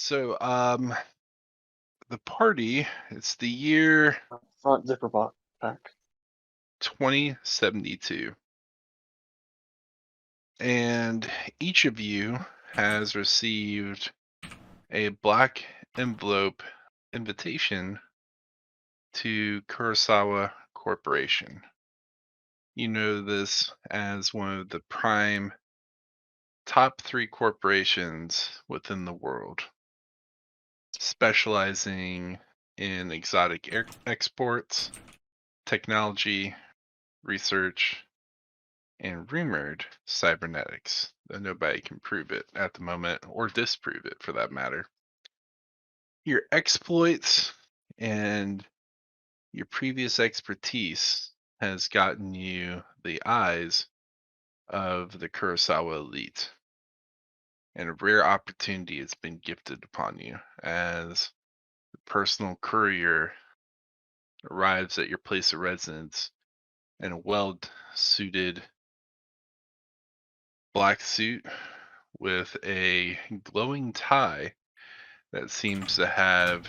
The party, it's the year Front zipper pack. 2072, and each of you has received a black envelope invitation to Kurosawa Corporation. You know this as one of the prime top 3 corporations within the world, specializing in exotic exports, technology, research, and rumored cybernetics, though nobody can prove it at the moment or disprove it for that matter. Your exploits and your previous expertise has gotten you the eyes of the Kurosawa elite, and a rare opportunity has been gifted upon you as the personal courier arrives at your place of residence in a well-suited black suit with a glowing tie that seems to have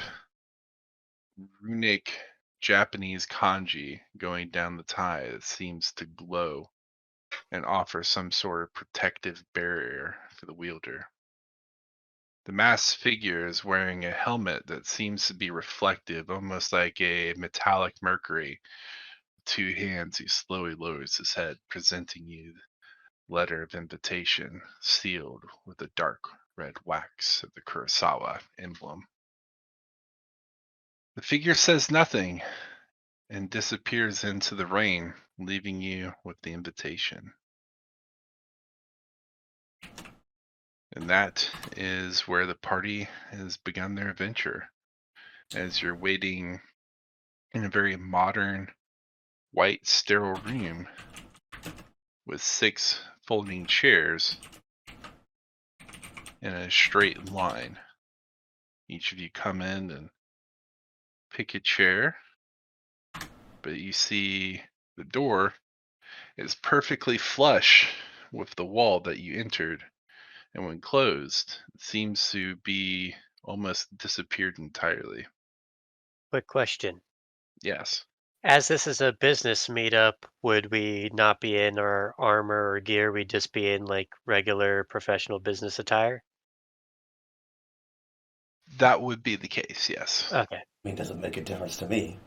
runic Japanese kanji going down the tie that seems to glow and offer some sort of protective barrier for the wielder. The masked figure is wearing a helmet that seems to be reflective, almost like a metallic Mercury. 2 hands, he slowly lowers his head, presenting you the letter of invitation, sealed with the dark red wax of the Kurosawa emblem. The figure says nothing and disappears into the rain, leaving you with the invitation. And that is where the party has begun their adventure, as you're waiting in a very modern, white, sterile room with 6 folding chairs in a straight line. Each of you come in and pick a chair, but you see the door is perfectly flush with the wall that you entered, and when closed, it seems to be almost disappeared entirely. Quick question. Yes. As this is a business meetup, would we not be in our armor or gear? We'd just be in like regular professional business attire? That would be the case, yes. Okay. I mean, doesn't make a difference to me.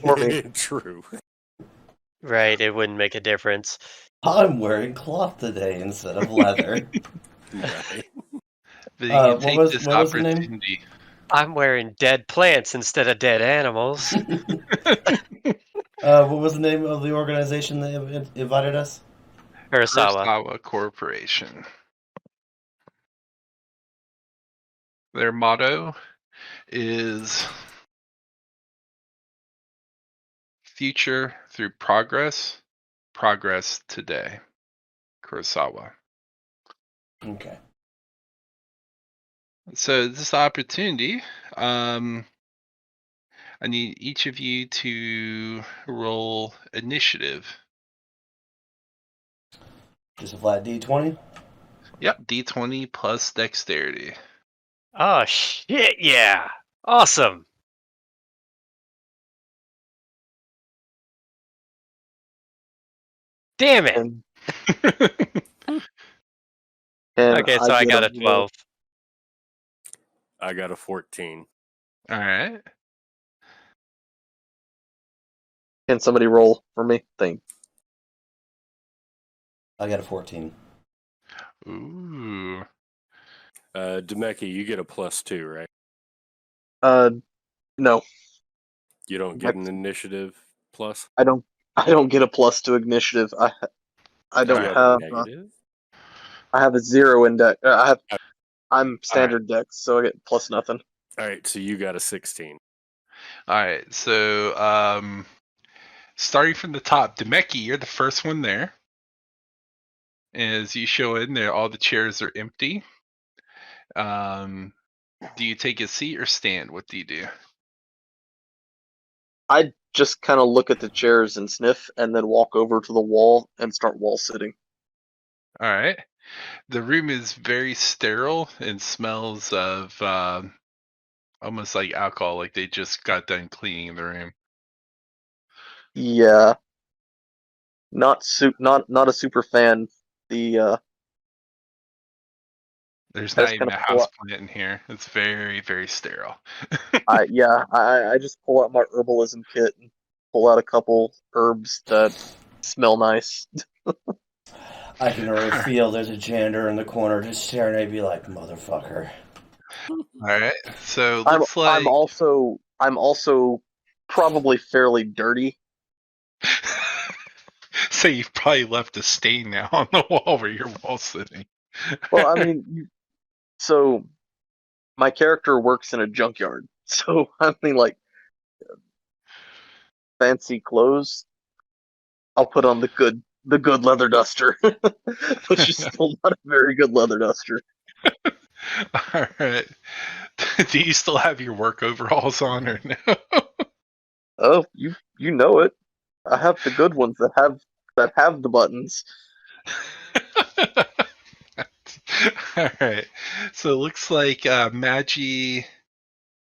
For me. True. Right, it wouldn't make a difference. I'm wearing cloth today instead of leather. Right. But you can what take was- this what was the name? opportunity. I'm wearing dead plants instead of dead animals. What was the name of the organization that invited us? Kurosawa. Kurosawa Corporation. Their motto is future through progress, progress today. Kurosawa. Okay. So this opportunity, I need each of you to roll initiative. Just a flat D20? Yep, D20 plus dexterity. Oh shit, yeah. Awesome. Damn it. And Okay, so I get got a roll? 12. I got a 14. All right. Can somebody roll for me? Thing. I got a 14. Ooh. Demeki, you get a +2, right? No, You don't get an initiative plus? I don't. I don't get a plus to initiative. I Do don't you have. a negative? I have a 0 in deck. I'm standard dex, so I get plus nothing. All right, so you got a 16. All right. So, starting from the top, Demeki, you're the first one there. As you show in there, all the chairs are empty. Do you take a seat or stand? What do you do? I just kind of look at the chairs and sniff, and then walk over to the wall and start wall sitting. All right. The room is very sterile and smells of almost like alcohol, like they just got done cleaning the room. Yeah, not a super fan. The There's I not just even kind a of pull house out. plant in here. It's very, very sterile. I just pull out my herbalism kit and pull out a couple herbs that smell nice. I can already feel there's a janitor in the corner just staring at me like, motherfucker. All right. So it I'm looks I'm like also I'm also probably fairly dirty. so you've probably left a stain now on the wall where your wall's sitting. Well, I mean, so my character works in a junkyard, so I mean, like fancy clothes. I'll put on the good leather duster, which is still not a very good leather duster. All right. Do you still have your work overalls on or no? Oh, you know it. I have the good ones that have the buttons. All right. So it looks like Magi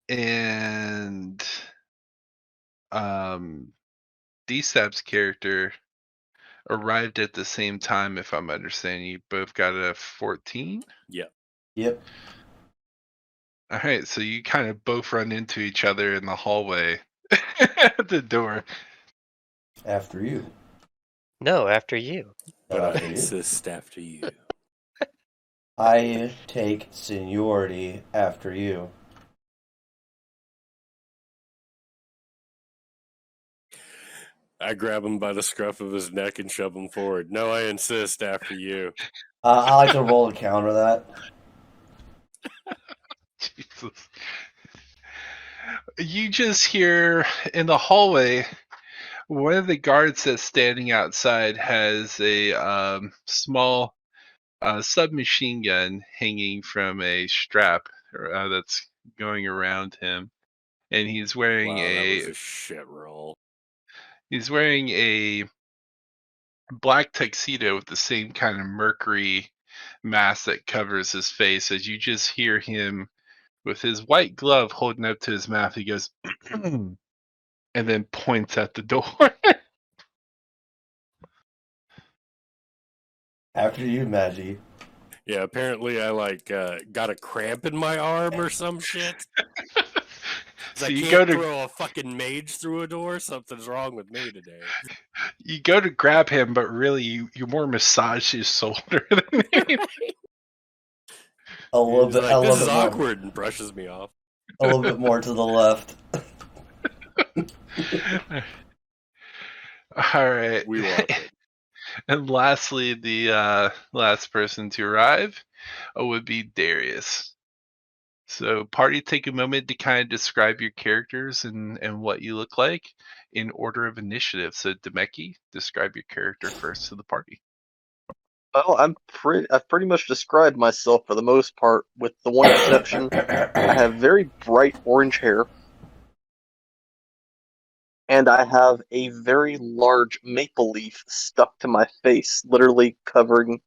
and Dstapp's character arrived at the same time, if I'm understanding. You both got a 14? Yeah. Yep. All right, so you kind of both run into each other in the hallway at the door. After you. No, after you. But I After you. insist after you. I take seniority after you. I grab him by the scruff of his neck and shove him forward. No, I insist after you. I like to roll to counter that. Jesus. You just hear in the hallway, one of the guards that's standing outside has a small submachine gun hanging from a strap that's going around him, and Wow, that was a shit roll. he's wearing a black tuxedo with the same kind of mercury mask that covers his face. As you just hear him with his white glove holding up to his mouth, he goes and then points at the door. After you, Maggie. Yeah, apparently I got a cramp in my arm or some shit. So I you can't go to throw a fucking mage through a door. Something's wrong with me today. grab him, but really you more massage his shoulder than anything. A little He's bit. like, A this little is bit more. awkward, and brushes me off. A little bit more to the left. All right. We walk it. And lastly, the last person to arrive would be Darius. So, party, take a moment to kind of describe your characters and what you look like in order of initiative. So, Demeki, describe your character first to the party. Well, I've pretty much described myself for the most part, with the one exception. I have very bright orange hair, and I have a very large maple leaf stuck to my face, literally covering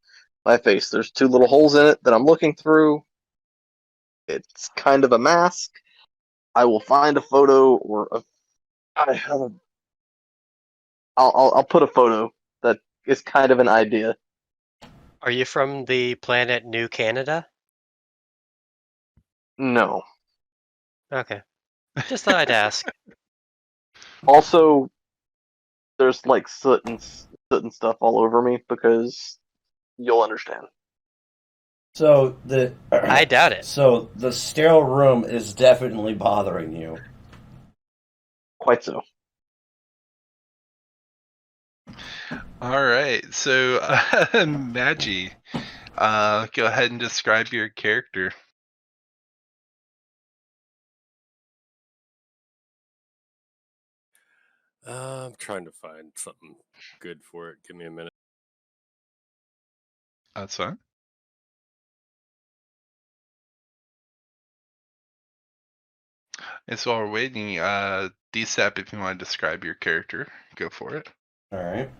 my face. There's two little holes in it that I'm looking through. It's kind of a mask. I will find a photo or I have a, I'll put a photo that is kind of an idea. Are you from the planet New Canada? No. Okay. Just thought I'd ask. Also, there's like soot and stuff all over me because you'll understand. So I doubt it. So the sterile room is definitely bothering you. Quite so. All right. So, Magi, go ahead and describe your character. I'm trying to find something good for it. Give me a minute. That's fine. And so while we're waiting, Dstapp, if you want to describe your character, go for it. All right.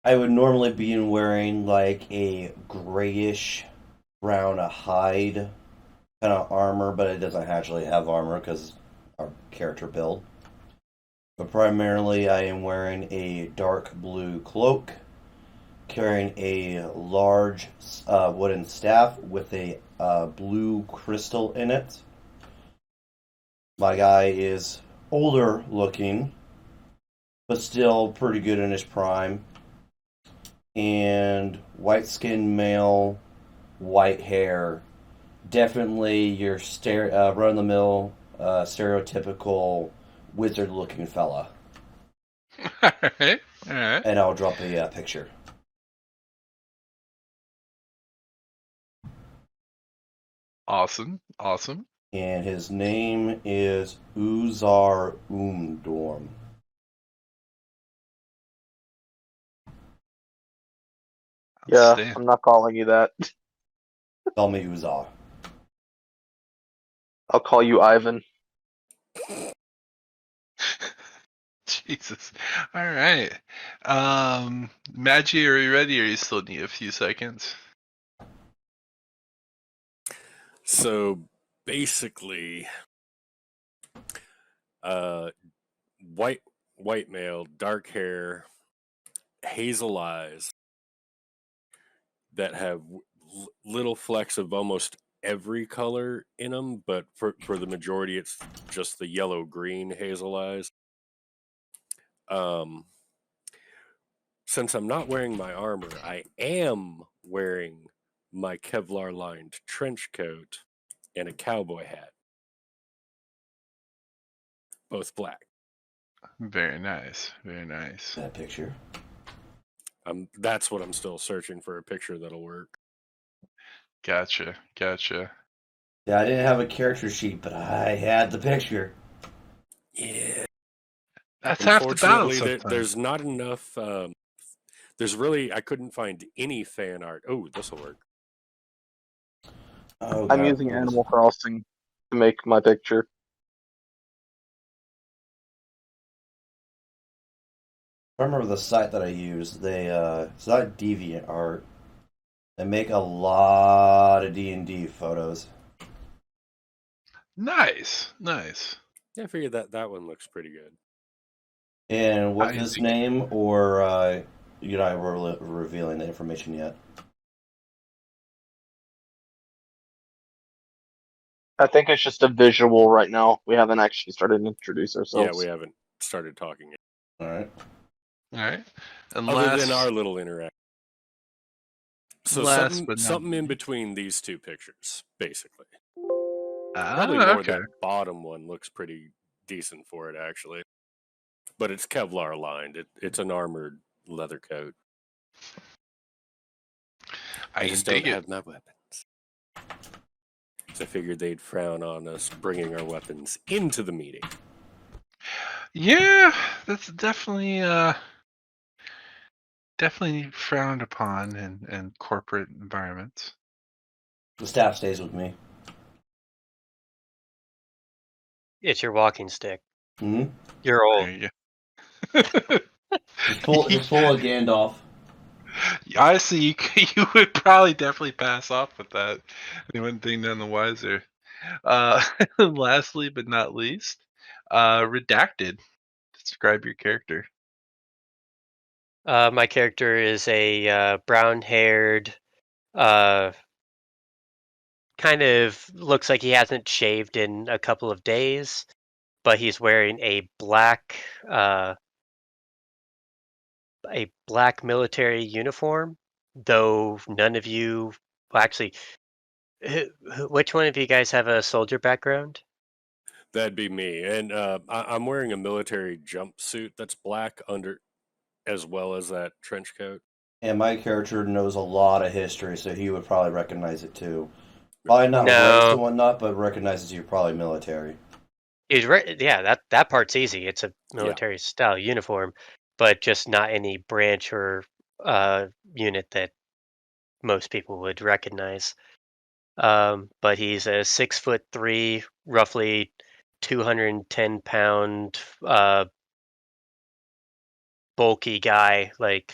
I would normally be wearing like a grayish brown hide kind of armor, but it doesn't actually have armor because our character build. But primarily, I am wearing a dark blue cloak, carrying a large wooden staff with a blue crystal in it. My guy is older looking, but still pretty good in his prime. And white skinned male, white hair. Definitely your run of the mill, stereotypical wizard looking fella. All right. All right. And I'll drop a picture. Awesome. Awesome. And his name is Uzar Umdorm. Yeah, Outstanding. I'm not calling you that. Call me Uzar. I'll call you Ivan. Jesus. All right. Maggie, are you ready or you still need a few seconds? So basically, white male, dark hair, hazel eyes that have little flecks of almost every color in them, but for the majority, it's just the yellow green hazel eyes. Since I'm not wearing my armor, I am wearing my Kevlar lined trench coat and a cowboy hat, both black. Very nice. Very nice. That picture. That's what I'm still searching for, a picture that'll work. Gotcha. Gotcha. Yeah, I didn't have a character sheet, but I had the picture. Yeah. That's half the battle Unfortunately, sometimes. there's not enough. I couldn't find any fan art. Oh, this will work. Oh, I'm God, using what is Animal Crossing to make my picture. I remember the site that I use. It's not DeviantArt. They make a lot of D&D photos. Nice. Nice. Yeah, I figured that one looks pretty good. And what's I his think- name? Or you're not revealing the information yet? I think it's just a visual right now. We haven't actually started to introduce ourselves. Yeah, we haven't started talking yet. All right. All right. And Other than our little interaction. So last but not something in least. between these two pictures, basically. Probably more okay. that bottom one looks pretty decent for it, actually. But it's Kevlar lined. It's an armored leather coat. I just dig don't it. have my weapons. So I figured they'd frown on us bringing our weapons into the meeting. Yeah, that's definitely frowned upon in corporate environments. The staff stays with me. It's your walking stick. Hmm. You're old. There you go. Just pull a Gandalf. Honestly, you would probably definitely pass off with that. You wouldn't think none the wiser. Lastly but not least, redacted. Describe your character. My character is a brown-haired, kind of looks like he hasn't shaved in a couple of days, but he's wearing a black military uniform. Though none of you, well, actually, which one of you guys have a soldier background? That'd be me. And I'm wearing a military jumpsuit that's black under, as well as that trench coat. And my character knows a lot of history, so he would probably recognize it too. Probably not No. race and whatnot, but recognizes you're probably military. Yeah, that part's easy. It's a military style uniform, but just not any branch or unit that most people would recognize. But he's a 6'3", roughly 210-pound, bulky guy. Like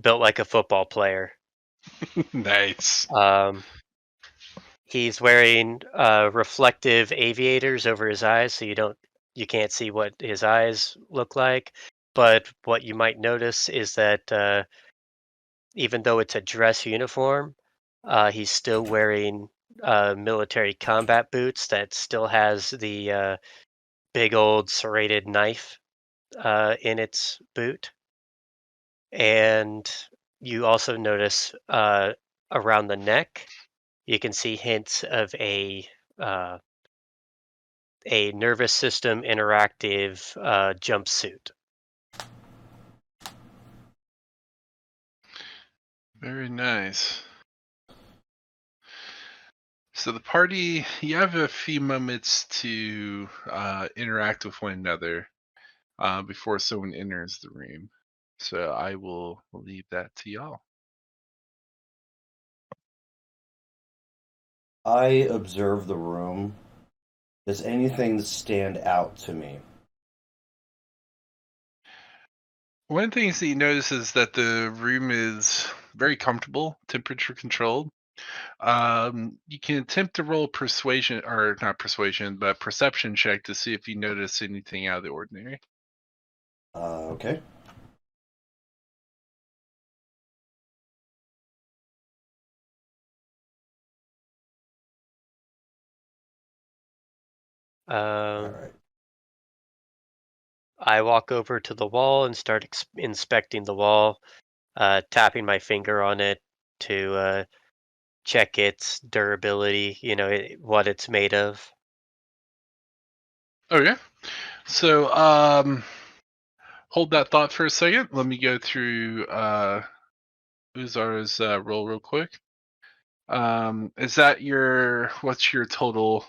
built like a football player. Nice. He's wearing reflective aviators over his eyes, so you can't see what his eyes look like. But what you might notice is that even though it's a dress uniform, he's still wearing military combat boots that still has the big old serrated knife in its boot. And you also notice around the neck, you can see hints of uh, a nervous system interactive jumpsuit. Very nice. So the party, you have a few moments to interact with one another before someone enters the room. So I will leave that to y'all. I observe the room. Does anything stand out to me? One of the things that you notice is that the room is very comfortable, temperature controlled. You can attempt to roll persuasion, or not persuasion, but perception check to see if you notice anything out of the ordinary. Okay. All right. I walk over to the wall and start inspecting the wall, tapping my finger on it to check its durability, what it's made of. Okay. So, hold that thought for a second. Let me go through Uzar's roll real quick. Is that what's your total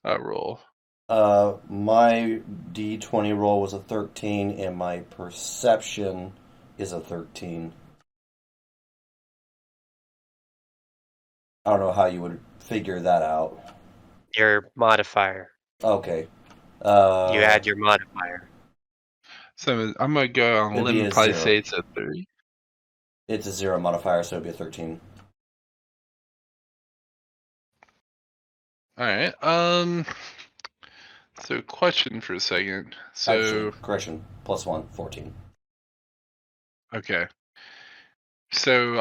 roll? My D20 roll was a 13, and my perception is a 13. I don't know how you would figure that out. Your modifier. Okay. You add your modifier. So I'm gonna go on a It'd limb be and a probably 0. say it's a 3. It's a 0 modifier, so it'd be a 13. All right. So question for a second. Actually, So correction, +1, 14. okay. So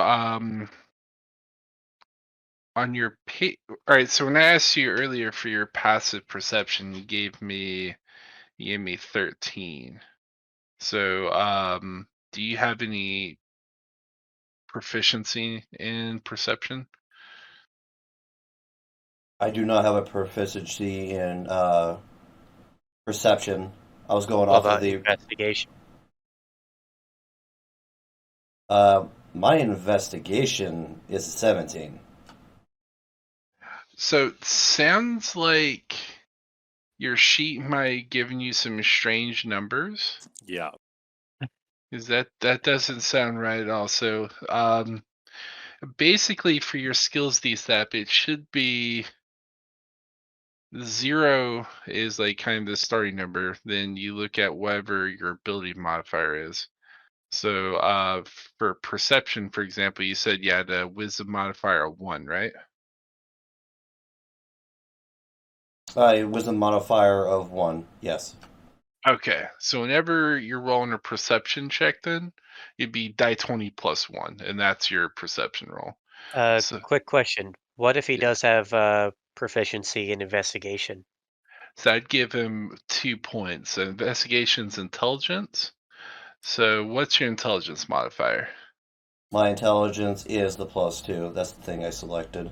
on your all right. So when I asked you earlier for your passive perception, you gave me 13. So do you have any proficiency in perception? I do not have a proficiency in perception. I was going What off of about the. investigation? My investigation is 17. So it sounds like your sheet might have given you some strange numbers. Yeah. Because that doesn't sound right at all. So basically for your skills Dstapp, it should be 0 is like kind of the starting number. Then you look at whatever your ability modifier is. So for perception, for example, you said you had a wisdom modifier of 1, right? It was a modifier of 1, yes. Okay, so whenever you're rolling a perception check, then it'd be die 20 plus 1, and that's your perception roll. So, Quick question. What if he yeah. does have proficiency in investigation? So I'd give him 2 points. So investigation's intelligence. So what's your intelligence modifier? My intelligence is the +2. That's the thing I selected.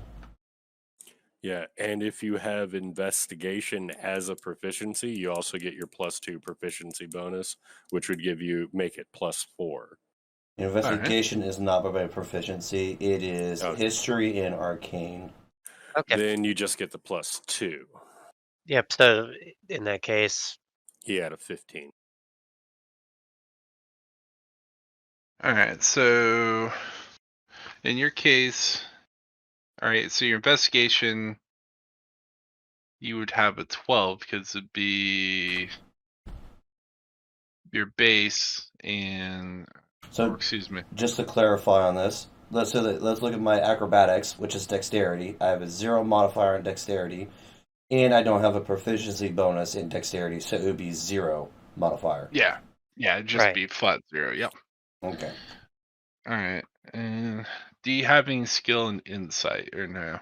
Yeah, and if you have investigation as a proficiency, you also get your +2 proficiency bonus, which would make it +4. Investigation is not by proficiency. It is Okay. history and arcane. Okay. Then you just get the +2. Yep. So in that case, He had a 15. All right, so in your case, all right, so your investigation, you would have a 12 because it'd be your base, and So, excuse me. just to clarify on this, let's look at my acrobatics, which is dexterity. I have a 0 modifier in dexterity, and I don't have a proficiency bonus in dexterity, so it would be 0 modifier. Yeah. Yeah, it'd just Right. be flat 0. Yep. Okay. All right. And do you have any skill in insight or no?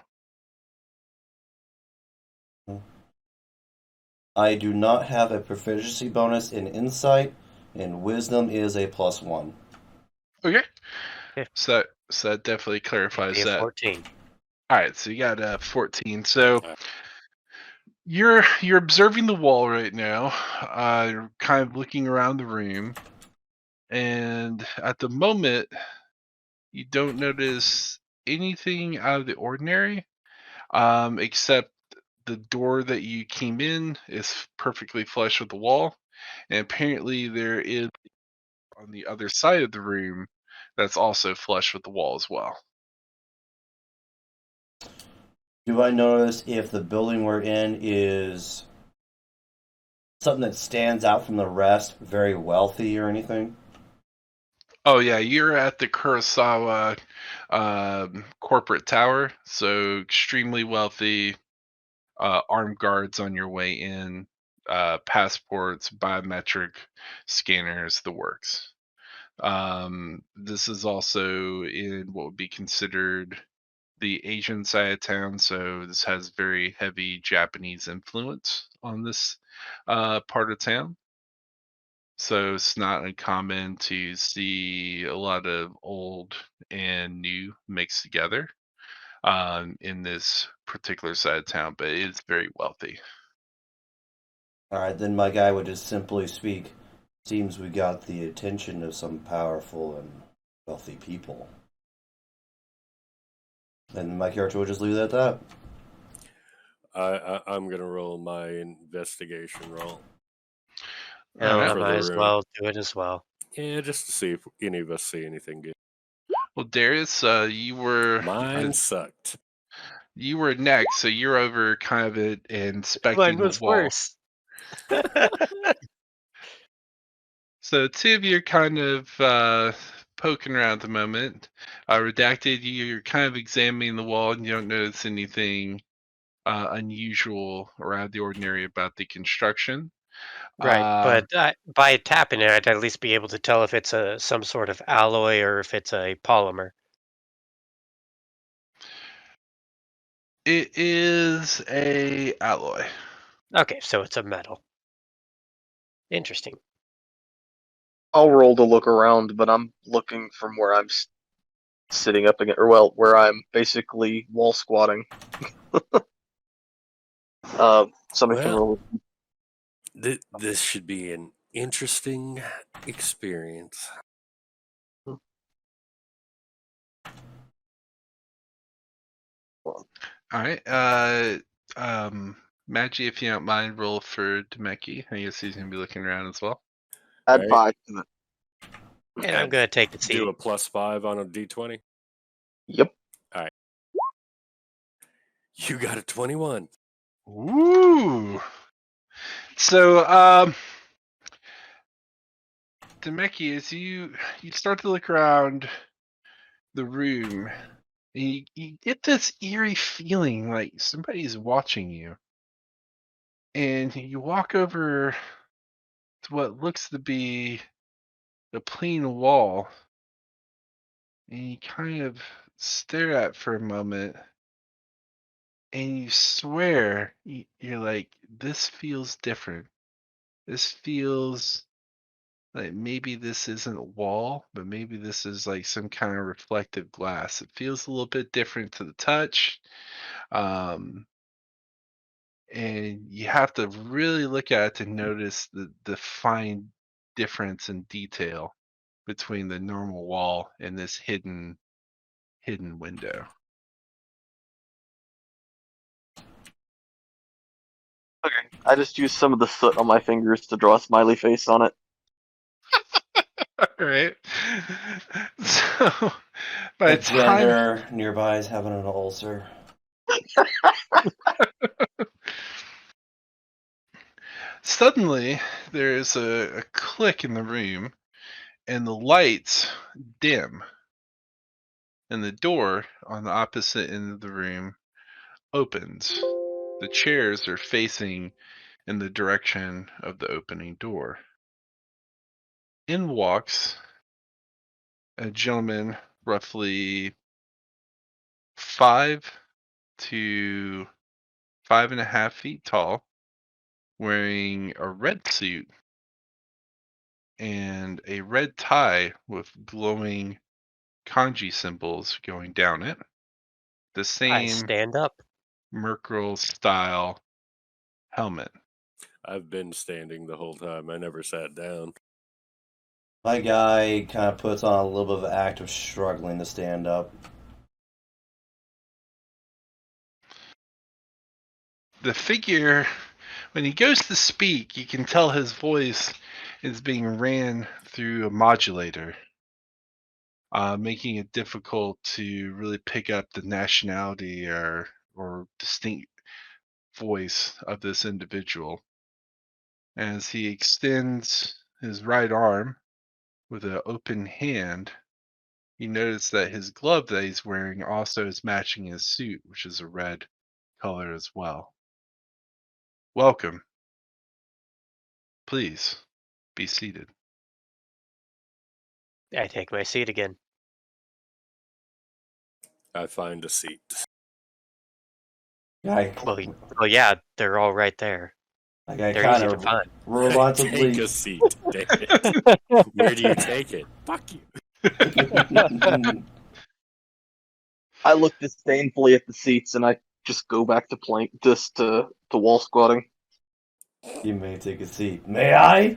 I do not have a proficiency bonus in insight, and wisdom is a +1. Okay. Yeah. So that definitely Be clarifies a that. 14. All right, so you got 14. So Uh. you're observing the wall right now. You're kind of looking around the room, and at the moment, you don't notice anything out of the ordinary, except the door that you came in is perfectly flush with the wall, and apparently there is on the other side of the room that's also flush with the wall as well. Do I notice if the building we're in is something that stands out from the rest, very wealthy or anything? Oh yeah, you're at the Kurosawa corporate tower, so extremely wealthy. Armed guards on your way in, passports, biometric scanners, the works. This is also in what would be considered the Asian side of town, so this has very heavy Japanese influence on this part of town. So it's not uncommon to see a lot of old and new mixed together in this particular side of town, but it is very wealthy. Alright, then my guy would just simply speak. Seems we got the attention of some powerful and wealthy people. And my character would just leave it at that. I'm gonna roll my investigation roll. And All I right. For might the as room. well do it as well. Yeah, just to see if any of us see anything good. Well, Darius, you were Mine sucked. you were next, so you're over kind of inspecting Mine the was wall. worse. So two of you are kind of poking around at the moment. Redacted, you're kind of examining the wall, and you don't notice anything unusual or out of the ordinary about the construction. Right, Uh, but by tapping it, I'd at least be able to tell if it's some sort of alloy or if it's a polymer. it is a alloy. Okay, so it's a metal. Interesting. I'll roll to look around, but I'm looking from where I'm sitting up again, or well, where I'm basically wall squatting. Somebody can Well, roll. this should be an interesting experience. All right. Maggie, if you don't mind, roll for Demeki. I guess he's gonna be looking around as well. Add Right. 5 to it. And I'm going to take the Do seat. a +5 on a d20. Yep. You got a 21. Ooh. So, Demeki, as you start to look around the room, and you get this eerie feeling like somebody's watching you, and you walk over to what looks to be a plain wall, and you kind of stare at it for a moment, and you swear you're like, this feels different. This feels like maybe this isn't a wall, but maybe this is like some kind of reflective glass. It feels a little bit different to the touch. Um, and you have to really look at it to notice the fine difference in detail between the normal wall and this hidden window. Okay. I just used some of the soot on my fingers to draw a smiley face on it. All right. So by A the time janitor nearby is having an ulcer. suddenly there's a click in the room, and the lights dim, and the door on the opposite end of the room opens. The chairs are facing in the direction of the opening door. In walks a gentleman roughly 5 to 5.5 feet tall, wearing a red suit and a red tie with glowing kanji symbols going down it. The I same stand up. Merkle style helmet. I've been standing the whole time. I never sat down. My guy kind of puts on a little bit of an act of struggling to stand up. The figure, when he goes to speak, you can tell his voice is being ran through a modulator, making it difficult to really pick up the nationality or distinct voice of this individual. As he extends his right arm with an open hand, you notice that his glove that he's wearing also is matching his suit, which is a red color as well. Welcome. Please be seated. I take my seat again. I find a seat. Guy, Well, yeah, they're all right there. my guy They're kind easy to of find. Take reluctantly. a seat. Damn it. Where do you take it? Fuck you. I look disdainfully at the seats and I just go back to wall squatting. You may take a seat. May I?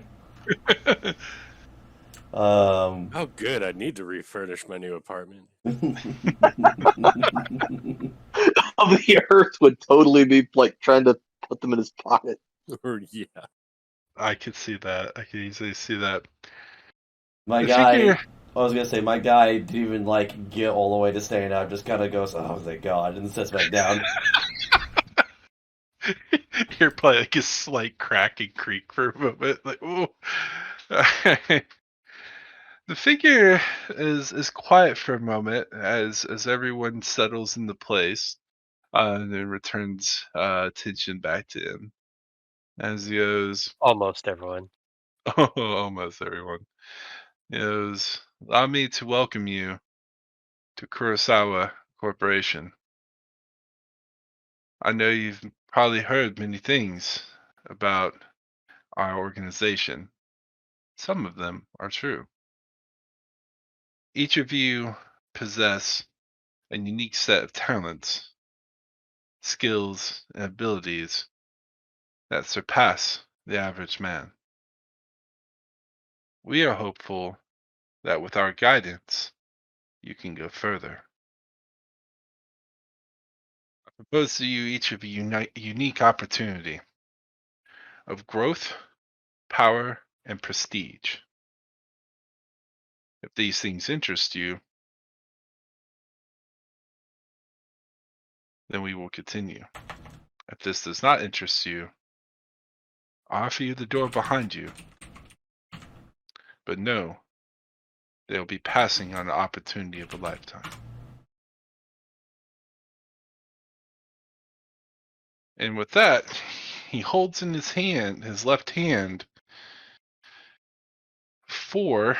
Oh, good. I need to refurnish my new apartment. Of the earth would totally be like trying to put them in his pocket. Or yeah. I could see that. I could easily see that. My The guy, figure- I was gonna say, my guy didn't even like get all the way to stand up. Just kind of goes, "Oh, thank God," and sits back down. You're probably like a slight crack and creak for a moment, like oh. The figure is quiet for a moment as everyone settles into place, and then returns attention back to him as he goes, Almost everyone. almost everyone. He goes, allow me to welcome you to Kurosawa Corporation. I know you've probably heard many things about our organization. Some of them are true. Each of you possess a unique set of talents, skills, and abilities that surpass the average man. We are hopeful that with our guidance, you can go further. I propose to you each of a unique opportunity of growth, power, and prestige. If these things interest you, then we will continue. If this does not interest you, I'll offer you the door behind you. But know they'll be passing on the opportunity of a lifetime. And with that, he holds in his hand, his left hand, 4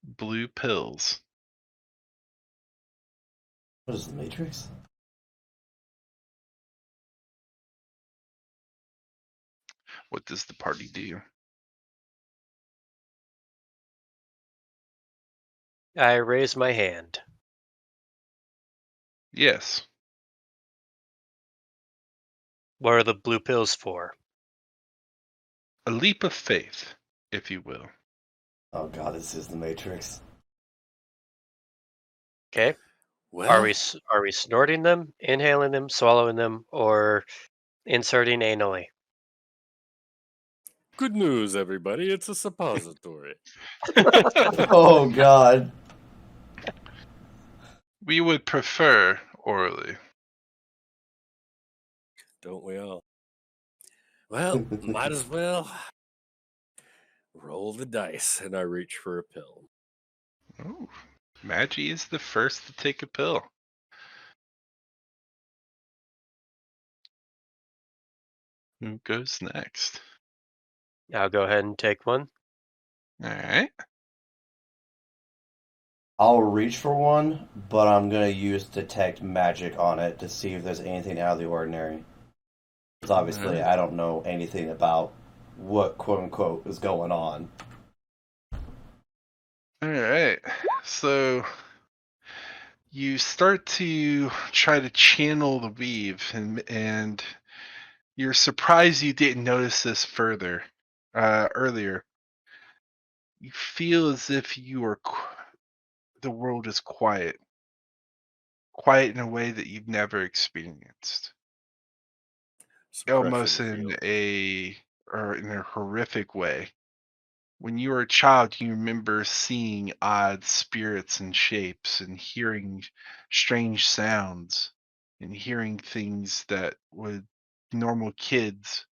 blue pills. What is the Matrix? What does the party do? I raise my hand. Yes, What are the blue pills for? a leap of faith, if you will. Oh God, this is the Matrix. Okay. Well, Are we snorting them, inhaling them, swallowing them, or inserting anally? good news, everybody. It's a suppository. Oh God. We would prefer orally. Don't we all? Well, might as well Roll the dice, and I reach for a pill. Oh, Magi is the first to take a pill. Who goes next? I'll go ahead and take one. All right. I'll reach for one, but I'm gonna use detect magic on it to see if there's anything out of the ordinary. Because obviously, I don't know anything about what quote unquote is going on. All right. So you start to try to channel the weave, and you're surprised you didn't notice this earlier. You feel as if the world is quiet in a way that you've never experienced. Almost Suppression field. in a horrific way. When you were a child, you remember seeing odd spirits and shapes and hearing strange sounds and hearing things that would normal kids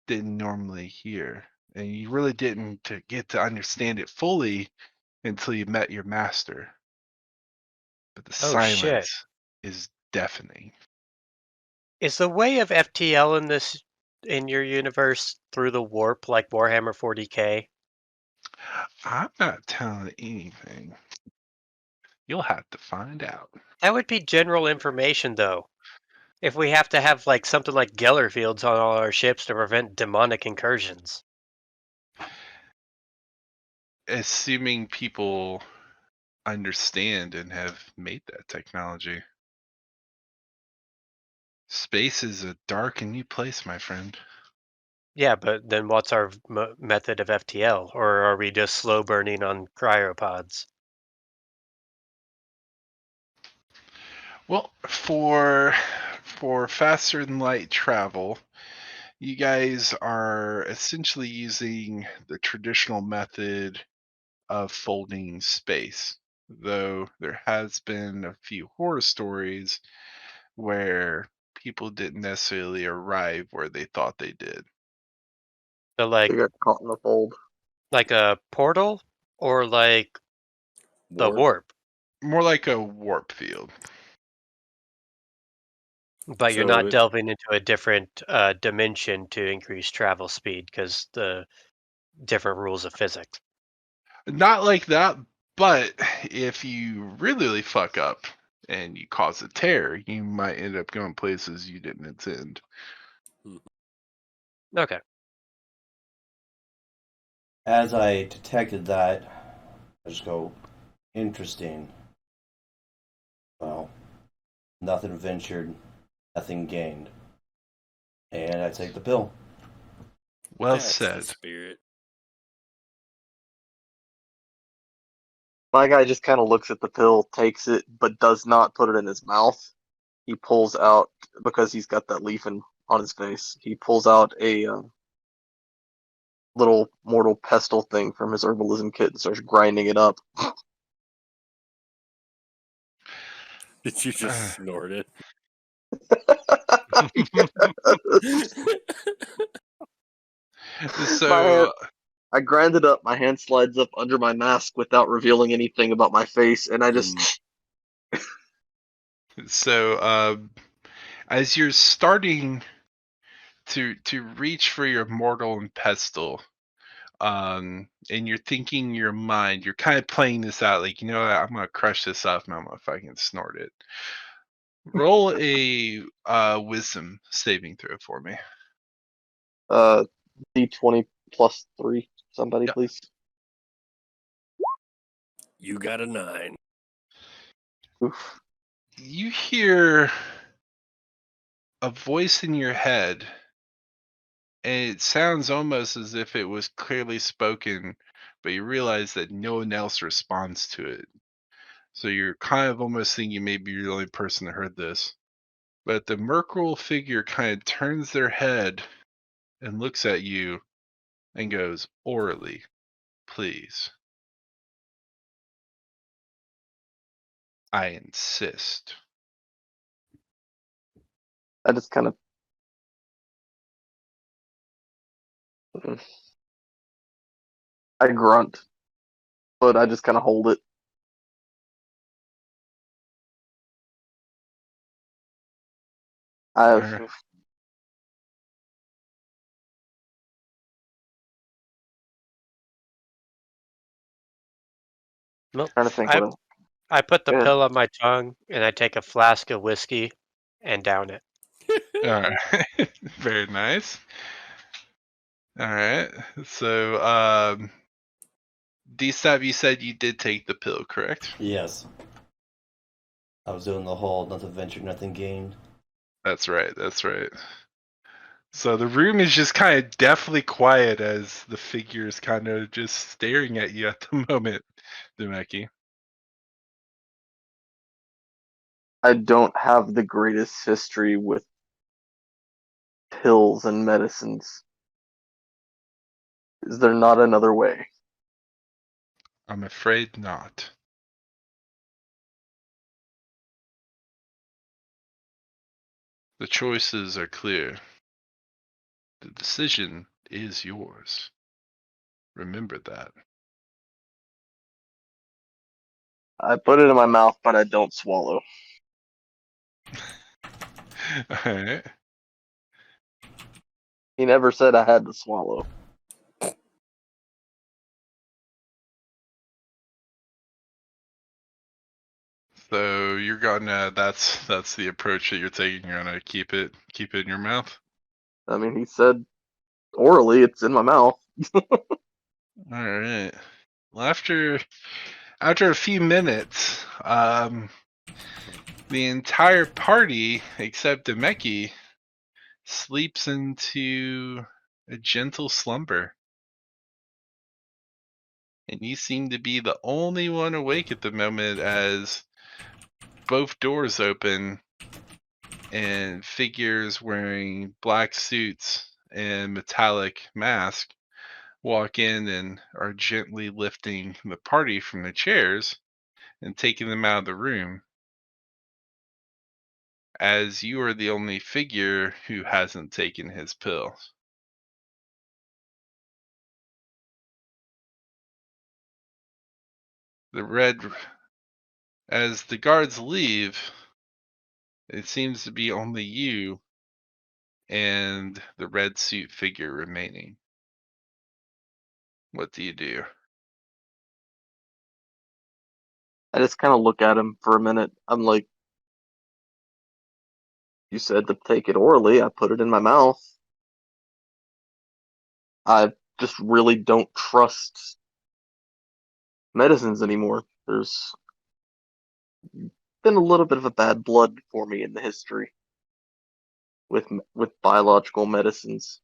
didn't normally hear. And you really didn't get to understand it fully until you met your master. But the Oh shit! silence is deafening. Is the way of FTL in your universe through the warp like Warhammer 40k? I'm not telling anything. You'll have to find out. That would be general information, though. If we have to have like something like Geller fields on all our ships to prevent demonic incursions. Assuming people understand and have made that technology. Space is a dark and new place, my friend. Yeah, but then what's our method of FTL? Or are we just slow burning on cryopods? Well, for faster than light travel, you guys are essentially using the traditional method of folding space. Though there has been a few horror stories where people didn't necessarily arrive where they thought they did. So They got caught in the fold. like a portal or like the Warp. warp? More like a warp field. But you're So not it- delving into a different dimension to increase travel speed because the different rules of physics. Not like that, but if you really fuck up and you cause a tear, you might end up going places you didn't intend. Okay. As I detected that, I just go, interesting. Well, nothing ventured, nothing gained. And I take the pill. Well That's the said. spirit. My guy just kind of looks at the pill, takes it, but does not put it in his mouth. He pulls out, because he's got that leaf on his face. He pulls out a little mortal pestle thing from his herbalism kit and starts grinding it up. Did you just snort it? My hand, So, I grind it up. My hand slides up under my mask without revealing anything about my face, and I just so as you're starting to reach for your mortal and pestle, and you're thinking in your mind, you're kind of playing this out, like, you know what, I'm gonna crush this up and I'm gonna fucking snort it. Roll a wisdom saving throw for me. D20 plus 3. Somebody, Yep. please. You got a 9. Oof. You hear a voice in your head, and it sounds almost as if it was clearly spoken, but you realize that no one else responds to it. So you're kind of almost thinking maybe you're the only person that heard this. But the Merkle figure kind of turns their head and looks at you and goes, orally, please. I insist. I just kind of. I grunt, but I just kind of hold it. I've Alright. Well, trying to think I what else. I put the Yeah. pill on my tongue and I take a flask of whiskey and down it. Alright. Very nice. Alright. So, Dstapp, you said you did take the pill, correct? Yes. I was doing the whole nothing ventured, nothing gained. That's right. That's right. So the room is just kind of deathly quiet as the figure is kind of just staring at you at the moment, Demeki. I don't have the greatest history with pills and medicines. Is there not another way? I'm afraid not. The choices are clear. The decision is yours. Remember that. I put it in my mouth, but I don't swallow. Alright. He never said I had to swallow. So you're gonna that's the approach that you're taking. You're gonna keep it in your mouth. I mean, he said orally, it's in my mouth. Alright. Well, after a few minutes, the entire party except Demeki sleeps into a gentle slumber. And you seem to be the only one awake at the moment as both doors open and figures wearing black suits and metallic masks walk in and are gently lifting the party from the chairs and taking them out of the room, as you are the only figure who hasn't taken his pill. The red, as the guards leave, it seems to be only you and the red suit figure remaining. What do you do? I just kind of look at him for a minute. I'm like, you said to take it orally. I put it in my mouth. I just really don't trust medicines anymore. There's been a little bit of a bad blood for me in the history with biological medicines.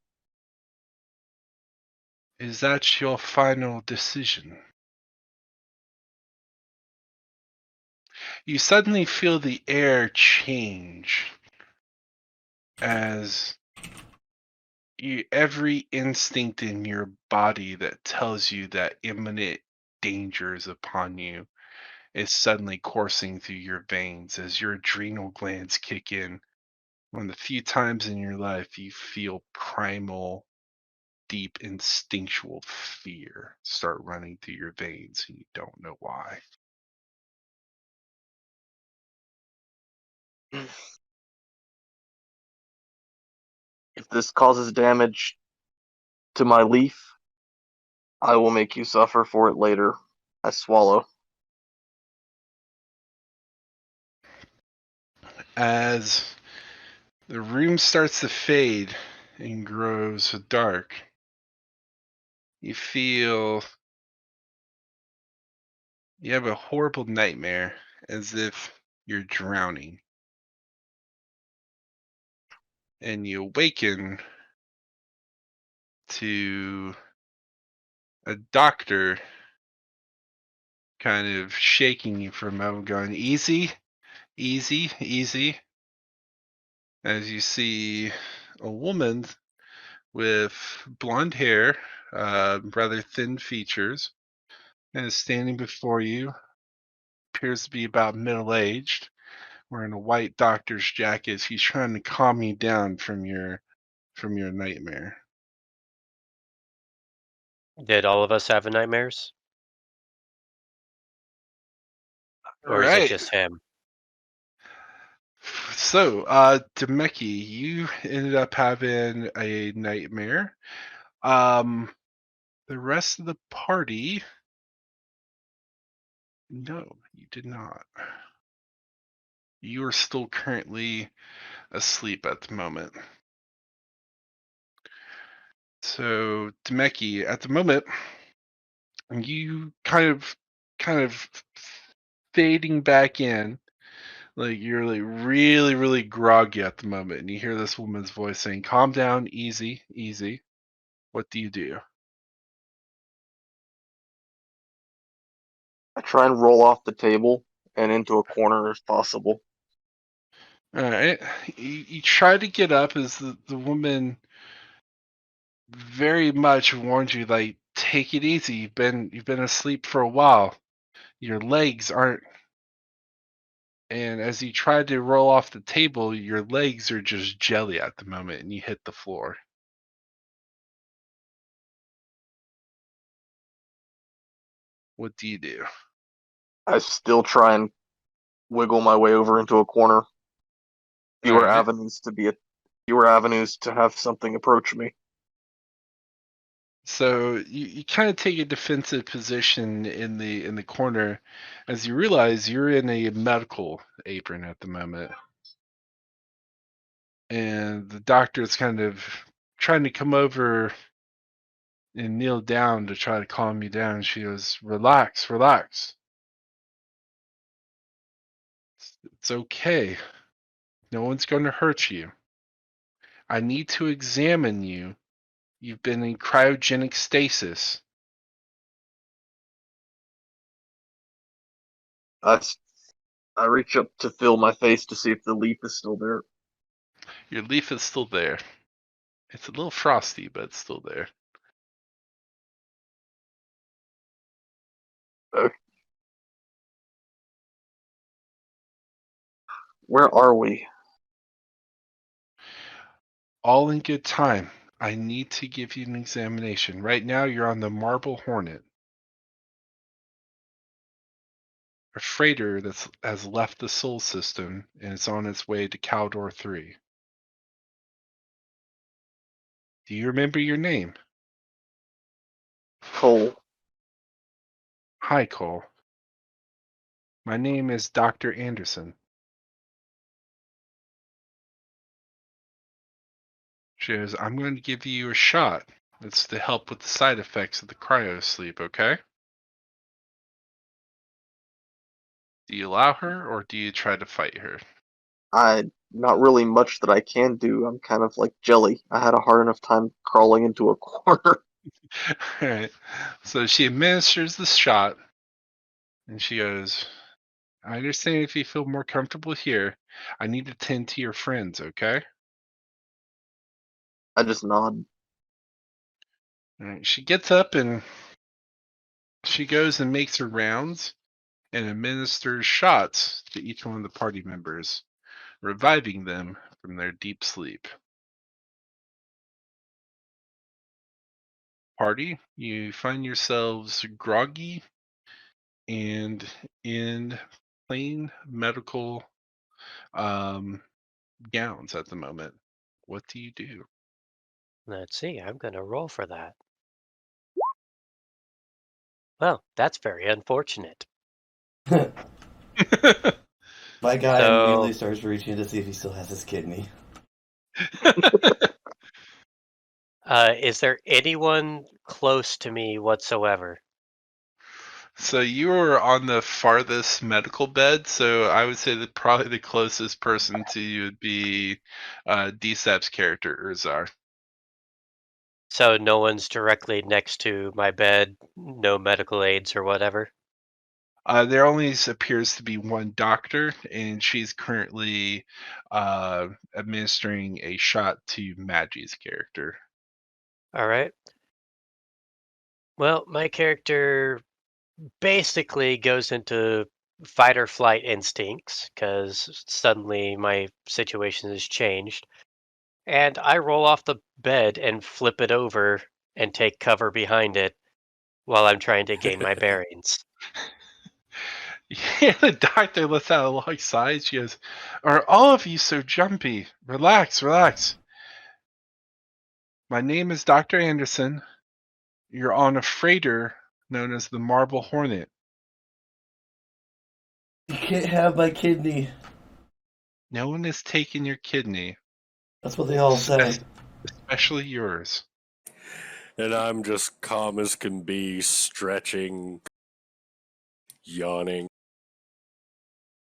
Is that your final decision? You suddenly feel the air change as every instinct in your body that tells you that imminent danger is upon you is suddenly coursing through your veins as your adrenal glands kick in. One of the few times in your life you feel primal, deep, instinctual fear start running through your veins and you don't know why. If this causes damage to my leaf, I will make you suffer for it later. I swallow. As the room starts to fade and grows dark, you feel you have a horrible nightmare as if you're drowning. And you awaken to a doctor kind of shaking you for a moment, going, easy, easy, easy. As you see a woman with blonde hair, rather thin features, and is standing before you, appears to be about middle aged, wearing a white doctor's jacket. He's trying to calm you down from your nightmare. Did all of us have nightmares? All Or is it right. just him? So, Demeki, you ended up having a nightmare. The rest of the party, no, you did not. You are still currently asleep at the moment. So, Demeki, at the moment, you kind of fading back in, like you're like really, really groggy at the moment, and you hear this woman's voice saying, "Calm down, easy, easy." What do you do? I try and roll off the table and into a corner if possible. All right, you try to get up as the woman very much warned you, like, take it easy. You've been asleep for a while. Your legs aren't. And as you try to roll off the table, your legs are just jelly at the moment, and you hit the floor. What do you do? I still try and wiggle my way over into a corner. All Fewer right. avenues to be fewer avenues to have something approach me. So you kind of take a defensive position in the corner as you realize you're in a medical apron at the moment. And the doctor's kind of trying to come over and kneel down to try to calm you down. She goes, "Relax, relax. It's okay. No one's going to hurt you. I need to examine you. You've been in cryogenic stasis." I, I reach up to feel my face to see if the leaf is still there. Your leaf is still there. It's a little frosty, but it's still there. Where are we? All in good time. I need to give you an examination. Right now, you're on the Marble Hornet, a freighter that has left the Sol system and it's on its way to Caldor 3. Do you remember your name? Cole. Hi, Cole. My name is Dr. Anderson. She goes, I'm going to give you a shot. It's to help with the side effects of the cryo sleep, okay? Do you allow her or do you try to fight her? Not really much that I can do. I'm kind of like jelly. I had a hard enough time crawling into a corner. Alright. So she administers the shot and she goes, I understand if you feel more comfortable here. I need to tend to your friends, okay? I just nod. Alright. She gets up and she goes and makes her rounds and administers shots to each one of the party members, reviving them from their deep sleep. Party, you find yourselves groggy and in plain medical um, gowns at the moment. What do you do? Let's see. I'm going to roll for that. Well, that's very unfortunate. My guy So- immediately starts reaching to see if he still has his kidney. Is there anyone close to me whatsoever? So you were on the farthest medical bed, so I would say that probably the closest person to you would be Dstapp's character, Urzar. So no one's directly next to my bed, no medical aids or whatever? There only appears to be one doctor, and she's currently administering a shot to Maggie's character. All right. Well, my character basically goes into fight or flight instincts because suddenly my situation has changed. And I roll off the bed and flip it over and take cover behind it while I'm trying to gain my bearings. Yeah, the doctor lets out a long sigh. She goes, "Are all of you so jumpy? Relax, relax. My name is Dr. Anderson. You're on a freighter known as the Marble Hornet. You can't have my kidney. No one has taken your kidney, That's what they all say. especially yours." And I'm just calm as can be, stretching, yawning.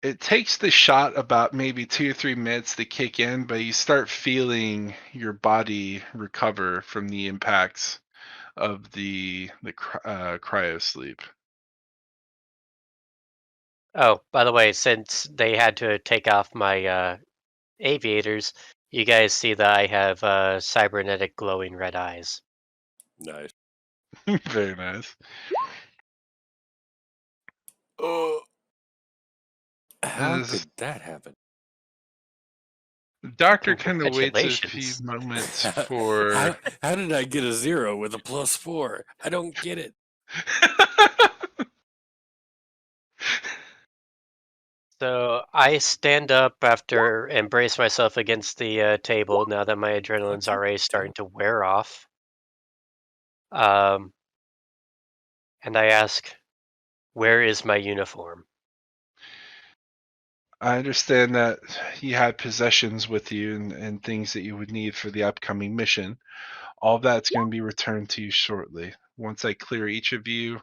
It takes the shot about maybe 2 or 3 minutes to kick in, but you start feeling your body recover from the impacts of the cryo sleep. Oh, by the way, since they had to take off my aviators, you guys see that I have cybernetic glowing red eyes. Nice. Very nice. Oh, how As could that happen? the doctor kind of waits a few Congratulations. moments for. How did I get a 0 with a +4? I don't get it. So I stand up after and brace myself against the table now that my adrenaline's already starting to wear off. And I ask, where is my uniform? I understand that you had possessions with you and things that you would need for the upcoming mission. All that's going to be returned to you shortly. Once I clear each of you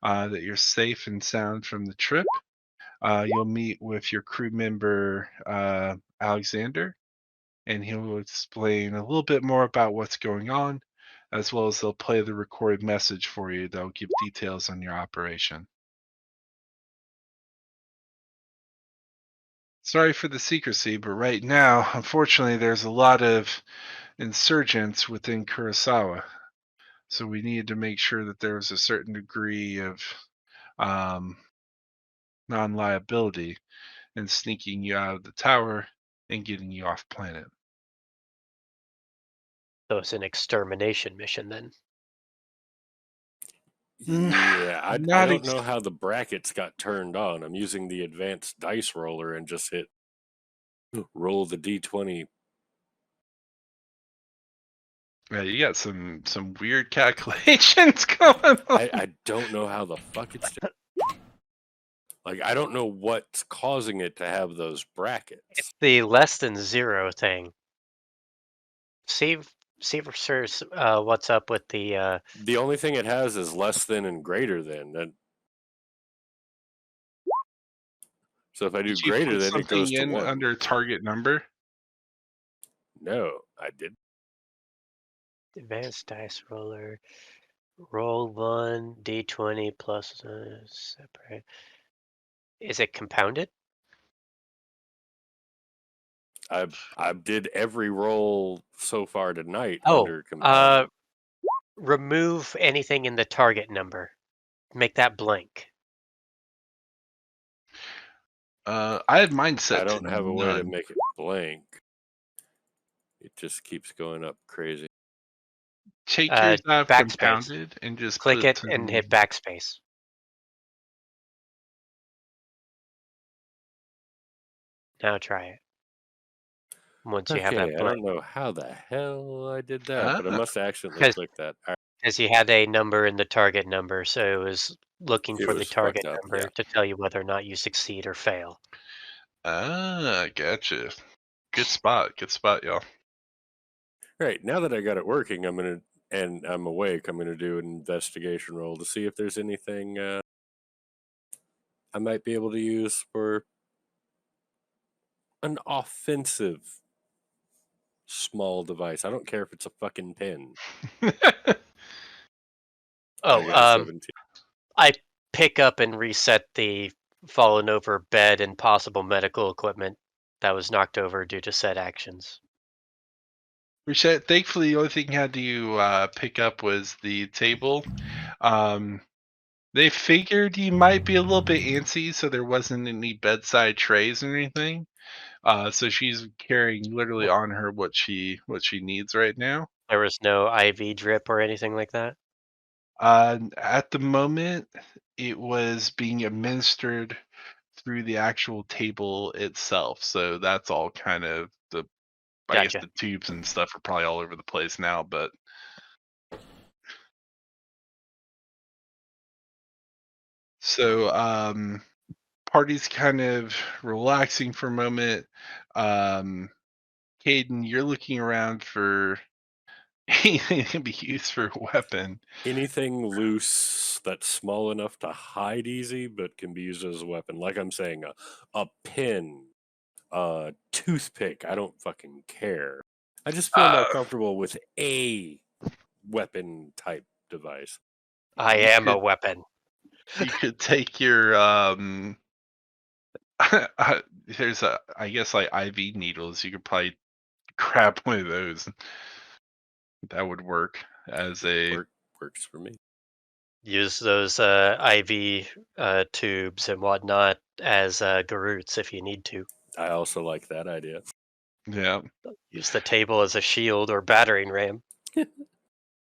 that you're safe and sound from the trip, you'll meet with your crew member, Alexander, and he will explain a little bit more about what's going on, as well as they'll play the recorded message for you that'll give details on your operation. Sorry for the secrecy, but right now, unfortunately, there's a lot of insurgents within Kurosawa. So we needed to make sure that there was a certain degree of um, non-liability in sneaking you out of the tower and getting you off planet. So it's an extermination mission then. Yeah, I Not don't know how the brackets got turned on. I'm using the advanced dice roller and just hit roll the d20. Yeah, you got some weird calculations going on. I don't know how the fuck it's like. I don't know what's causing it to have those brackets. It's the less than 0 thing. See for sure what's up with the The only thing it has is less than and greater than. And so if I do Did you greater put than, it goes something to in 1. under target number? No, I did. advanced dice roller. Roll 1 d20 plus separate. Is it compounded? I did every roll so far tonight Oh, under compounded. remove anything in the target number. Make that blank. I had mine set I don't to have a way to none. make it blank. It just keeps going up crazy. Take yours out of Backspace. compounded and just Click put it it to and the hit backspace. Now try it. Once you have that Okay, I blank. don't know how the hell I did that, but I must have accidentally 'Cause- clicked that. Because you had a number in the target number, so it was looking It for the was target fucked up, number yeah. to tell you whether or not you succeed or fail. Gotcha. Good spot, y'all. Right, now that I got it working, and I'm awake, I'm gonna do an investigation roll to see if there's anything I might be able to use for an offensive small device. I don't care if it's a fucking pen. I got a 17. I pick up and reset the fallen over bed and possible medical equipment that was knocked over due to said actions. Reset. Thankfully, the only thing you had to pick up was the table. They figured you might be a little bit antsy, so there wasn't any bedside trays or anything. So she's carrying literally on her what she needs right now. There was no IV drip or anything like that? At the moment, it was being administered through the actual table itself. So that's all kind of I guess Gotcha. the tubes and stuff are probably all over the place now, but so party's kind of relaxing for a moment. Caden, you're looking around for anything that can be used for a weapon. Anything loose that's small enough to hide easy, but can be used as a weapon. Like I'm saying, a pin, a toothpick. I don't fucking care. I just feel more Uh, comfortable with a weapon type device. I you am a could weapon. you could take your there's I guess like IV needles. You could probably grab one of those. That would work as a Works for me. Use those IV tubes and whatnot as garrotes if you need to. I also like that idea. yeah. Use the table as a shield or battering ram.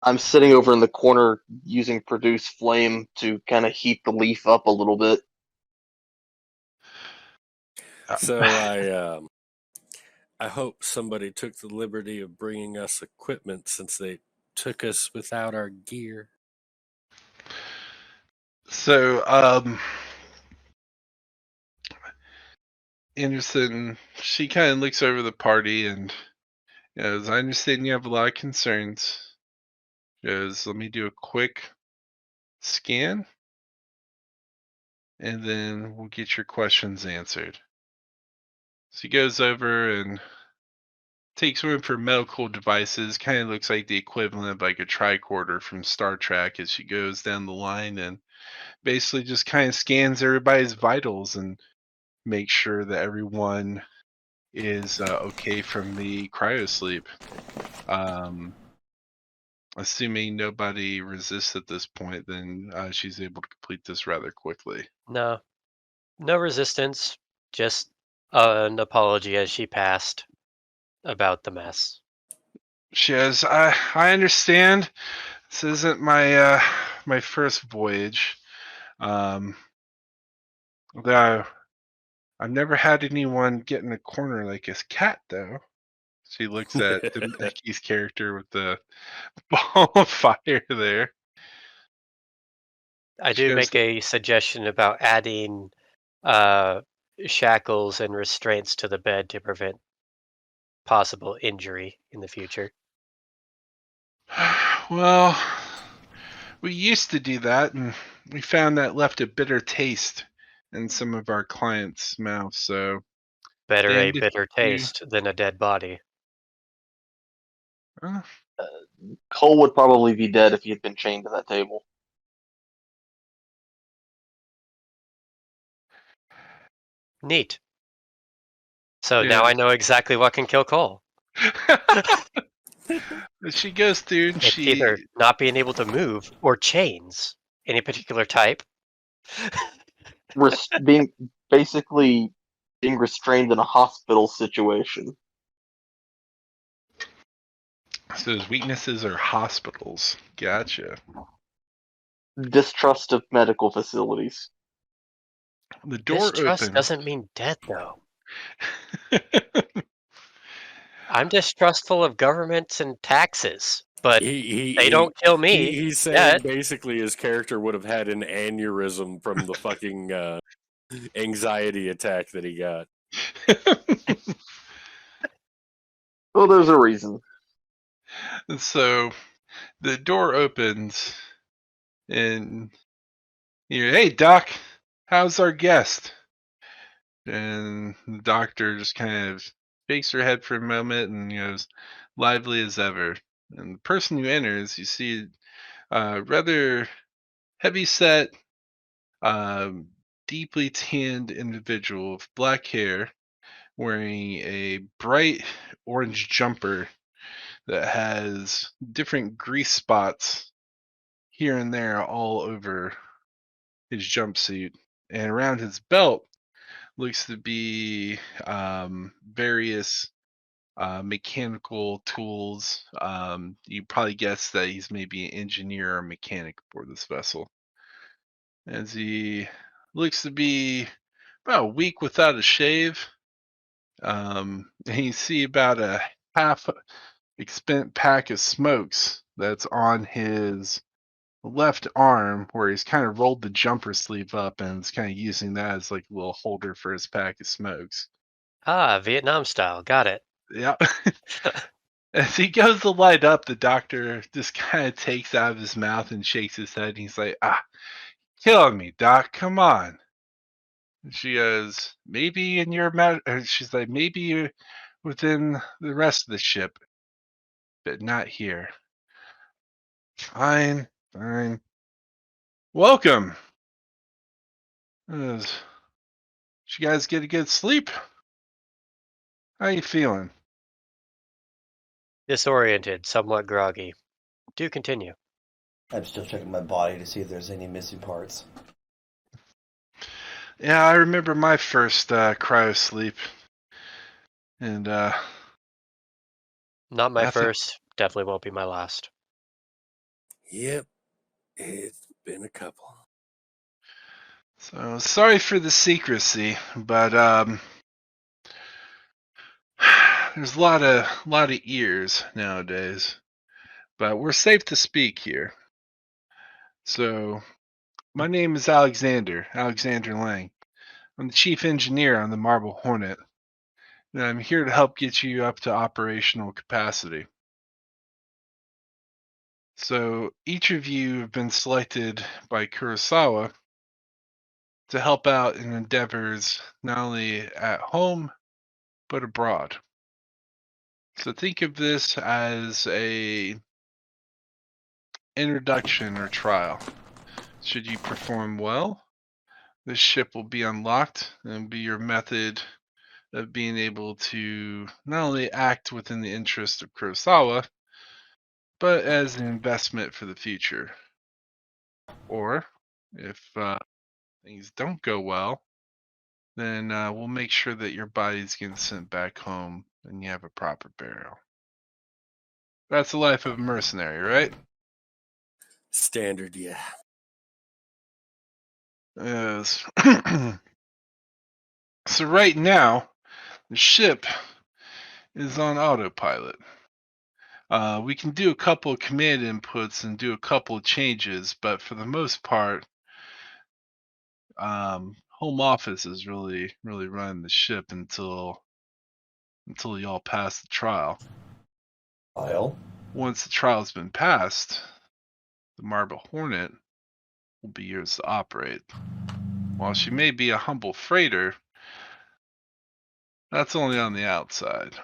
I'm sitting over in the corner using produce flame to kind of heat the leaf up a little bit. So I hope somebody took the liberty of bringing us equipment since they took us without our gear. So Anderson, she kind of looks over the party and goes, I understand you have a lot of concerns. She goes, let me do a quick scan and then we'll get your questions answered. So he goes over and takes one for medical devices, kind of looks like the equivalent of like a tricorder from Star Trek as she goes down the line and basically just kind of scans everybody's vitals and makes sure that everyone is okay from the cryosleep. Assuming nobody resists at this point, then she's able to complete this rather quickly. No, no resistance. Just an apology as she passed about the mess. She goes, I understand. This isn't my first voyage. Um, though I've never had anyone get in a corner like his cat, though. She looks at Demeki's character with the ball of fire there. I She do goes, make a suggestion about adding uh, shackles and restraints to the bed to prevent possible injury in the future. well, we used to do that, and we found that left a bitter taste in some of our clients' mouths. So, Better a damned if bitter you. taste than a dead body. Uh, Cole would probably be dead if he had been chained to that table. Neat. So now I yes. know exactly what can kill Cole. She goes through and It's either she. not being able to move or chains. Any particular type? Being basically being restrained in a hospital situation. So his weaknesses are hospitals. Gotcha. Distrust of medical facilities. The door Distrust opens. doesn't mean death, though. I'm distrustful of governments and taxes, but they don't kill me He's saying yet. basically his character would have had an aneurysm from the fucking anxiety attack that he got. Well, there's a reason. So the door opens and you're, hey, Doc, how's our guest? And the doctor just kind of shakes her head for a moment and goes, lively as ever. And the person who enters, you see a rather heavy set, deeply tanned individual with black hair wearing a bright orange jumper that has different grease spots here and there all over his jumpsuit. And around his belt looks to be various mechanical tools. You probably guess that he's maybe an engineer or mechanic aboard this vessel. As he looks to be about a week without a shave. And you see about a half spent pack of smokes that's on his left arm, where he's kind of rolled the jumper sleeve up and is kind of using that as like a little holder for his pack of smokes. Ah, Vietnam style. Got it. Yep. As he goes to light up, the doctor just kind of takes out of his mouth and shakes his head. And he's like, killing me, Doc. Come on. And she goes, maybe in your she's like, maybe you're within the rest of the ship, but not here. Fine, fine. Welcome. Did you guys get a good sleep? How you feeling? Disoriented, somewhat groggy. Do continue. I'm still checking my body to see if there's any missing parts. Yeah, I remember my first cryo sleep. And Not my Nothing. first. Definitely won't be my last. Yep, it's been a couple. So sorry for the secrecy, but there's a lot of ears nowadays. But we're safe to speak here. So my name is Alexander Lang. I'm the chief engineer on the Marble Hornet, and I'm here to help get you up to operational capacity. So each of you have been selected by Kurosawa to help out in endeavors not only at home but abroad. So think of this as a introduction or trial. Should you perform well, this ship will be unlocked and be your method of being able to not only act within the interest of Kurosawa, but as an investment for the future. Or if things don't go well, then we'll make sure that your body's getting sent back home and you have a proper burial. That's the life of a mercenary, right? Standard, yeah. Yes. So right now, the ship is on autopilot. We can do a couple of command inputs and do a couple of changes, but for the most part, home office is really running the ship until y'all pass the trial. Kyle? Once the trial's been passed, the Marble Hornet will be yours to operate. While she may be a humble freighter, that's only on the outside.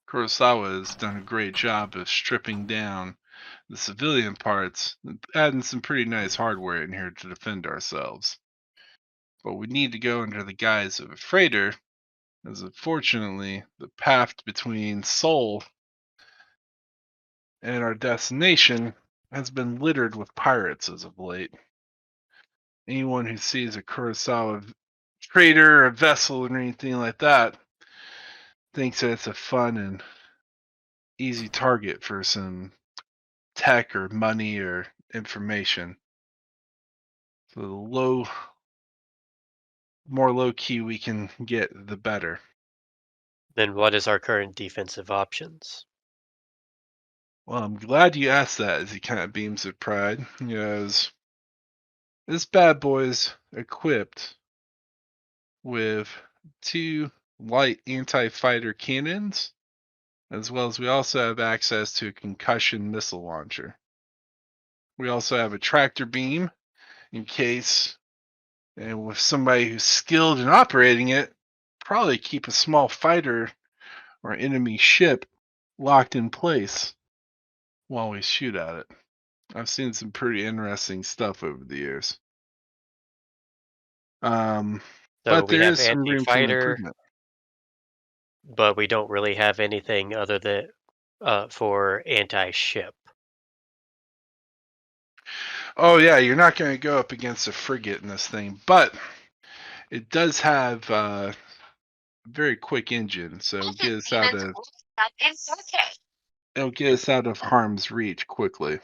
Kurosawa has done a great job of stripping down the civilian parts, and adding some pretty nice hardware in here to defend ourselves. But we need to go under the guise of a freighter, as unfortunately the path between Seoul and our destination has been littered with pirates as of late. Anyone who sees a Kurosawa trader, a vessel, or anything like that thinks that it's a fun and easy target for some tech or money or information. So the more low key we can get, the better. Then what is our current defensive options? Well, I'm glad you asked that, as he kind of beams with pride. He goes, this bad boy's equipped with 2 light anti-fighter cannons, as well as we also have access to a concussion missile launcher. We also have a tractor beam in case, and with somebody who's skilled in operating it, probably keep a small fighter or enemy ship locked in place while we shoot at it. I've seen some pretty interesting stuff over the years. So But we there have is some room for anti-fighter, improvement. but we don't really have anything other than for anti-ship. Oh yeah, you're not going to go up against a frigate in this thing, but it does have very quick engine, so it'll get us out of harm's reach quickly.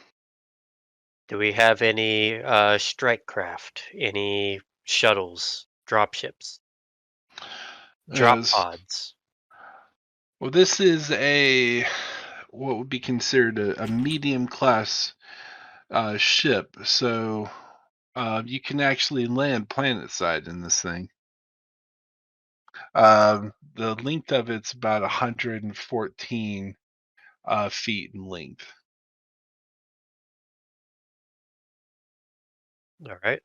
Do we have any strike craft? Any shuttles, dropships, drop As- pods? well, this is what would be considered a medium class ship, so you can actually land planet side in this thing. The length of it's about 114 feet in length. All right.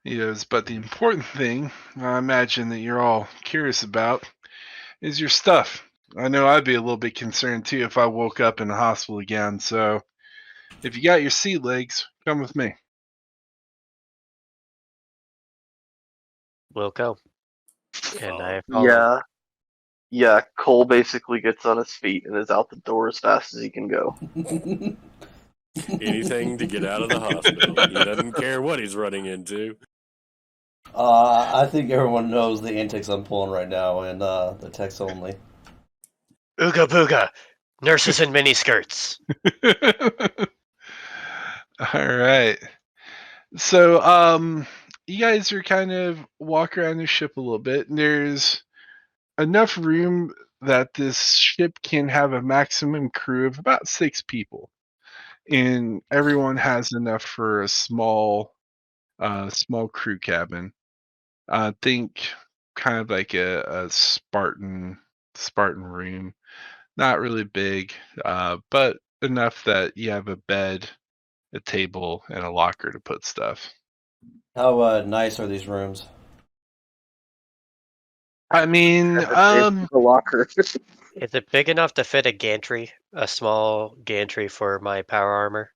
Yes, but the important thing, I imagine that you're all curious about, is your stuff. I know I'd be a little bit concerned too if I woke up in a hospital again. So if you got your sea legs, come with me. We'll go. And I follow. Yeah. Yeah, Cole basically gets on his feet and is out the door as fast as he can go. Anything to get out of the hospital. He doesn't care what he's running into. I think everyone knows the antics I'm pulling right now, and the text only. Ooga booga! Nurses in miniskirts. All right. So you guys are kind of walk around the ship a little bit, and there's enough room that this ship can have a maximum crew of about 6 people. And everyone has enough for a small crew cabin. Think kind of like a Spartan room. Not really big, but enough that you have a bed, a table, and a locker to put stuff. How nice are these rooms? I mean, The locker. Is it big enough to fit a gantry? A small gantry for my power armor?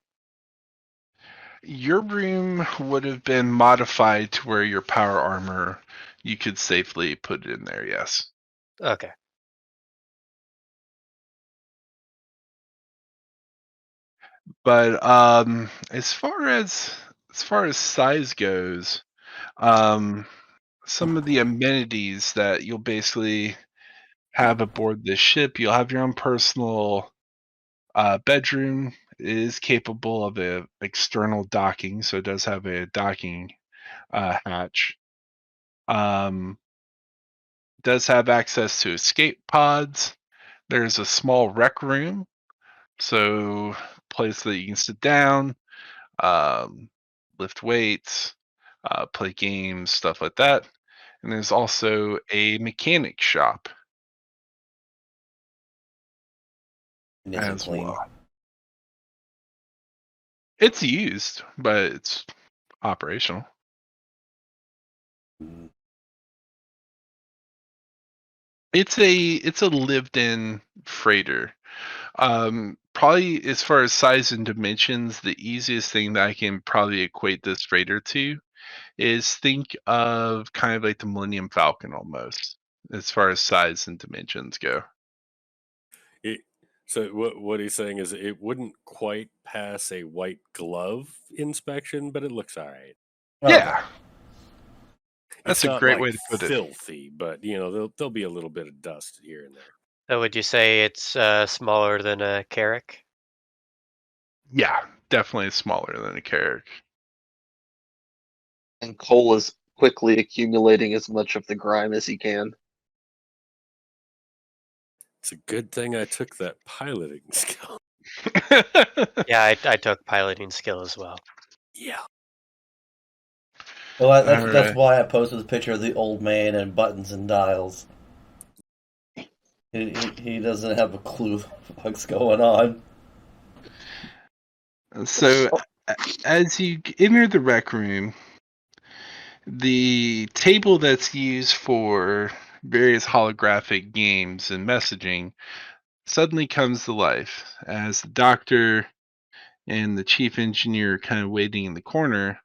your room would have been modified to where your power armor, you could safely put it in there, yes. Okay. But as far as size goes, some of the amenities that you'll basically have aboard this ship, you'll have your own personal bedroom. It is capable of a external docking, so it does have a docking hatch. Does have access to escape pods. There's a small rec room, so place that you can sit down, lift weights, play games, stuff like that. And there's also a mechanic shop And is it as clean? well. It's used, but it's operational. Mm. It's a lived-in freighter. Probably as far as size and dimensions, the easiest thing that I can probably equate this freighter to is think of kind of like the Millennium Falcon almost, as far as size and dimensions go. So what he's saying is it wouldn't quite pass a white glove inspection, but it looks all right. Yeah, It's that's a not great like way to put it. filthy, but there'll be a little bit of dust here and there. So would you say it's smaller than a Carrack? Yeah, definitely smaller than a Carrack. And Cole is quickly accumulating as much of the grime as he can. It's a good thing I took that piloting skill. Yeah, I took piloting skill as well. Yeah. Well, that's Alright. why I posted the picture of the old man and buttons and dials. He doesn't have a clue what's going on. So as you enter the rec room, the table that's used for various holographic games and messaging suddenly comes to life as the doctor and the chief engineer are kind of waiting in the corner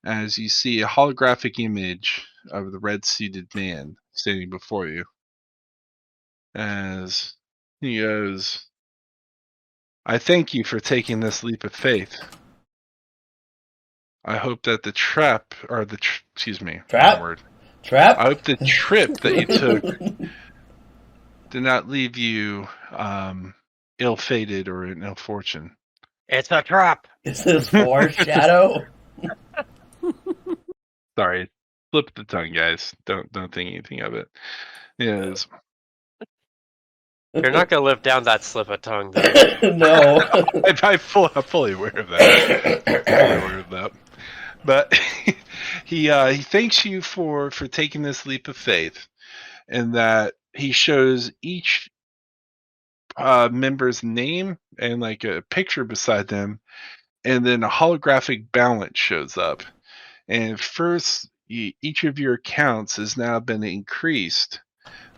as you see a holographic image of the red suited man standing before you. As he goes, I thank you for taking this leap of faith. I hope that the trap, or excuse me, wrong Trap? word. Trap? I hope the trip that you took did not leave you ill-fated or in ill fortune. It's a trap. Is this foreshadow? Sorry, slip the tongue, guys. Don't think anything of it. Yes, You're not going to live down that slip of tongue, though. No. I'm fully aware of that. Fully aware of that. But he thanks you for taking this leap of faith, and that he shows each member's name and like a picture beside them, and then a holographic balance shows up. And first, each of your accounts has now been increased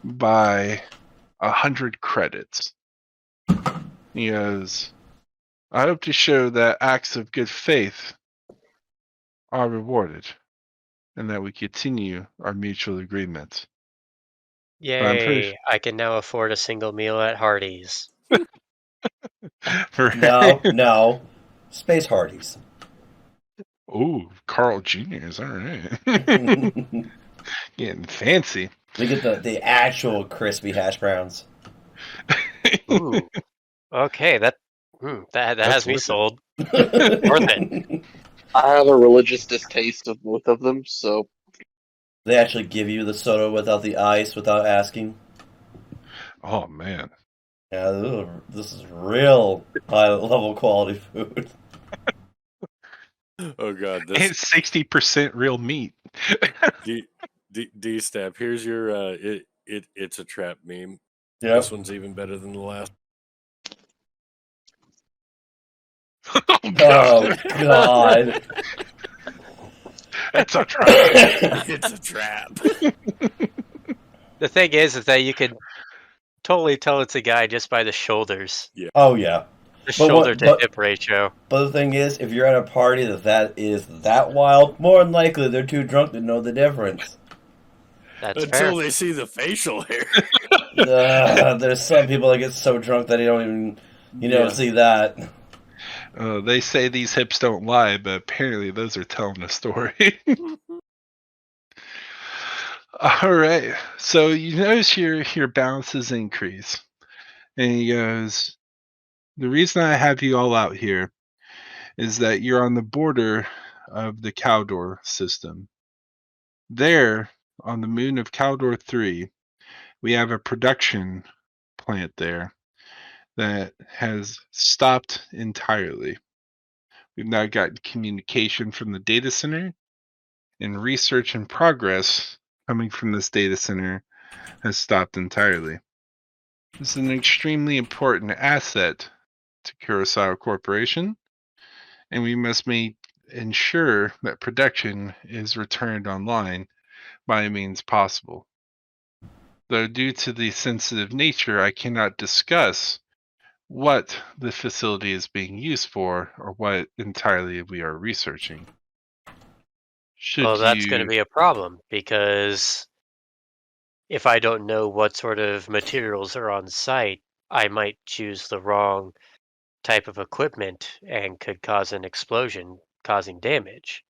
by 100 credits. He goes, I hope to show that acts of good faith are rewarded, and that we continue our mutual agreement. But I'm pretty Yay, I can now afford a single meal at Hardee's. sure. No. Space Hardies. Ooh, Carl Jr.'s all right. Getting fancy. We get the actual crispy hash browns. Ooh, okay, that That's has me worth it. sold. Worth it. I have a religious distaste of both of them, so They actually give you the soda without the ice, without asking. Oh man. Yeah, this is real high level quality food. Oh god, this It's 60% real meat. Dstapp. Here's your it's a trap meme. Yep. This one's even better than the last. Oh Oh god. God. It's a trap. It's a trap. The thing is that you could totally tell it's a guy just by the shoulders. Oh yeah. The But shoulder to hip ratio. But the thing is, if you're at a party that is that wild, more than likely they're too drunk to know the difference. That's Until fair. they see the facial hair. There's some people that get so drunk that they don't even, Yeah. see that. They say these hips don't lie, but apparently those are telling a story. All right. So you notice your balances increase. And he goes, the reason I have you all out here is that you're on the border of the Caldor system. There, on the moon of Caldor 3, we have a production plant there that has stopped entirely. We've now got communication from the data center, and research and progress coming from this data center has stopped entirely. This is an extremely important asset to Kurosawa Corporation, and we must ensure that production is returned online by any means possible. Though due to the sensitive nature, I cannot discuss what the facility is being used for or what entirely we are researching. Well, Should that's going to you be a problem because if I don't know what sort of materials are on site, I might choose the wrong type of equipment and could cause an explosion, causing damage.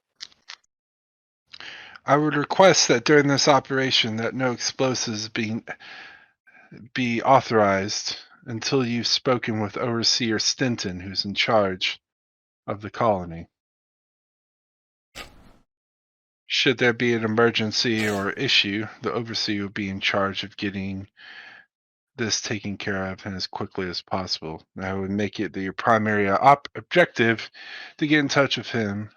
I would request that during this operation that no explosives be authorized until you've spoken with Overseer Stinton, who's in charge of the colony. Should there be an emergency or issue, the Overseer will be in charge of getting this taken care of and as quickly as possible. I would make it your primary objective to get in touch with him,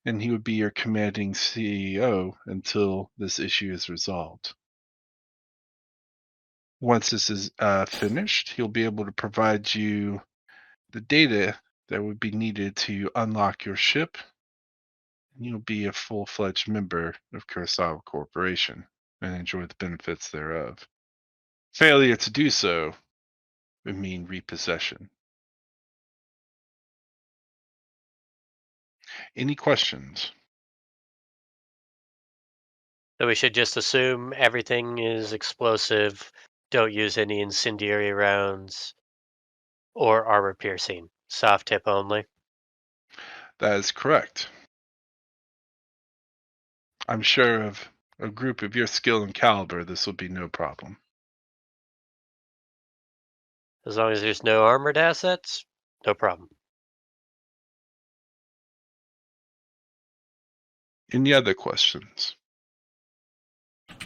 and he would be your commanding CEO until this issue is resolved. Once this is finished, he'll be able to provide you the data that would be needed to unlock your ship, and you'll be a full-fledged member of Kurosawa Corporation and enjoy the benefits thereof. Failure to do so would mean repossession. Any questions? So we should just assume everything is explosive, don't use any incendiary rounds or armor piercing. Soft tip only. That is correct. I'm sure of a group of your skill and caliber, this will be no problem. As long as there's no armored assets, no problem. Any other questions? I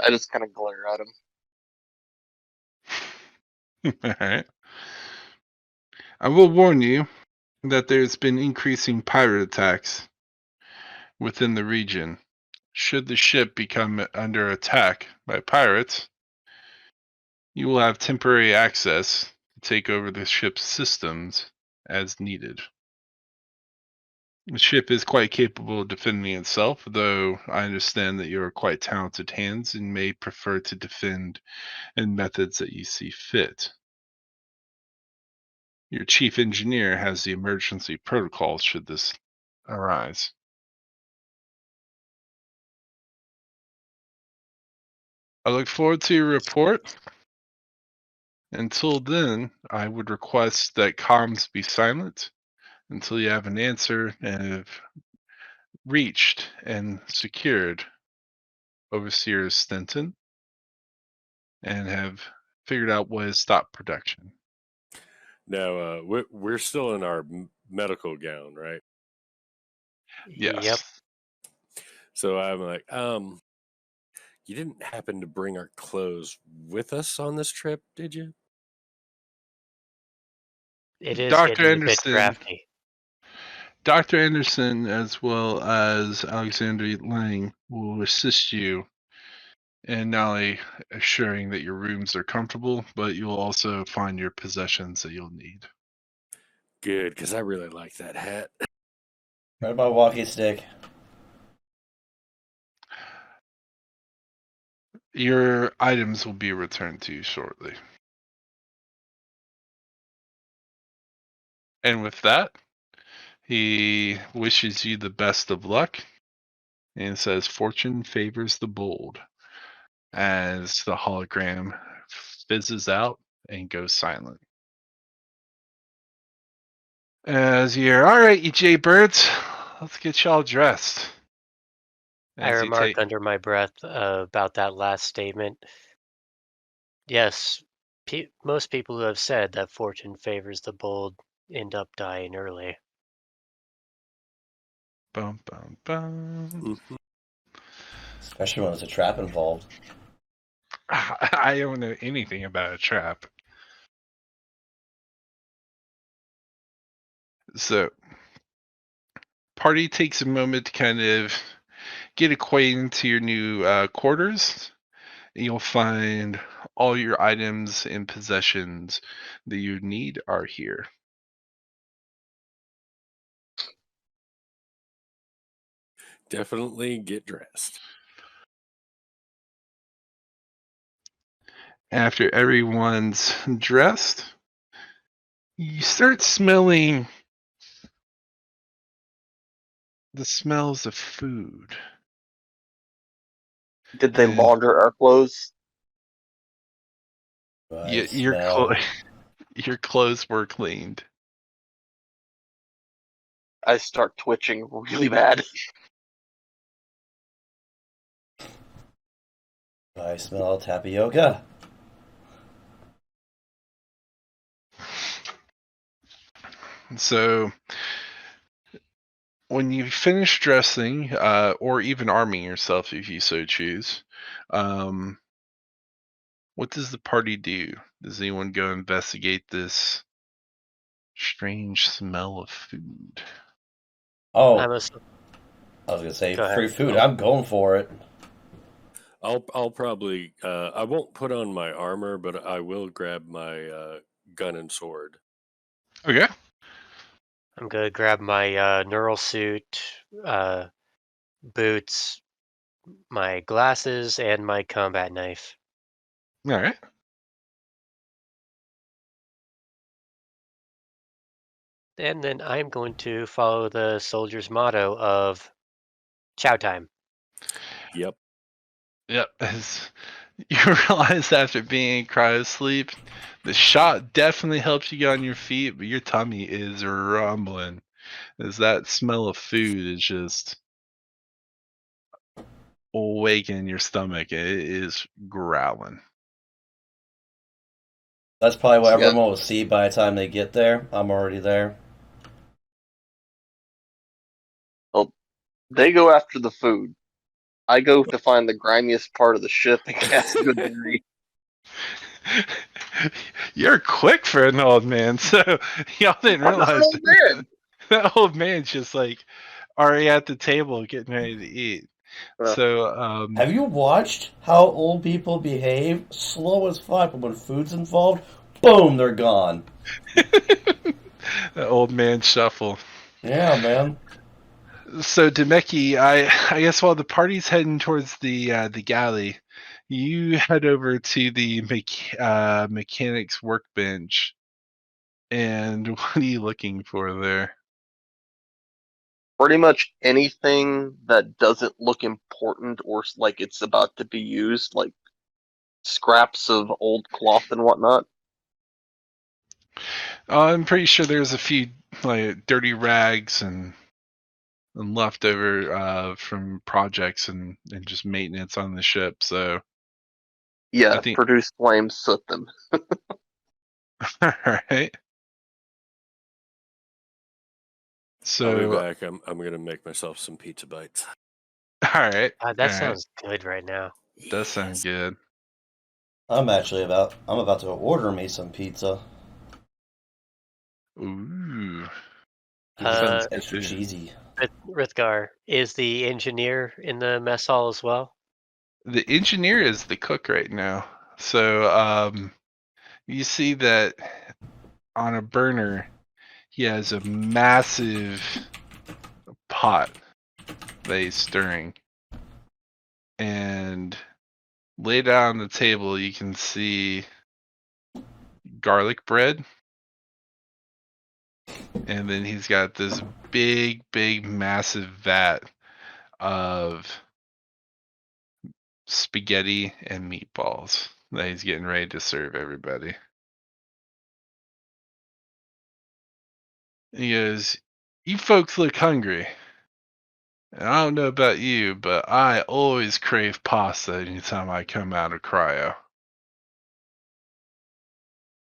just kind of glare at him. All right. I will warn you that there's been increasing pirate attacks within the region. Should the ship become under attack by pirates, you will have temporary access to take over the ship's systems as needed. The ship is quite capable of defending itself, though I understand that you are quite talented hands and may prefer to defend in methods that you see fit. Your chief engineer has the emergency protocols should this arise. I look forward to your report. Until then, I would request that comms be silent until you have an answer and have reached and secured Overseer Stenton and have figured out what has stopped production. Now, we're still in our medical gown, right? Yes. Yep. So I'm like, you didn't happen to bring our clothes with us on this trip, did you? It is Dr. getting a bit Anderson, drafty. Dr. Anderson, as well as Alexander Lang, will assist you in not only assuring that your rooms are comfortable, but you'll also find your possessions that you'll need. Good, because I really like that hat. Right, my walkie stick. Your items will be returned to you shortly. And with that, he wishes you the best of luck and says, "Fortune favors the bold," as the hologram fizzes out and goes silent. As you're, all right, you jaybirds, let's get y'all dressed. I As you remark take, under my breath about that last statement. Yes, most people who have said that fortune favors the bold end up dying early. bum bum bum. Mhm. Especially when there's a trap involved. I don't know anything about a trap. So, party takes a moment to kind of get acquainted to your new quarters. You'll find all your items and possessions that you need are here. Definitely get dressed. After everyone's dressed, you start smelling the smells of food. Did they And launder our clothes? I your smell. your clothes were cleaned. I start twitching really bad. I smell tapioca. So when you finish dressing, or even arming yourself if you so choose, what does the party do? Does anyone go investigate this strange smell of food? Oh, I'm a, I was gonna say Go ahead. free food. I'm going for it. I'll probably I won't put on my armor, but I will grab my gun and sword. Okay. I'm gonna grab my neural suit, boots, my glasses, and my combat knife. All right. And then I'm going to follow the soldier's motto of chow time. Yep. Yep. As you realize after being in cryo sleep, the shot definitely helps you get on your feet, but your tummy is rumbling. is that smell of food is just awakening your stomach. It is growling. That's probably what Yeah. everyone will see by the time they get there. I'm already there. They go after the food. I go to find the grimiest part of the ship and cast Good Berry. You're quick for an old man, so y'all didn't I'm not an realize old man. that old man's just like already at the table getting ready to eat. Well, So Have you watched how old people behave? Slow as fuck, but when food's involved, boom, they're gone. the old man shuffle. Yeah, man. So Demeki, I guess while the party's heading towards the galley, you head over to the mechanics workbench. And what are you looking for there? pretty much anything that doesn't look important or like it's about to be used, like scraps of old cloth and whatnot. I'm pretty sure there's a few like dirty rags and leftover from projects and just maintenance on the ship. So I Yeah, think produce flames, soot them. all right. I'll be So back. I'm gonna make myself some pizza bites. all right, all That right. sounds good right now. Does sound good. I'm about to order me some pizza. Ooh, Give me some sounds Uh, good extra too. cheesy. Rithgar, is the engineer in the mess hall as well? The engineer is the cook right now. So you see that on a burner, he has a massive pot that he's stirring. And laid out on the table, you can see garlic bread. And then he's got this big, big, massive vat of spaghetti and meatballs that he's getting ready to serve everybody. He goes, "You folks look hungry. And I don't know about you, but I always crave pasta anytime I come out of cryo."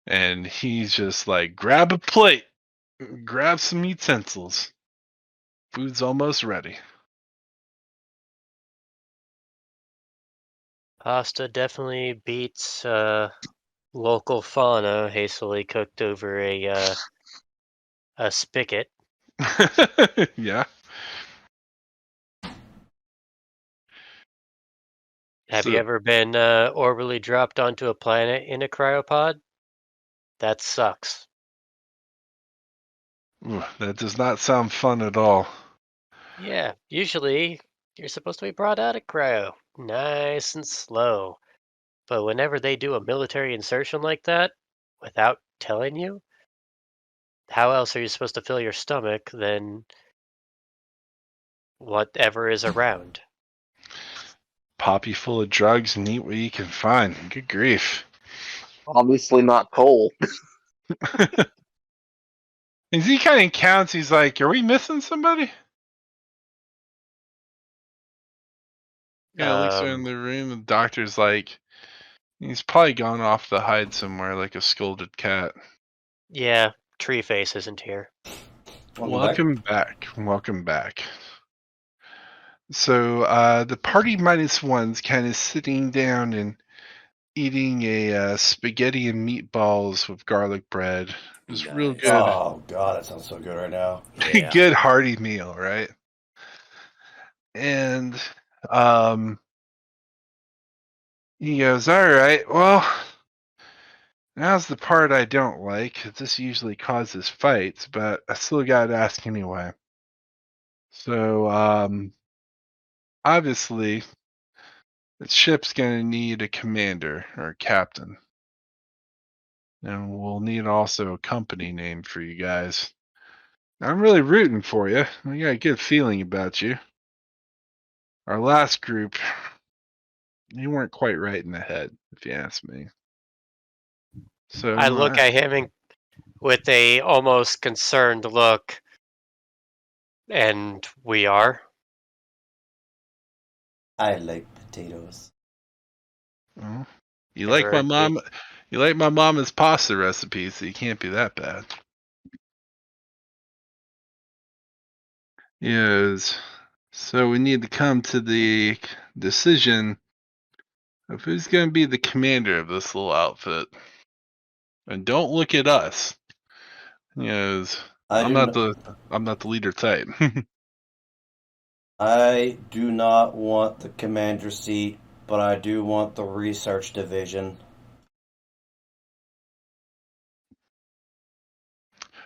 And he's just like, "Grab a plate, grab some utensils. Food's almost ready." Pasta definitely beats local fauna hastily cooked over a spigot. Yeah. Have you So ever been orbitally dropped onto a planet in a cryopod? That sucks. that does not sound fun at all. Yeah, usually you're supposed to be brought out of cryo, nice and slow. But whenever they do a military insertion like that, without telling you, how else are you supposed to fill your stomach than whatever is around? Pop you full of drugs and eat what you can find. Good grief. Obviously not coal. As he kind of counts, he's like, "Are we missing somebody?" Yeah, looks around Um, the room. The doctor's like, he's probably gone off to hide somewhere like a scolded cat. yeah, Tree Face isn't here. Welcome back. Welcome back. So the party minus one's kind of sitting down and eating a spaghetti and meatballs with garlic bread. Just real Nice. good, Oh god, that sounds so good right now. Yeah. good hearty meal, right? And um, he goes, "All right, well, now's the part I don't like. This usually causes fights, but I still got to ask anyway. So obviously, the ship's going to need a commander or a captain. And we'll need also a company name for you guys. I'm really rooting for you. I got a good feeling about you. Our last group, you weren't quite right in the head, if you ask me. So, I look at him with a almost concerned look. And we are. I like potatoes. Well, you like Never my agree. mom. You like my mama's pasta recipe, so you can't be that bad. Yes. So we need to come to the decision of who's going to be the commander of this little outfit. And don't look at us. Yes. I I'm do. not the leader type. I do not want the commander seat, but I do want the research division.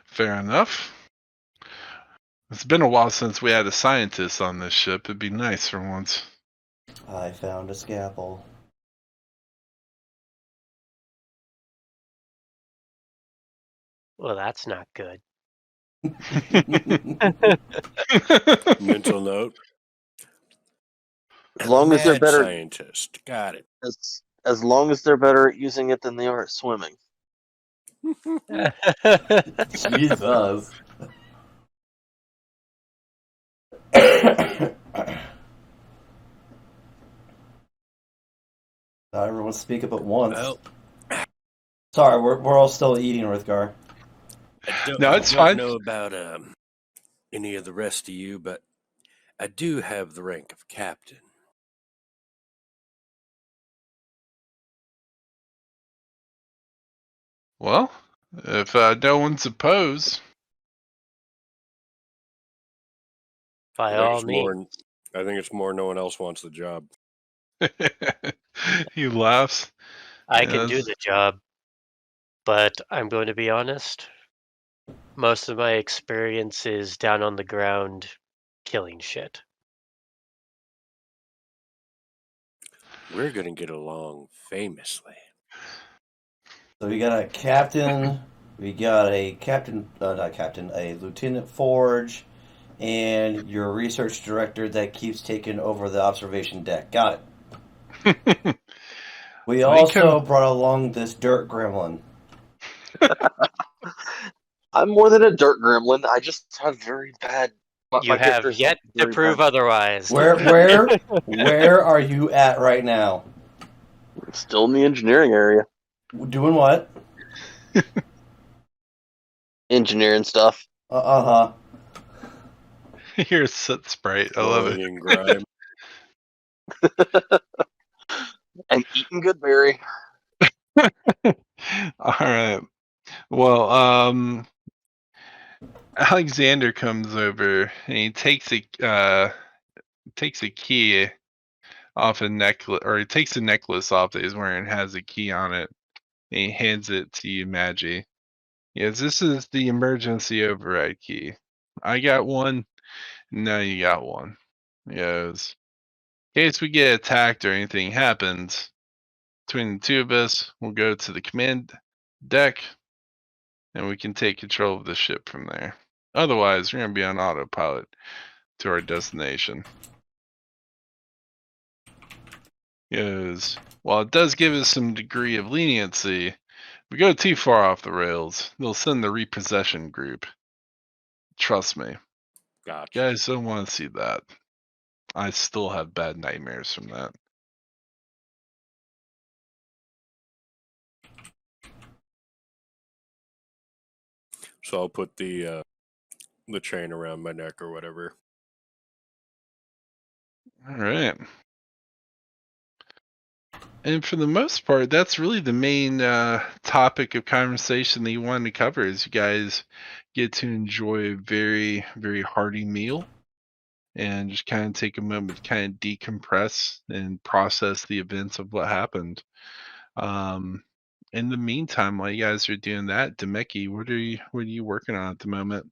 Fair enough. It's been a while since we had a scientist on this ship. It'd be nice for once. I found a scalpel. Well, that's not good. Mental note. As long as they're Mad better, scientist. Got it. as long as they're better at using it than they are at swimming. Jesus. Not everyone speak up at once. Well, Sorry, we're all still eating, Rithgar. No, it's I fine. don't know about any of the rest of you, but I do have the rank of captain. Well, if no one's opposed. By I think all it's more. means. I think it's more. No one else wants the job. He laughs. I can do Yes. the job, but I'm going to be honest. Most of my experience is down on the ground killing shit. We're gonna get along famously. So we got a captain. We got a captain, not captain, a lieutenant Forge, and your research director that keeps taking over the observation deck. Got it. We also brought along this dirt gremlin. I'm more than a dirt gremlin. I just have very bad. You have yet to prove otherwise. Where are you at right now? Still in the engineering area. Doing what? Engineering stuff. Uh-huh. Here's Soot Sprite. I love it. Rolling in grime. And eating good berry. All right. Well, Alexander comes over and he takes a key off a necklace, or he takes a necklace off that he's wearing, has a key on it, and he hands it to you, Maggie. Yes, this is the emergency override key. I got one. Now you got one. Yes. In case we get attacked or anything happens, between the two of us, we'll go to the command deck and we can take control of the ship from there. Otherwise, we're going to be on autopilot to our destination. Yes. While it does give us some degree of leniency, if we go too far off the rails, they'll send the repossession group. Trust me. Gotcha. Guys don't want to see that. I still have bad nightmares from that. So I'll put the chain around my neck or whatever. All right. And for the most part, that's really the main topic of conversation that you wanted to cover. Is you guys get to enjoy a very, very hearty meal and just kind of take a moment to kind of decompress and process the events of what happened. In the meantime, while you guys are doing that, Demeki, what are you working on at the moment?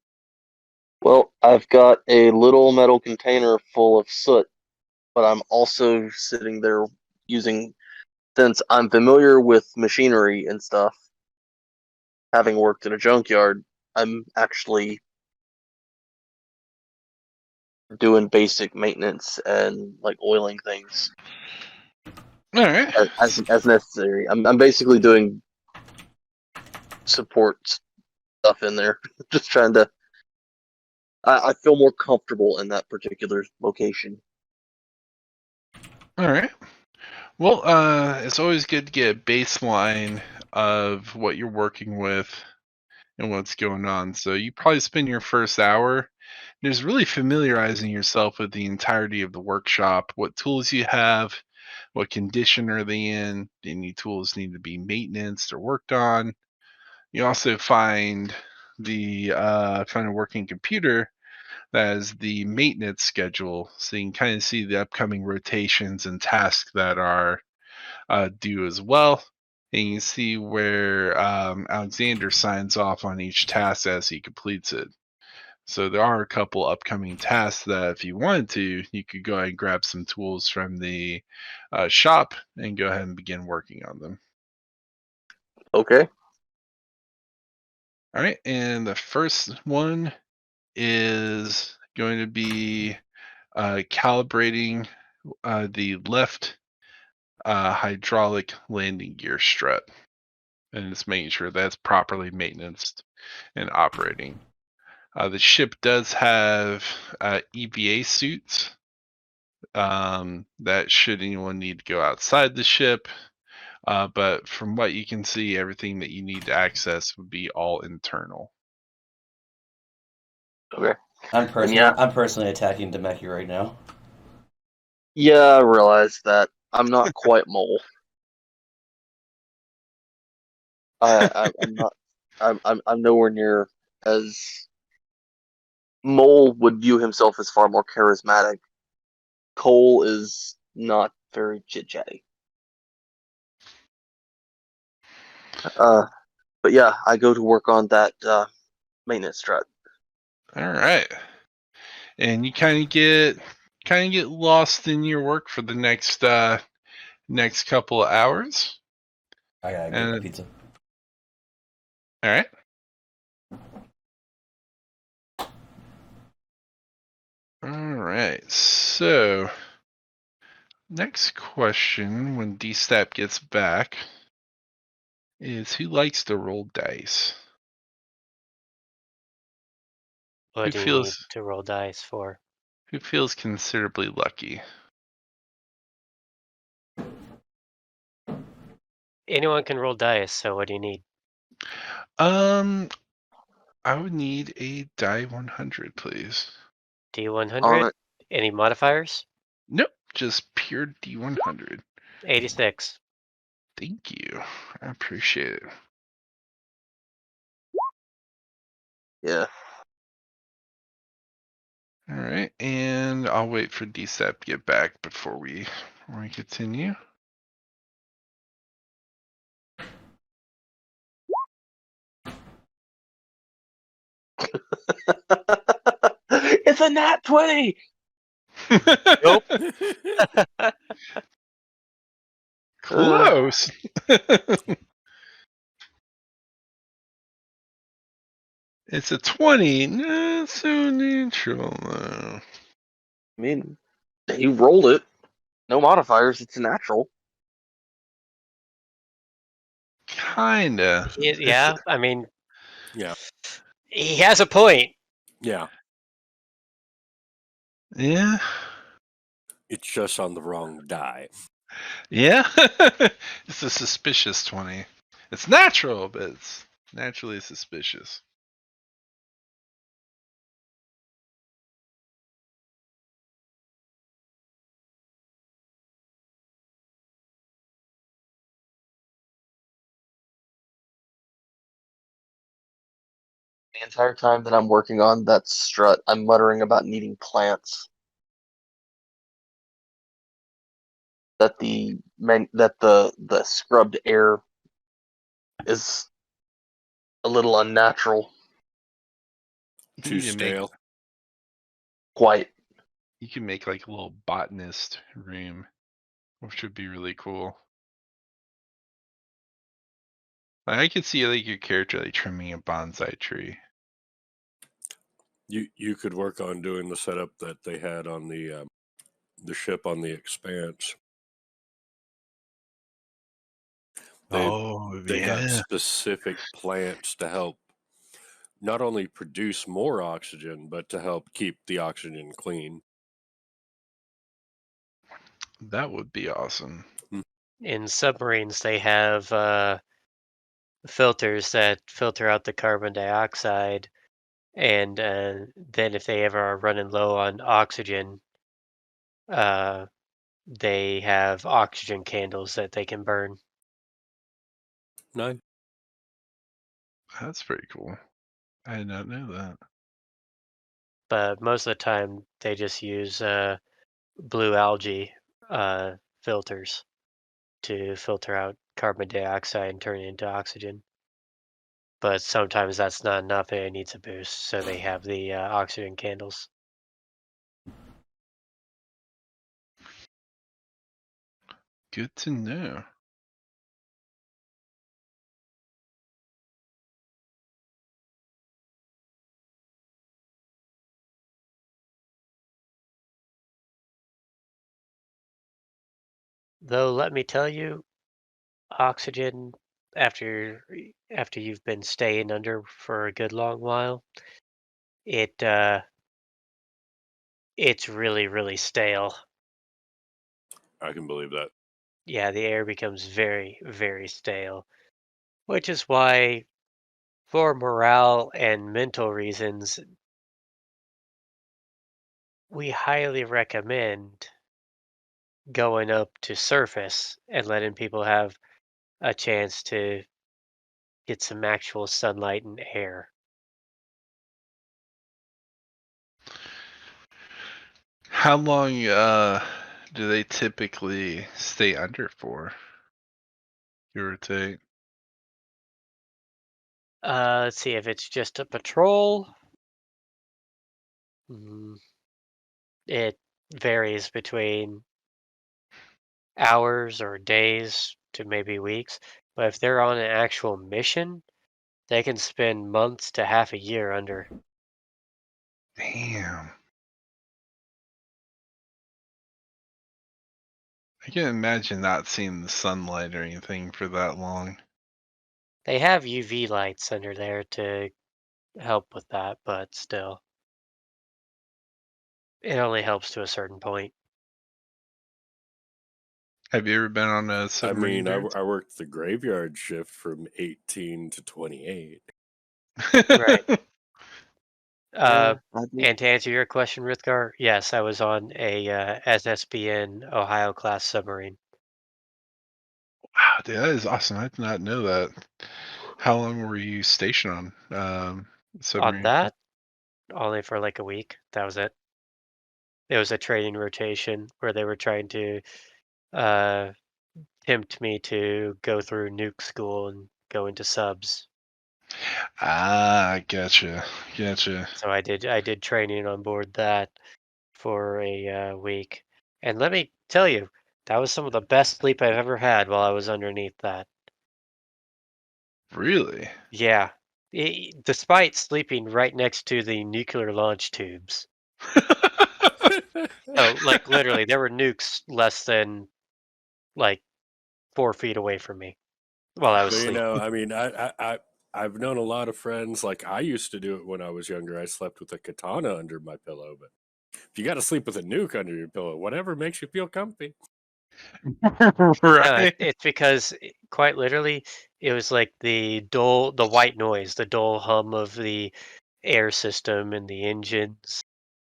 Well, I've got a little metal container full of soot, but I'm also sitting there using, since I'm familiar with machinery and stuff, having worked in a junkyard, I'm actually doing basic maintenance and like oiling things All right. as necessary. I'm basically doing support stuff in there, just trying to. I feel more comfortable in that particular location. All right. Well, it's always good to get a baseline of what you're working with and what's going on. So you probably spend your first hour just really familiarizing yourself with the entirety of the workshop, what tools you have, what condition are they in, any tools need to be maintenanced or worked on. You also find the kind of working computer that has the maintenance schedule, so you can kind of see the upcoming rotations and tasks that are due as well. And you can see where Alexander signs off on each task as he completes it. So there are a couple upcoming tasks that, if you wanted to, you could go ahead and grab some tools from the shop and go ahead and begin working on them. Okay. All right, and the first one is going to be calibrating the left hydraulic landing gear strut, and just making sure that's properly maintained and operating. The ship does have EVA suits that should anyone need to go outside the ship, but from what you can see, everything that you need to access would be all internal. Okay. I'm yeah. personally attacking Demeki right now. Yeah, I realize that. I'm not quite Mole. I'm not. I'm nowhere near as Mole would view himself as far more charismatic. Cole is not very chit chatty. But yeah, I go to work on that maintenance strut. All right, and you kind of get lost in your work for the next couple of hours. I gotta get my pizza. All right. All right. So, next question when Dstapp gets back is, who likes to roll dice? What Who do you need feels to roll dice for? who feels considerably lucky? Anyone can roll dice, so what do you need? I would need a die 100, please. D100? Alright. Any modifiers? Nope, just pure D100. 86. Thank you. I appreciate it. Yeah. All right, and I'll wait for DSAP to get back before we continue. It's a nat 20! Nope. Close. It's a 20. Not so neutral, though. I mean, he rolled it. No modifiers. It's a natural. Kinda. Yeah, I mean, Yeah. he has a point. Yeah. Yeah. It's just on the wrong die. Yeah. It's a suspicious 20. It's natural, but it's naturally suspicious. The entire time that I'm working on that strut, I'm muttering about needing plants. That the scrubbed air is a little unnatural. You Too need to make stale. Quite. you can make like a little botanist room, which would be really cool. Like, I could see like your character like trimming a bonsai tree. You could work on doing the setup that they had on the ship on the Expanse. They Oh they got yeah. specific plants to help not only produce more oxygen, but to help keep the oxygen clean. That would be awesome. In submarines, they have filters that filter out the carbon dioxide, and then if they ever are running low on oxygen, uh, they have oxygen candles that they can burn. Nice. That's pretty cool. I did not know that. But most of the time, they just use blue algae filters to filter out carbon dioxide and turn it into oxygen. But sometimes that's not enough and it needs a boost, so they have the oxygen candles. Good to know. Though let me tell you, oxygen after you've been staying under for a good long while, it it's really stale. I can believe that. Yeah, the air becomes very stale, which is why for morale and mental reasons we highly recommend going up to surface and letting people have a chance to get some actual sunlight and air. How long do they typically stay under for? Give or take. Let's see if it's just a patrol. It varies between hours or days to maybe weeks. But if they're on an actual mission, they can spend months to half a year under. Damn. I can't imagine not seeing the sunlight or anything for that long. They have UV lights under there to help with that, but still, it only helps to a certain point. Have you ever been on a I submarine? mean, I worked the graveyard shift from 18 to 28. Right. Yeah, I do. And to answer your question, Rithgar, yes, I was on a SSBN Ohio class submarine. Wow, dude, that is awesome. I did not know that. How long were you stationed on On submarine? that, only for like a week. That was it. It was a training rotation where they were trying to uh, tempt me to go through nuke school and go into subs. Ah, gotcha. So I did training on board that for a week, and let me tell you, that was some of the best sleep I've ever had while I was underneath that. Really? Yeah, despite sleeping right next to the nuclear launch tubes. So, like, literally, there were nukes less than like 4 feet away from me while I was But sleeping. I mean, I've known a lot of friends. Like I used to do it when I was younger. I slept with a katana under my pillow. But if you got to sleep with a nuke under your pillow, whatever makes you feel comfy. Right? It's because, quite literally, it was like the white noise, the dull hum of the air system and the engines.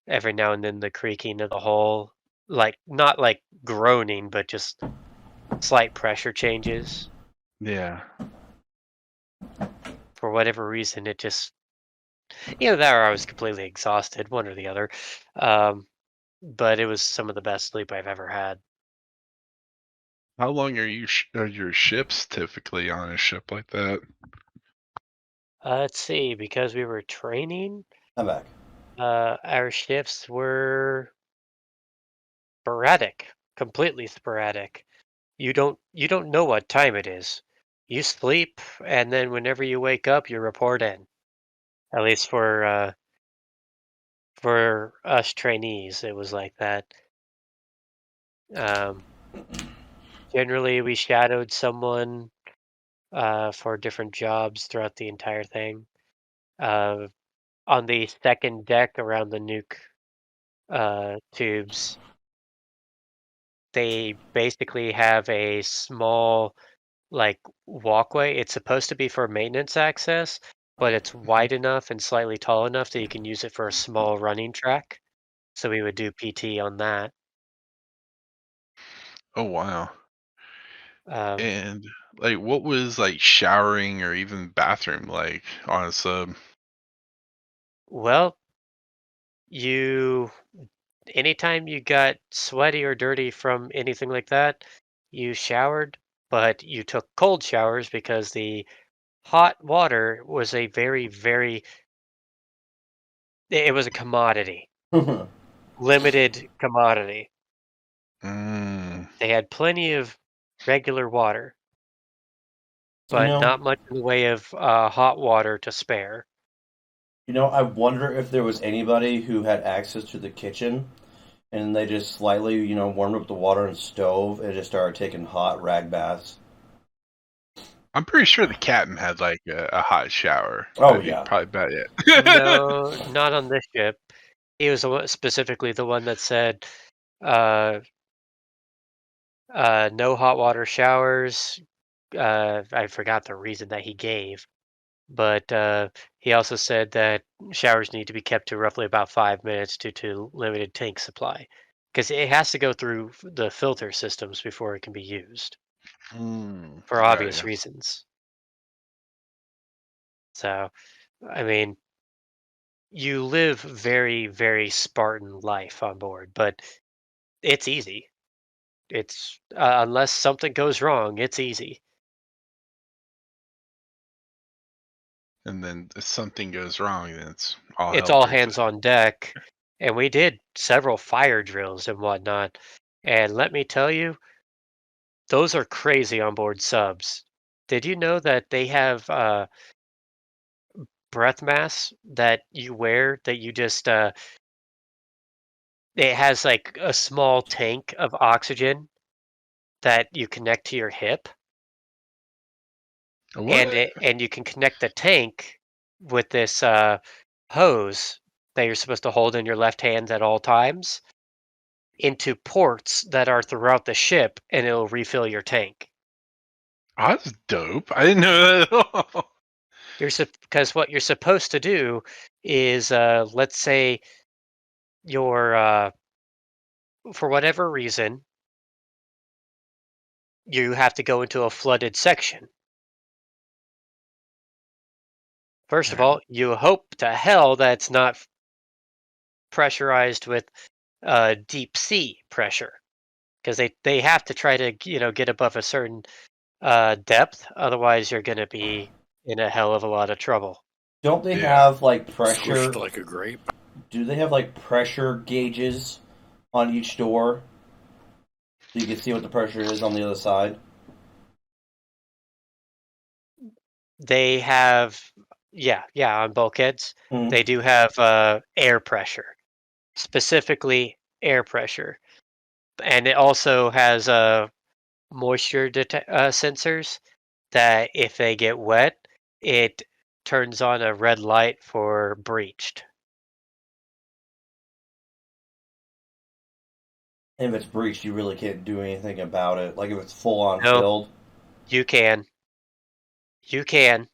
Every now and then, the creaking of the hull, like not like groaning, but just slight pressure changes. Yeah. For whatever reason, it just either that or I was completely exhausted, one or the other. But it was some of the best sleep I've ever had. How long are your ships typically on a ship like that? Let's see, because we were training, I'm back. our shifts were sporadic, completely sporadic. You don't know what time it is. You sleep, and then whenever you wake up, you report in. At least for us trainees, it was like that. Um, Generally, we shadowed someone for different jobs throughout the entire thing. Uh, on the second deck around the nuke tubes, they basically have a small like walkway. It's supposed to be for maintenance access, but it's Mhm. wide enough and slightly tall enough that you can use it for a small running track. So we would do PT on that. Oh wow. Um, And like, what was like showering or even bathroom like on a sub? well, you anytime you got sweaty or dirty from anything like that, you showered, but you took cold showers because the hot water was a it was a commodity, you limited commodity. Mm. They had plenty of regular water, but know, not much in the way of hot water to spare. I wonder if there was anybody who had access to the kitchen and they just slightly, warmed up the water and stove and just started taking hot rag baths. I'm pretty sure the captain had like a hot shower. Oh That'd be yeah. probably about it. No, not on this ship. He was specifically the one that said, uh, no hot water showers. I forgot the reason that he gave, but he also said that showers need to be kept to roughly about 5 minutes due to limited tank supply, because it has to go through the filter systems before it can be used for Got obvious ya. reasons. So, I mean, you live very Spartan life on board, but it's easy. It's unless something goes wrong, it's easy. And then if something goes wrong, then it's all It's hell all breaks hands loose. on deck, and we did several fire drills and whatnot. And let me tell you, those are crazy on board subs. Did you know that they have breath masks that you wear that you just it has like a small tank of oxygen that you connect to your hip, What? and you can connect the tank with this hose that you're supposed to hold in your left hand at all times into ports that are throughout the ship, and it'll refill your tank. Oh, that's dope. I didn't know that at all. Because what you're supposed to do is, let's say you're for whatever reason you have to go into a flooded section. First of Right. all, you hope to hell that it's not pressurized with deep sea pressure, because they have to try to get above a certain depth. Otherwise, you're going to be in a hell of a lot of trouble. Don't they Yeah. have like Squished pressure? like a grape. Do they have like pressure gauges on each door so you can see what the pressure is on the other side? They have, yeah, on bulkheads, Mm. they do have air pressure, specifically air pressure, and it also has moisture sensors that if they get wet, it turns on a red light for breached. And if it's breached, you really can't do anything about it. Like if it's full on No, filled. you can, you can.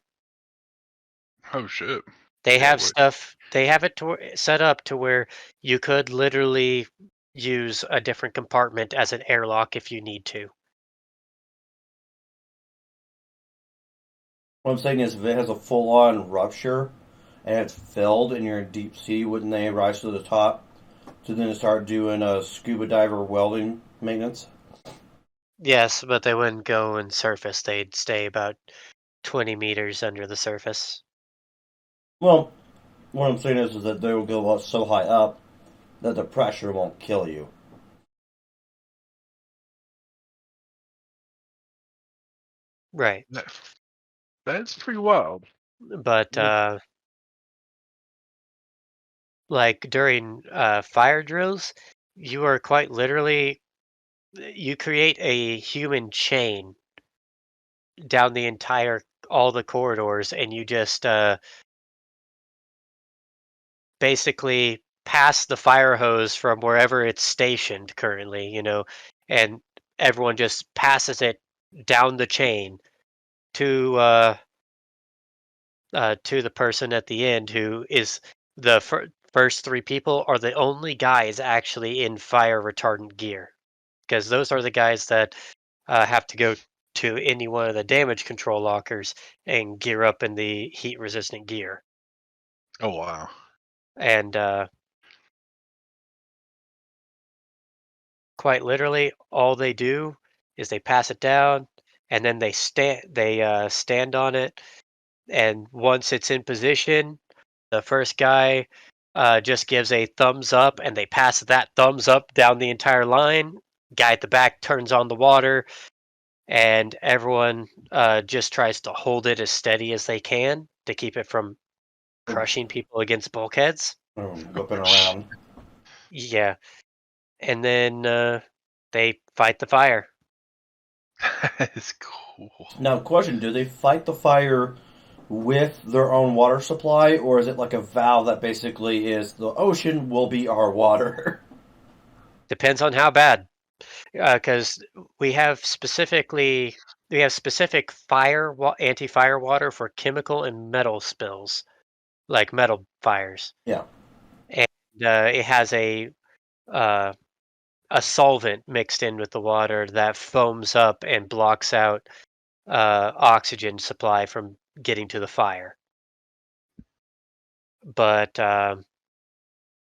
Oh shit. They Yeah. have Wait. stuff. They have it set up to where you could literally use a different compartment as an airlock if you need to. What I'm saying is, if it has a full on rupture and it's filled and you're in deep sea, wouldn't they rise to the top to then start doing a scuba diver welding maintenance? Yes, but they wouldn't go and surface. They'd stay about 20 meters under the surface. Well, what I'm saying is that they will go so high up that the pressure won't kill you. Right. That's pretty wild. But What? like during fire drills, you are quite literally you create a human chain down the entire all the corridors, and you just basically pass the fire hose from wherever it's stationed currently, and everyone just passes it down the chain to the person at the end who is the first three people are the only guys actually in fire retardant gear, because those are the guys that have to go to any one of the damage control lockers and gear up in the heat resistant gear. Oh wow. And quite literally, all they do is they pass it down, and then they stand on it. And once it's in position, the first guy just gives a thumbs up, and they pass that thumbs up down the entire line. Guy at the back turns on the water, and everyone just tries to hold it as steady as they can to keep it from crushing people against bulkheads. Whipping around. Yeah, and then they fight the fire. That is cool. Now, question: do they fight the fire with their own water supply, or is it like a valve that basically is the ocean will be our water? Depends on how bad, because we have specific anti-fire water for chemical and metal spills, like metal fires, Yeah. and it has uh, a solvent mixed in with the water that foams up and blocks out oxygen supply from getting to the fire. But and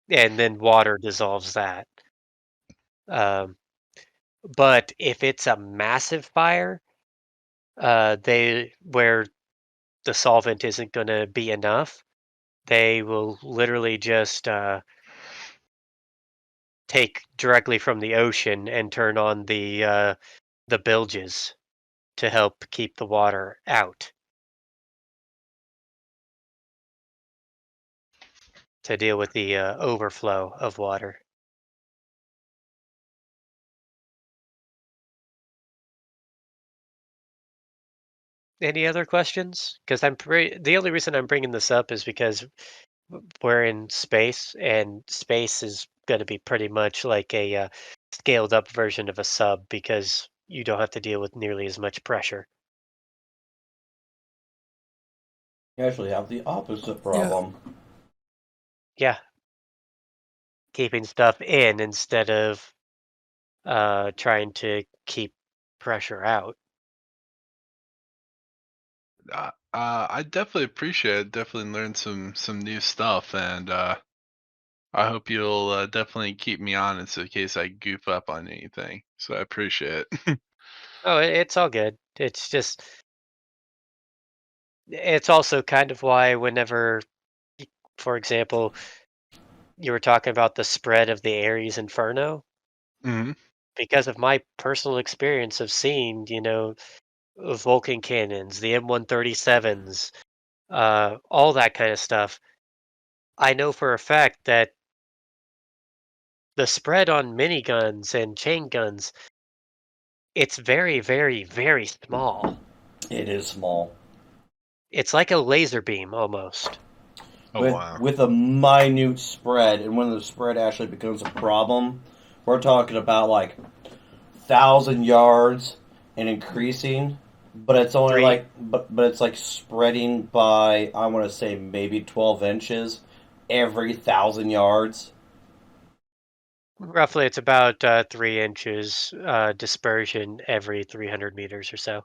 then water dissolves that. Um, but if it's a massive fire, they where the solvent isn't going to be enough, they will literally just take directly from the ocean and turn on the bilges to help keep the water out, to deal with the overflow of water. Any other questions? Because the only reason I'm bringing this up is because we're in space, and space is going to be pretty much like a scaled up version of a sub, because you don't have to deal with nearly as much pressure. You actually have the opposite problem. Yeah, keeping stuff in instead of trying to keep pressure out. I definitely appreciate it. Definitely learned some new stuff, and I hope you'll definitely keep me honest in case I goof up on anything. So I appreciate it. Oh, it's all good. It's also kind of why whenever, for example, you were talking about the spread of the Ares Inferno, Hmm. because of my personal experience of seeing, Vulcan cannons, the M137s, all that kind of stuff. I know for a fact that the spread on miniguns and chain guns, it's very, very, very small. It is small. It's like a laser beam almost. Oh wow. With a minute spread, and when the spread actually becomes a problem, we're talking about like 1,000 yards and increasing. But it's only Three, like, but it's like spreading by, I want to say maybe 12 inches every 1,000 yards. roughly, it's about 3 inches dispersion every 300 meters or so.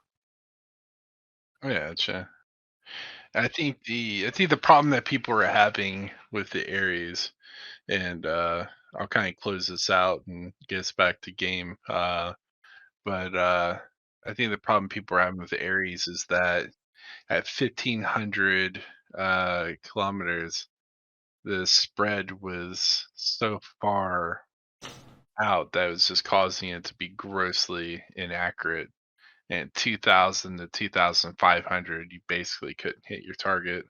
Oh yeah, gotcha. I think the problem that people are having with the Aries, and I'll kind of close this out and get us back to game. But I think the problem people are having with the Aries is that at 1,500 kilometers, the spread was so far out that it was just causing it to be grossly inaccurate. And 2,000 to 2,500, you basically couldn't hit your target.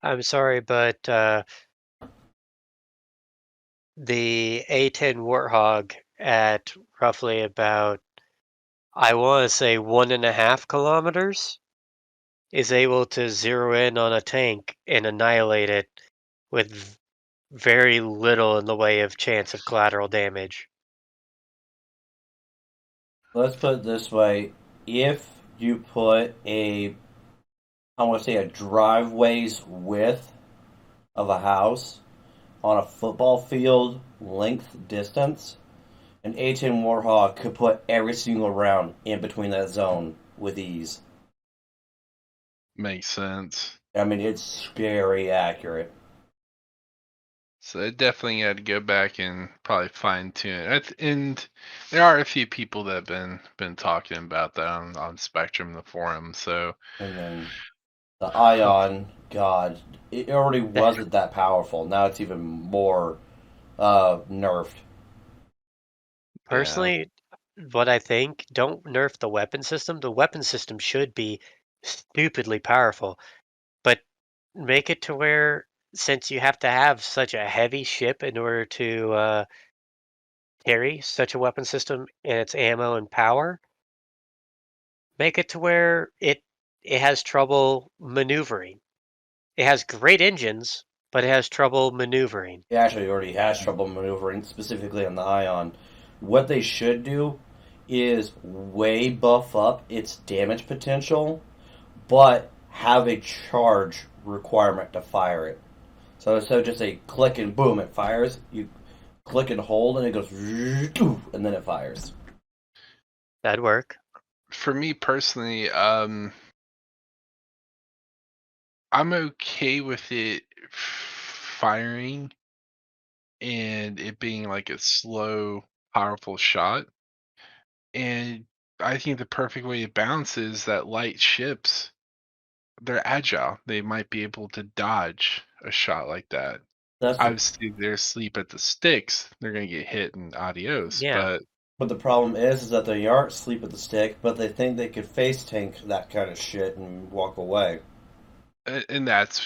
I'm sorry, but the A10 Warthog at roughly about, I want to say 1.5 kilometers, is able to zero in on a tank and annihilate it with very little in the way of chance of collateral damage. Let's put it this way: if you put I want to say a driveway's width of a house on a football field length distance, an A10 Warhawk could put every single round in between that zone with ease. Makes sense. I mean, it's very accurate. So I definitely had to go back and probably fine tune it. And there are a few people that have been talking about that on Spectrum, the forum. So And then the Ion, God, it already wasn't that powerful. Now it's even more nerfed. yeah, Personally, what I think, don't nerf the weapon system. The weapon system should be stupidly powerful, but make it to where, since you have to have such a heavy ship in order to carry such a weapon system and its ammo and power, make it to where it has trouble maneuvering. It has great engines, but it has trouble maneuvering. It actually already has trouble maneuvering, specifically on the Ion. What they should do is way buff up its damage potential, but have a charge requirement to fire it. So instead of just a click and boom, it fires, you click and hold and it goes, and then it fires. That'd work. for me personally, I'm okay with it firing and it being like a slow, powerful shot. And I think the perfect way to balance is that light ships, they're agile. They might be able to dodge a shot like that. That's the Obviously, if they're asleep at the sticks, they're gonna get hit and adios. Yeah. But the problem is that they aren't sleep at the stick, but they think they could face tank that kind of shit and walk away. And that's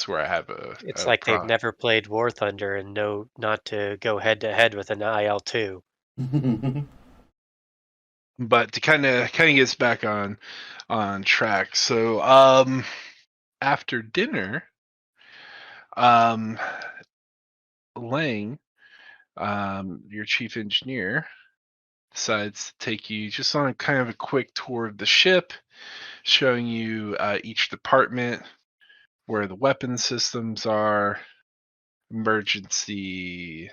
where I have It's a like they've pro. never played War Thunder and know not to go head to head with an IL-2. But to kind of get us back on track. So after dinner, um, Lang, your chief engineer, decides to take you just on a kind of a quick tour of the ship, showing you each department, where the weapon systems are, emergency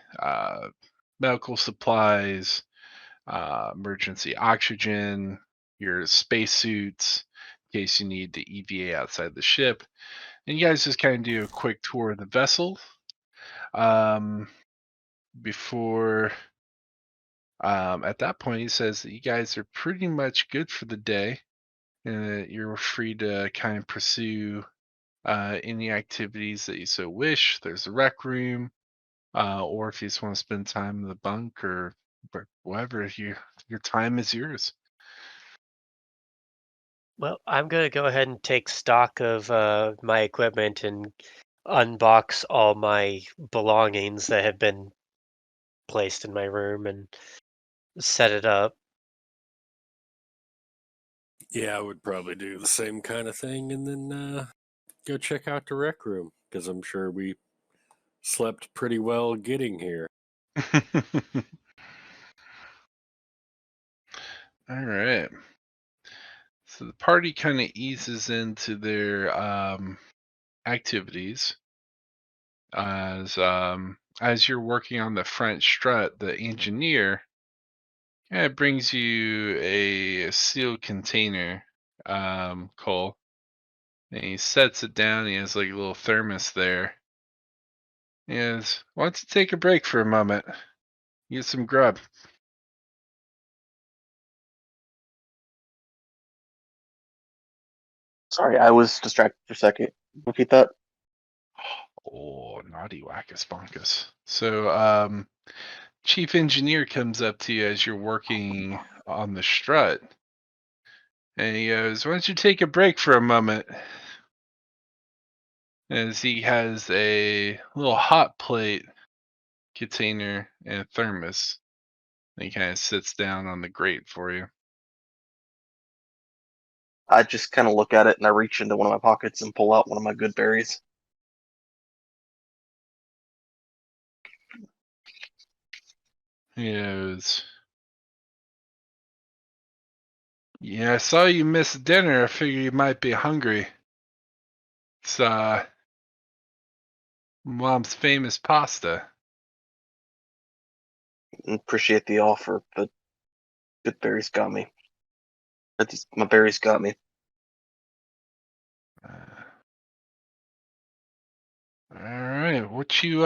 medical supplies, emergency oxygen, your spacesuits, in case you need the EVA outside the ship. And you guys just kind of do a quick tour of the vessel um, before. At that point, he says that you guys are pretty much good for the day, and that you're free to kind of pursue any activities that you so wish. There's a rec room, or if you just want to spend time in the bunk or whatever, your time is yours. Well, I'm going to go ahead and take stock of my equipment and unbox all my belongings that have been placed in my room and set it up. Yeah, I would probably do the same kind of thing and then go check out the rec room because I'm sure we slept pretty well getting here. All right. So the party kind of eases into their activities as you're working on the front strut. The engineer kind of brings you a sealed container, Cole, and he sets it down. He has like a little thermos there. He goes, "Why don't you take a break for a moment? Get some grub." Sorry, I was distracted for a second. Repeat that. Oh, naughty wackus bonkus. So, chief engineer comes up to you as you're working on the strut, and he goes, "Why don't you take a break for a moment?" As he has a little hot plate container and a thermos, and he kind of sits down on the grate for you. I just kind of look at it and I reach into one of my pockets and pull out one of my good berries. Yes. Yeah, I saw you miss dinner. I figured you might be hungry. It's Mom's famous pasta. Appreciate the offer, but good berries got me. My berries got me. Uh, all right, what you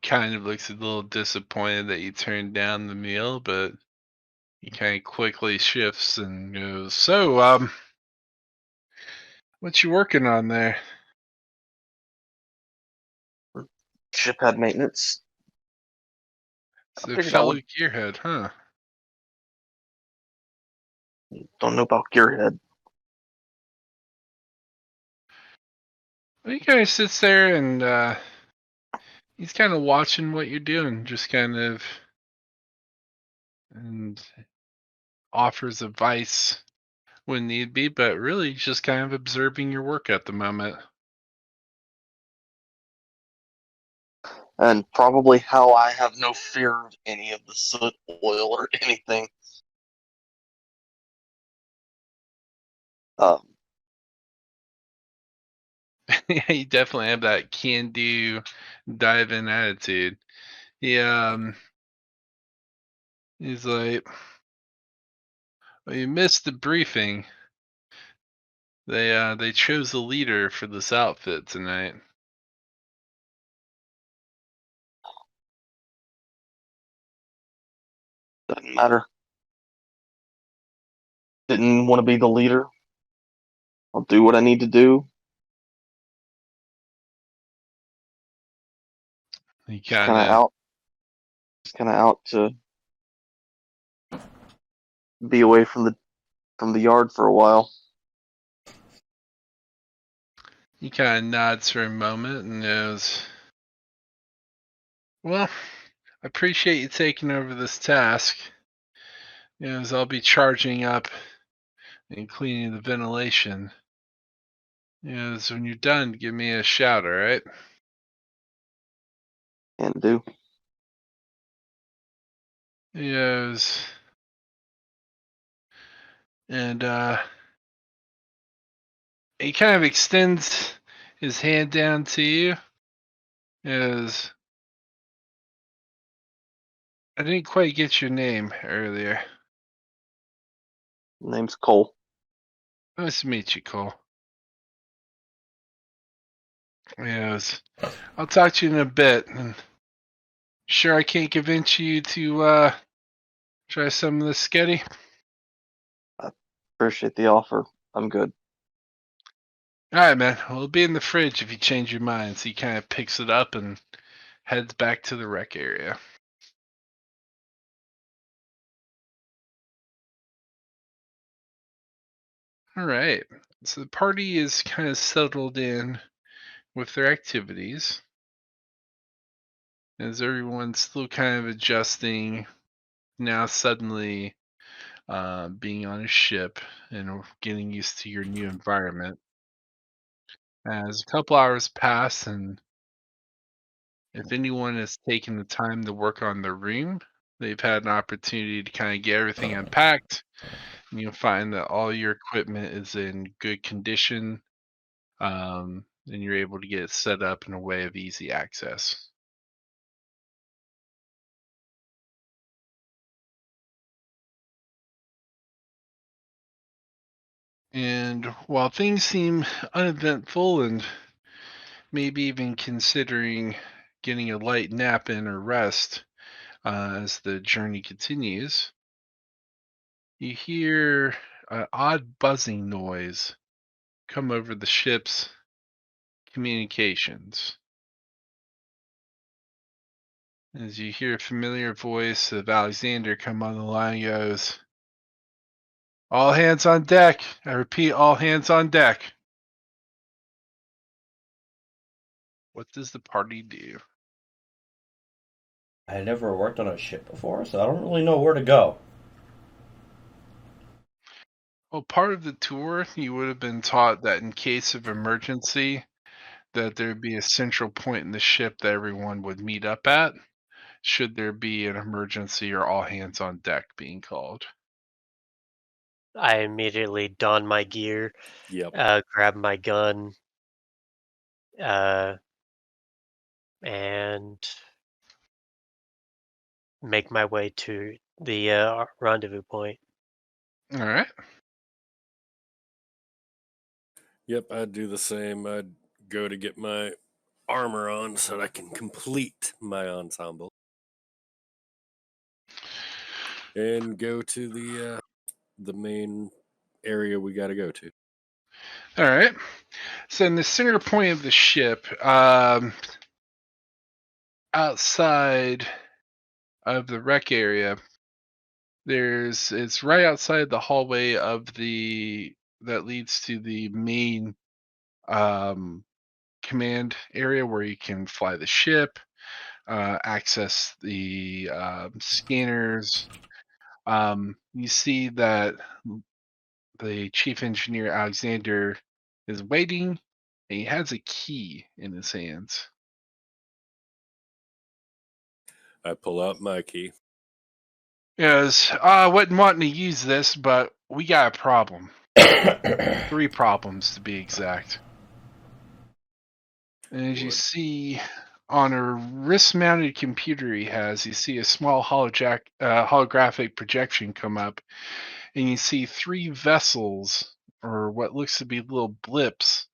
kind of looks a little disappointed that you turned down the meal, but he kind of quickly shifts and goes, "So, what you working on there?" Ship had maintenance. I So, figured I fellow would. gearhead, huh? Don't know about Gearhead. Well, he kind of sits there and he's kind of watching what you're doing, just kind of, and offers advice when need be, but really just kind of observing your work at the moment. And probably how I have no fear of any of the soot, oil, or anything. Um, Yeah, you definitely have that can-do, dive-in attitude. He's like, "Well, you missed the briefing. They chose a leader for this outfit tonight." doesn't matter. Didn't want to be the leader. I'll do what I need to do. He Just kind kind of of out. Just kind of out to be away from the yard for a while. he kind of nods for a moment and goes, "Well, I appreciate you taking over this task. As I'll be charging up and cleaning the ventilation. So when you're done, give me a shout, all right?" And do. Yes. And he kind of extends his hand down to you. As I didn't quite get your name earlier. Name's Cole. Nice to meet you, Cole. Yes. I'll talk to you in a bit. And sure, I can't convince you to try some of this sketty. I appreciate the offer. I'm good. All right, man. Well, it'll be in the fridge if you change your mind. So he kind of picks it up and heads back to the rec area. All right. So the party is kind of settled in with their activities as everyone's still kind of adjusting now suddenly being on a ship and getting used to your new environment. As a couple hours pass, and if anyone has taken the time to work on their room, they've had an opportunity to kind of get everything unpacked. And you'll find that all your equipment is in good condition, and you're able to get it set up in a way of easy access. And while things seem uneventful and maybe even considering getting a light nap in or rest as the journey continues, you hear an odd buzzing noise come over the ship's communications. As you hear a familiar voice of Alexander come on the line, goes, "All hands on deck. I repeat, all hands on deck." What does the party do? I never worked on a ship before, so I don't really know where to go. Well, part of the tour, you would have been taught that in case of emergency, that there'd be a central point in the ship that everyone would meet up at, should there be an emergency or all hands on deck being called. I immediately don my gear, Yep. grab my gun, uh, and make my way to the rendezvous point. All right. Yep, I'd do the same. I'd go to get my armor on so that I can complete my ensemble. And go to the main area we got to go to. All right. So in the center point of the ship, outside of the wreck area, it's right outside the hallway of that leads to the main command area where you can fly the ship, access the scanners. You see that the chief engineer Alexander is waiting, and he has a key in his hands. I pull out my key. He goes, I wasn't wanting to use this, but we got a problem. 3 problems to be exact. And as you What? see on a wrist-mounted computer he has, you see a small holographic projection come up, and you see 3 vessels, or what looks to be little blips,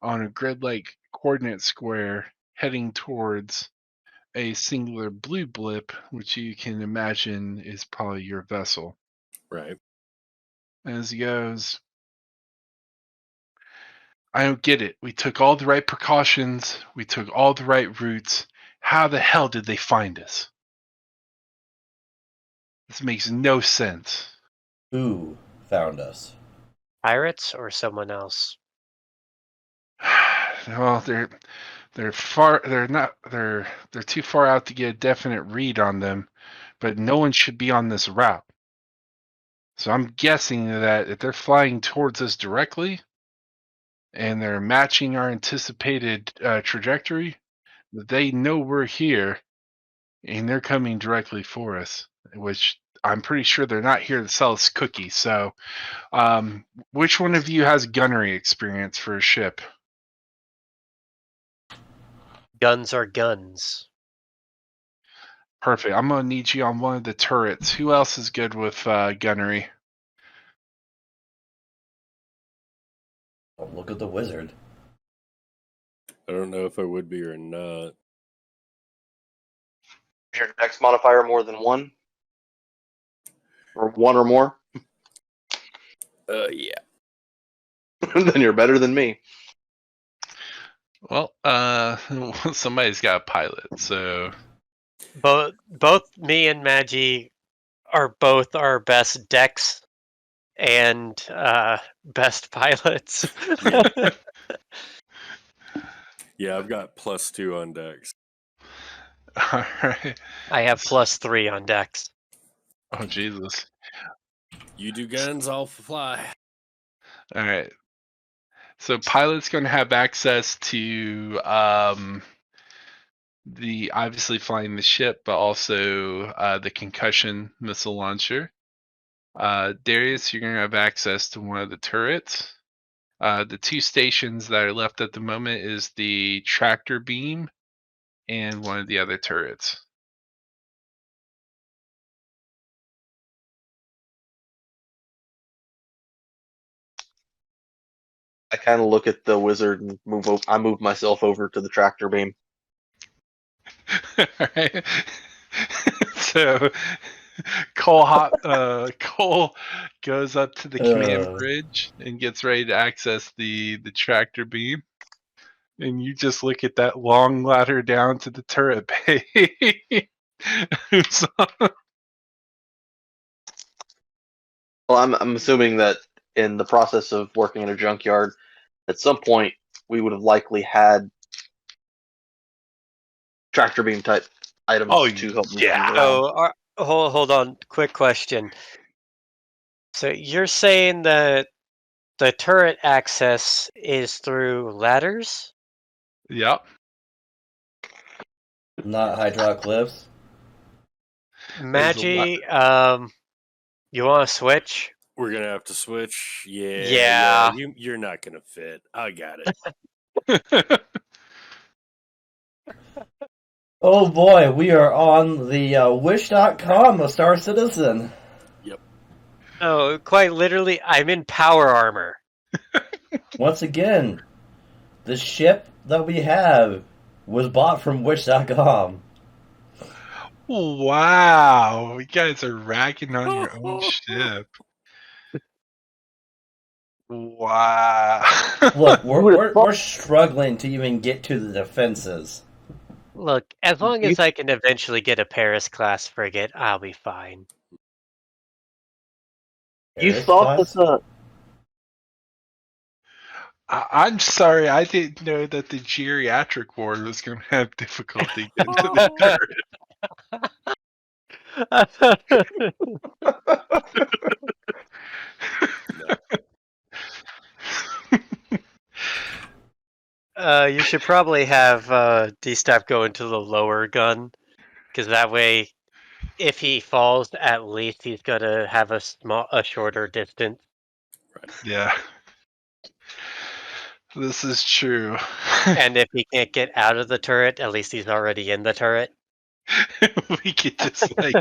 on a grid-like coordinate square heading towards a singular blue blip, which you can imagine is probably your vessel. Right. As he goes, I don't get it. We took all the right precautions. We took all the right routes. How the hell did they find us? This makes no sense. Who found us? Pirates or someone else? Well, they're far. They're not. They're too far out to get a definite read on them. But no one should be on this route. So I'm guessing that if they're flying towards us directly, and they're matching our anticipated trajectory, that they know we're here, and they're coming directly for us. Which I'm pretty sure they're not here to sell us cookies. So, which one of you has gunnery experience for a ship? Guns are guns. Perfect. I'm gonna need you on one of the turrets. Who else is good with gunnery? Oh, look at the wizard. I don't know if I would be or not. Is your dex modifier more than 1? Or 1 or more? Yeah. Then you're better than me. Well, somebody's got a pilot, so Both me and Maggie are both our best decks and best pilots. Yeah. Yeah, I've got +2 on decks. all right. I have +3 on decks. Oh Jesus! You do guns, I'll fly. All right. So pilot's going to have access to the obviously flying the ship, but also the concussion missile launcher. Darius, you're going to have access to one of the turrets. The 2 stations that are left at the moment is the tractor beam and one of the other turrets. I kind of look at the wizard and I move myself over to the tractor beam. Alright. So Cole goes up to the command bridge and gets ready to access the tractor beam. And you just look at that long ladder down to the turret bay. Well, I'm assuming that in the process of working in a junkyard, at some point we would have likely had tractor beam type items Oh, to help move yeah. things around. So hold on, quick question. So you're saying that the turret access is through ladders? Yep. Not hydraulic lifts. There's a lot. Magi, you want to switch? We're gonna have to switch. Yeah. You're not gonna fit. I got it. Oh boy, we are on the wish.com, a Star Citizen. Yep. Oh, quite literally, I'm in power armor. Once again, the ship that we have was bought from wish.com. Wow, you guys are ragging on your own ship. Wow. Look, Who would've thought- we're struggling to even get to the defenses. Look, as long You- as I can eventually get a Paris-class frigate, I'll be fine. You Paris thought class? that I'm sorry, I didn't know that the geriatric ward was going to have difficulty getting to the turret. You should probably have Dstapp go into the lower gun, because that way, if he falls, at least he's gonna have a shorter distance. Yeah. This is true. And if he can't get out of the turret, at least he's already in the turret. We could just like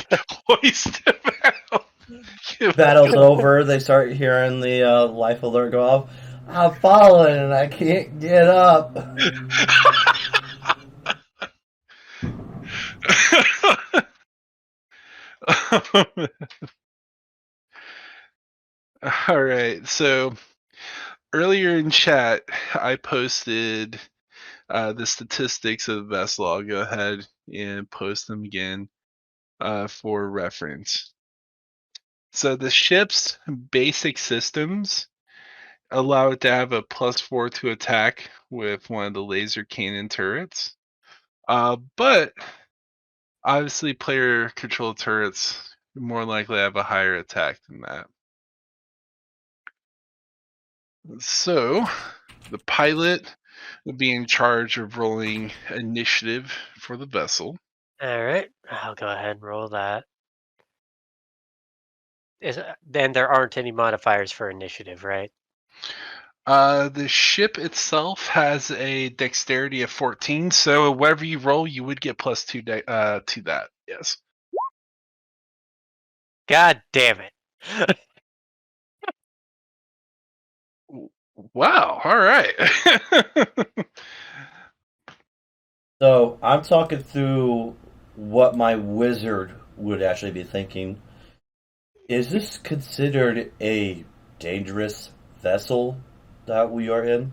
hoist him out. Battle's over, they start hearing the life alert go off. I'm falling and I can't get up. All right. So earlier in chat, I posted the statistics of the vessel. I'll go ahead and post them again for reference. So the ship's basic systems allow it to have a +4 to attack with one of the laser cannon turrets. But obviously, player controlled turrets more likely have a higher attack than that. So the pilot will be in charge of rolling initiative for the vessel. Alright, I'll go ahead and roll that. Then there aren't any modifiers for initiative, right? The ship itself has a dexterity of 14, so whatever you roll, you would get +2 to that. Yes. God damn it. Wow. All right. So I'm talking through what my wizard would actually be thinking. Is this considered a dangerous vessel that we are in?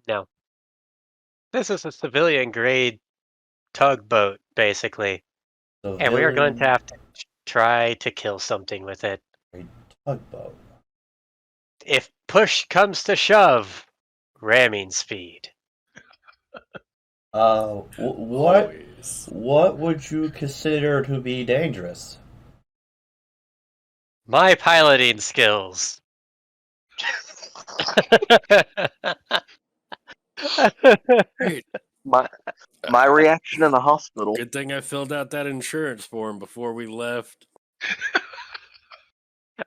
No. This is a civilian grade tugboat, basically. And we are going to have to try to kill something with it. A tugboat. If push comes to shove, ramming speed. Always. What would you consider to be dangerous? My piloting skills. Great. my reaction in the hospital. Good thing I filled out that insurance form before we left.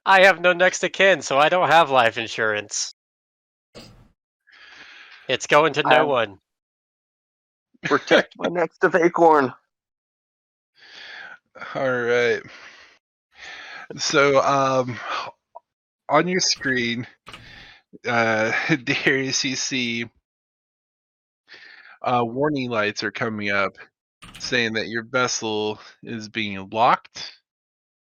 I have no next of kin, so I don't have life insurance. It's going to no one. Protect my next of acorn. All right. So, on your screen, Darius, you see warning lights are coming up saying that your vessel is being locked,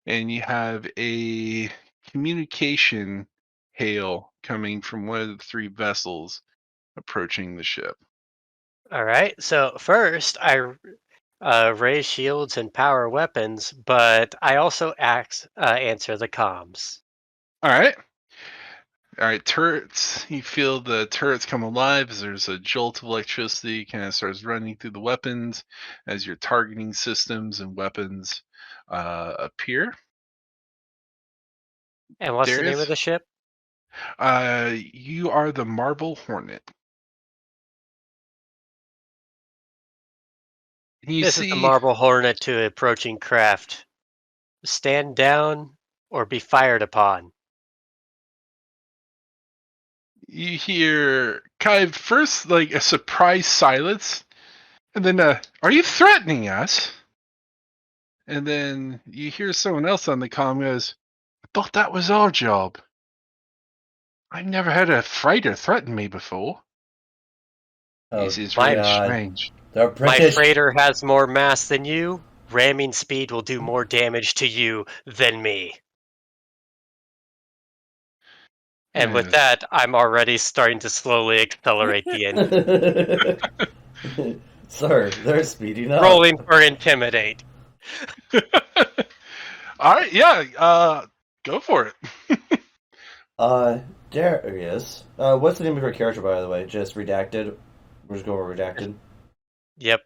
and you have a communication hail coming from one of the 3 vessels approaching the ship. All right. So first, I raise shields and power weapons, but I also answer the comms. All right. All right, turrets. You feel the turrets come alive as there's a jolt of electricity kind of starts running through the weapons as your targeting systems and weapons appear. And what's the name Darius, of the ship? you are the Marble Hornet. And you This is the see, Marble Hornet to approaching craft. Stand down or be fired upon. you hear kind of first like a surprised silence, and then are you threatening us? And then you hear someone else on the comm goes, I thought that was our job. I've never had a freighter threaten me before. Oh This is My really God, strange. the my British. freighter has more mass than you. Ramming speed will do more damage to you than me. And with Yes. that, I'm already starting to slowly accelerate the engine. Sir, they're speeding up. Rolling for intimidate. All right, yeah, go for it. Darius. What's the name of your character, by the way? Just redacted. We're just going with redacted. Yep.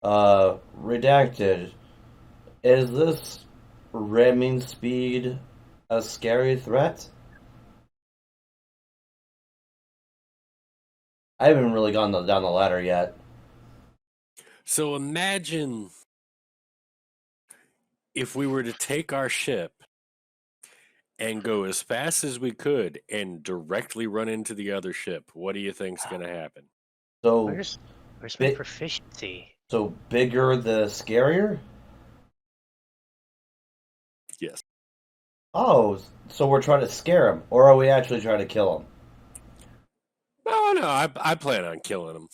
Redacted. Is this ramming speed a scary threat? I haven't really gone down the ladder yet. So imagine if we were to take our ship and go as fast as we could and directly run into the other ship. What do you think's going to happen? So, Where's my bi- proficiency? so bigger the scarier? Yes. Oh, so we're trying to scare him, or are we actually trying to kill him? Oh no, I plan on killing him.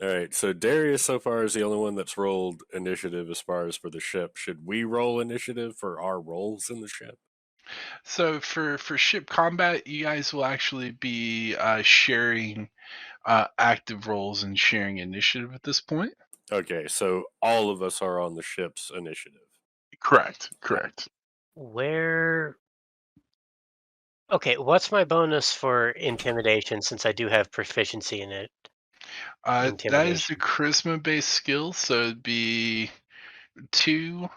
All right, so Darius so far is the only one that's rolled initiative as far as for the ship. Should we roll initiative for our roles in the ship? So for ship combat, you guys will actually be sharing active roles and sharing initiative at this point. Okay, so all of us are on the ship's initiative. Correct. Where? Okay, what's my bonus for intimidation since I do have proficiency in it? That is the Intimidation. charisma-based skill, so it'd be 2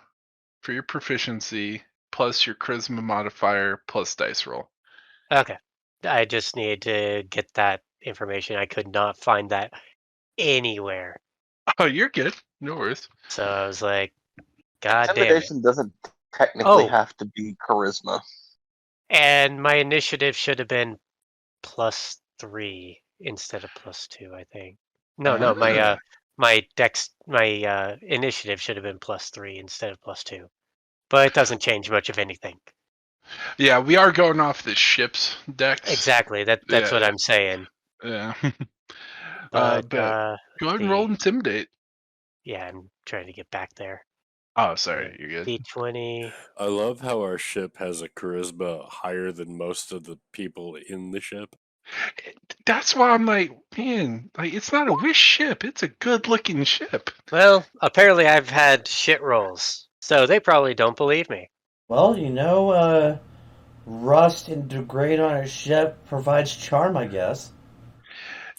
for your proficiency plus your charisma modifier plus dice roll. Okay. I just need to get that information. I could not find that anywhere. Oh, you're good. No worries. So I was like, God damn it. Intimidation doesn't technically Oh, have to be charisma. and my initiative should have been +3 instead of +2, I think. No, Ah. my initiative should have been +3 instead of +2. But it doesn't change much of anything. Yeah, we are going off the ship's decks. Exactly. That's what Yeah, I'm saying. yeah. But But go ahead and roll the intimidate. yeah, I'm trying to get back there. Oh, The sorry, you're good. D20. I love how our ship has a charisma higher than most of the people in the ship. That's why I'm like, man, like it's not a wish ship; it's a good-looking ship. Well, apparently I've had shit rolls, so they probably don't believe me. Well, rust and degrade on a ship provides charm, I guess.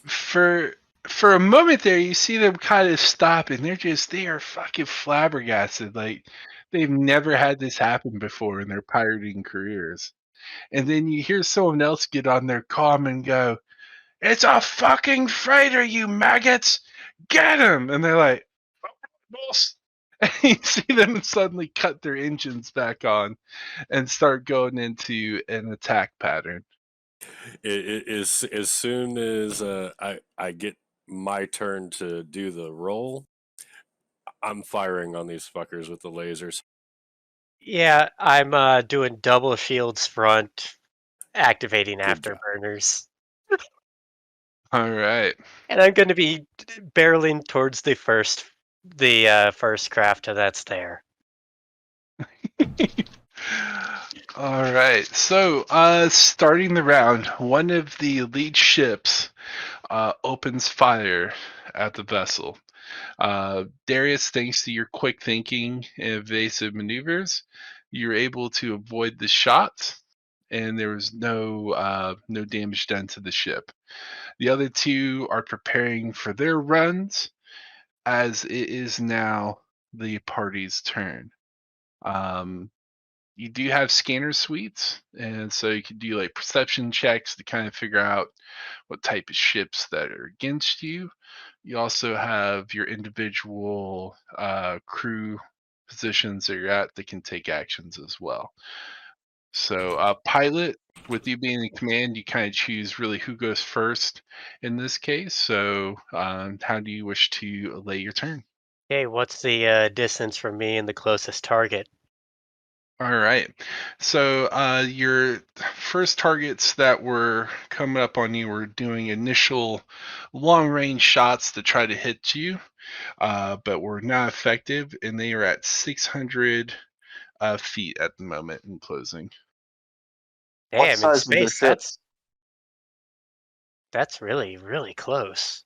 For a moment there, you see them kind of stop, and they are fucking flabbergasted. Like they've never had this happen before in their pirating careers. And then you hear someone else get on their comm and go, "It's a fucking freighter, you maggots! Get him!" And they're like, "Boss!" And you see them suddenly cut their engines back on and start going into an attack pattern. As soon as I get my turn to do the roll, I'm firing on these fuckers with the lasers. Yeah, I'm doing double shields front, activating Good job. afterburners. All right. And I'm going to be barreling towards the first craft that's there. All right. So, starting the round, one of the lead ships opens fire at the vessel. Darius, thanks to your quick thinking and evasive maneuvers, you're able to avoid the shots, and there was no damage done to the ship. The other two are preparing for their runs, as it is now the party's turn. You do have scanner suites, and so you can do like perception checks to kind of figure out what type of ships that are against you. You also have your individual crew positions that you're at that can take actions as well. So, pilot, with you being in command, you kind of choose really who goes first in this case. So, how do you wish to lay your turn? Okay, what's the distance from me and the closest target? All right. So, your first targets that were coming up on you were doing initial long range shots to try to hit you, but were not effective, and they are at 600 feet at the moment in closing. What Damn, in size is their space, ship? that's really, really close.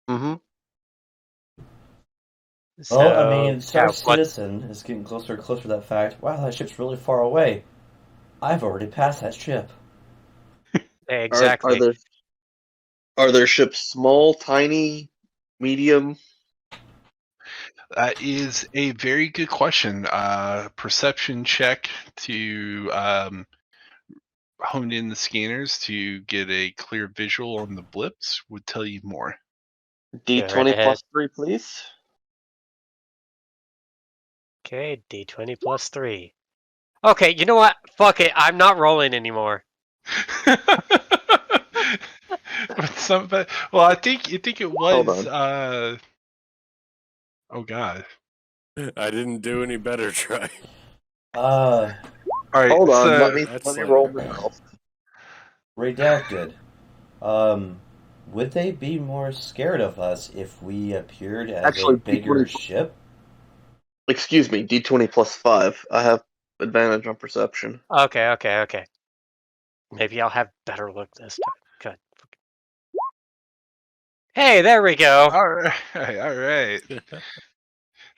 Mm-hmm. Well, I So, mean, yeah, Star what? Citizen is getting closer and closer to that fact. Wow, that ship's really far away. I've already passed that ship. Are Exactly. their ships small, tiny, medium? That is a very good question. Perception check to hone in the scanners to get a clear visual on the blips would tell you more. Go right D20 ahead. plus 3, please. Okay, D20 plus 3. Okay, you know what? Fuck it. I'm not rolling anymore. Well, I think it Hold was. on. Oh God! I didn't do any better try. Uh, All right, Hold on. Let so me That's let me like roll myself. redacted. Um, would they be more scared of us if we appeared as a Actually, bigger D20. ship? Excuse me. D20 plus 5. I have advantage on perception. Okay. Maybe I'll have better luck this time. Good. Hey, there we go. all right, all right.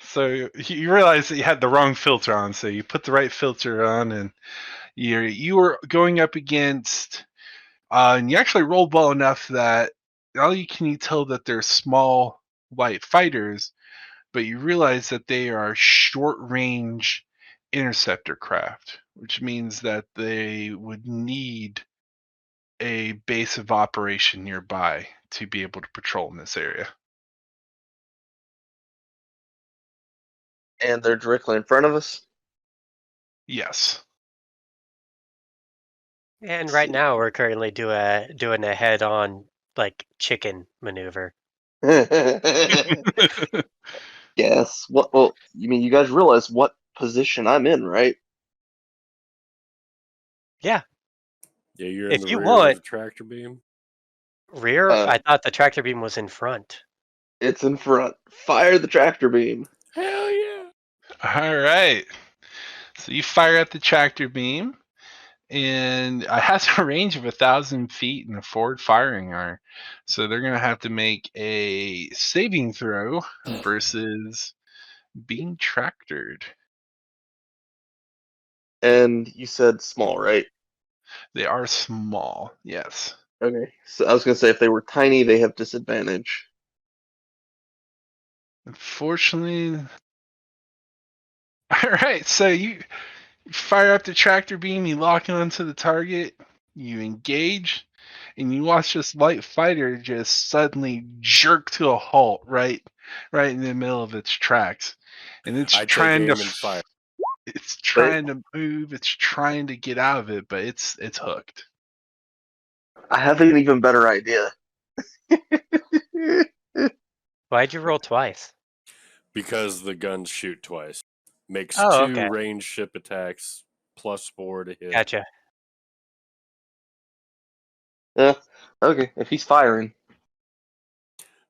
So you realize that you had the wrong filter on, so you put the right filter on, and you were going up against, and you actually rolled well enough that not only can you tell that they're small light fighters, but you realize that they are short range interceptor craft, which means that they would need a base of operation nearby to be able to patrol in this area. And they're directly in front of us. Yes. And Let's right see. now we're currently doing a head-on like chicken maneuver. Yes. What? Well, you mean you guys realize what position I'm in, right? Yeah. Yeah, you're in If the you rear of want the tractor beam. rear, Uh, I thought the tractor beam was in front. it's in front. Fire the tractor beam. Hell yeah! All right. So you fire at the tractor beam, and it has a range of 1,000 feet and a forward firing arm. So they're going to have to make a saving throw versus being tractored. And you said small, right? They are small, yes. Okay. So I was gonna say if they were tiny, they have disadvantage. Unfortunately, all right. So you fire up the tractor beam, you lock onto the target, you engage, and you watch this light fighter just suddenly jerk to a halt right in the middle of its tracks, and it's I take trying to aim and fire. it's Wait, trying to move, it's trying to get out of it, but it's hooked. I have an even better idea. Why'd you roll twice? Because the guns shoot twice. Makes Oh, two okay. ranged ship attacks +4 to hit. Gotcha. Yeah. Okay. If he's firing,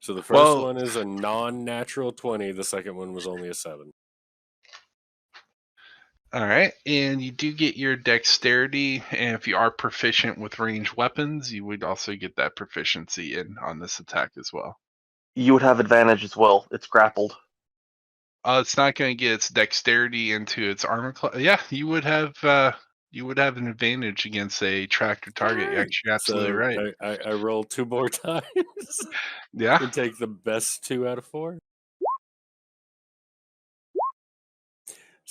So the first Well, one is a non-natural 20. The second one was only a 7. all right, and you do get your dexterity, and if you are proficient with ranged weapons, you would also get that proficiency in on this attack as well. you would have advantage as well. It's grappled. It's not going to get its dexterity into its armor class. Yeah, you would have an advantage against a tractor target. You're actually absolutely So right. I roll 2 more times Yeah. and take the best 2 out of 4.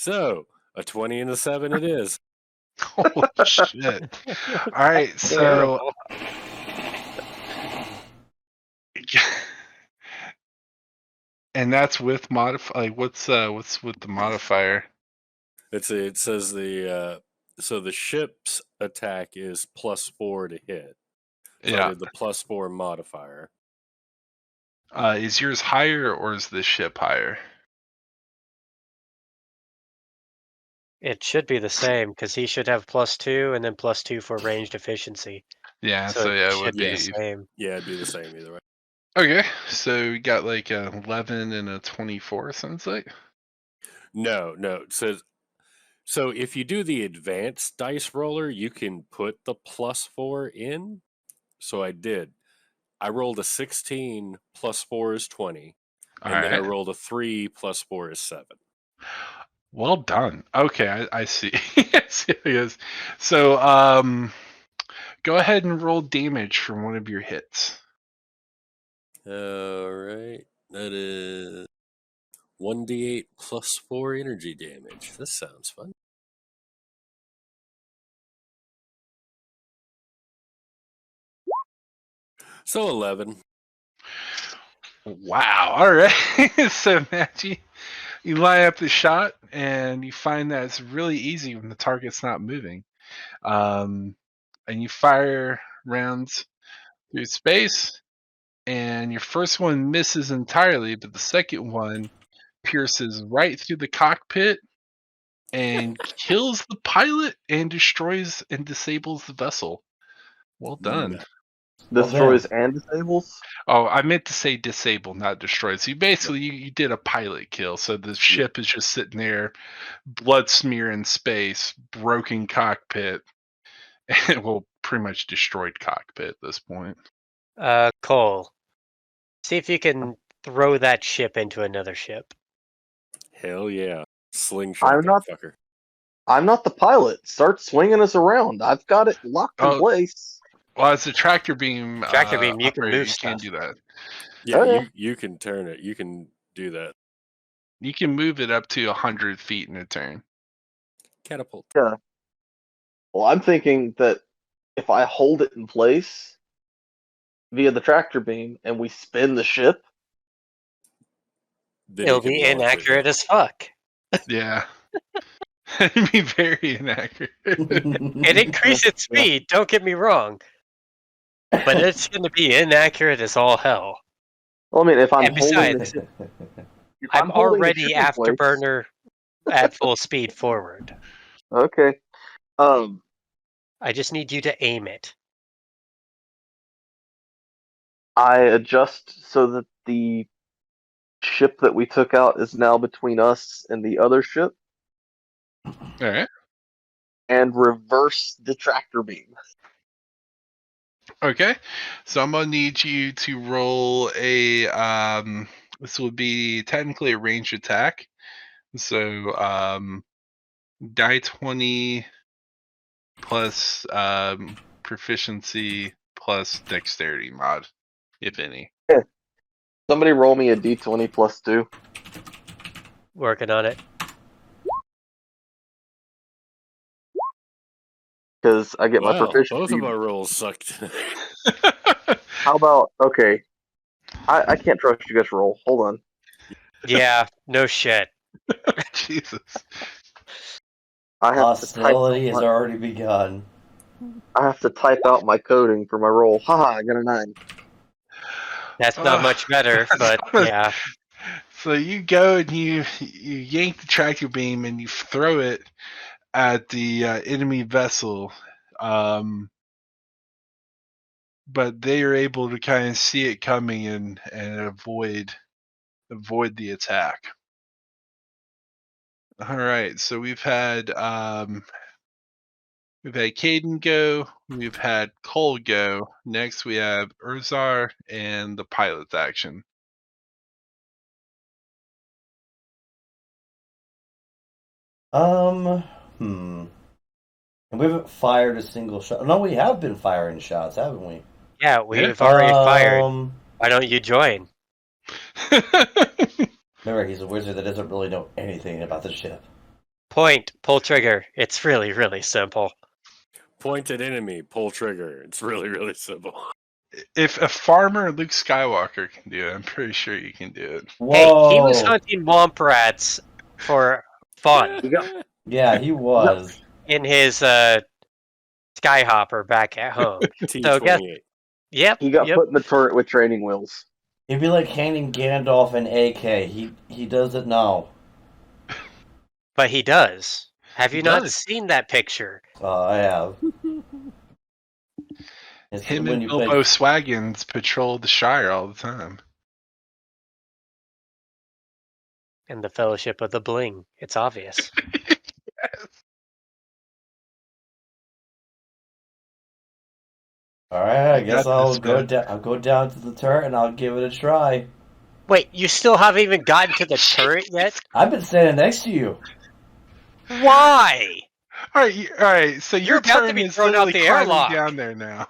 So, a 20 and a 7 it is. Holy shit! All right, so Terrible. and that's with modify. Like, what's with the modifier? It says the so the ship's attack is +4 to hit. So I Yeah, did the +4 modifier. is yours higher or is the ship higher? It should be the same because he should have +2 and then +2 for ranged efficiency. Yeah, So so it yeah, it would should be the be same. Yeah, it'd be the same either way. okay. So we got like a 11 and a 24. Sounds like. No. It says so if you do the advanced dice roller, you can put the +4 in. So I did. I rolled a 16 +4 is 20. All And then I right. rolled a 3 +4 is 7. Well done. Okay, I see. I see how it is. So, go ahead and roll damage from one of your hits. All right. That is 1d8 +4 energy damage. This sounds fun. So 11. Wow. All right. So, Matthew, you line up the shot, and you find that it's really easy when the target's not moving. And you fire rounds through space, and your first one misses entirely, but the second one pierces right through the cockpit and kills the pilot and destroys and disables the vessel. Well done. Destroys and disables. Oh, I meant to say disable, not destroy. So you basically you did a pilot kill. So the ship is just sitting there, blood smear in space, broken cockpit, and well, pretty much destroyed cockpit at this point. Cole, see if you can throw that ship into another ship. Hell yeah. Slingshot I'm that not. fucker. I'm not the pilot. Start swinging us around. I've got it locked in Oh, place. well, as a tractor beam Tractor beam, you can operator, move you can stuff. do that. Yeah, Okay. you can turn it. You can do that. You can move it up to 100 feet in a turn. Catapult. Yeah. Well, I'm thinking that if I hold it in place via the tractor beam and we spin the ship, Then It'll you can be launch inaccurate it. as fuck. Yeah. It'd be very inaccurate. It increased its speed, don't get me wrong. But it's going to be inaccurate as all hell. well, I mean, if I'm And holding besides, the ship, if I'm holding the already ship in place, afterburner at full speed forward. okay. I just need you to aim it. I adjust so that the ship that we took out is now between us and the other ship, All right. and reverse the tractor beam. Okay. So I'm gonna need you to roll a this would be technically a ranged attack. So die 20 plus proficiency plus dexterity mod, if any. Somebody roll me a d20 plus 2. Working on it. Because I get my Wow, proficiency. both of our rolls sucked. How about, okay, I can't trust you guys to roll. Hold on. Yeah, no shit. Jesus. I have to type out Hostility has my, already begun. I have to type out my coding for my roll. Haha, I got a 9. That's not much better, but yeah. So you go and you yank the tractor beam and you throw it at the enemy vessel, but they are able to kind of see it coming and avoid the attack. All right, so we've had Caden go, we've had Cole go. Next we have Urzar and the pilot's action. And we haven't fired a single shot. No, we have been firing shots, haven't we? Yeah, we've already fired. Why don't you join? Remember, he's a wizard that doesn't really know anything about the ship. Point, pull trigger. It's really, really simple. Point at enemy, pull trigger. It's really, really simple. If a farmer Luke Skywalker can do it, I'm pretty sure you can do it. Hey, he was Whoa. hunting womp rats for fun You got Yeah, he was. in his Skyhopper back at home. So guess, T28. yep, he got yep. put in the turret with training wheels. It'd be like handing Gandalf an AK. He does it now. But he does. Have He you not does. seen that picture? I have. It's Him when and you Bilbo play. Swaggins patrol the Shire all the time. In the Fellowship of the Bling. It's obvious. All right, I You guess got I'll this, go man. down. I'll go down to the turret and I'll give it a try. Wait, you still haven't even gotten to the turret yet? I've been standing next to you. Why? All right. So You're your about to turn be is thrown out literally the climbing airlock. down there now.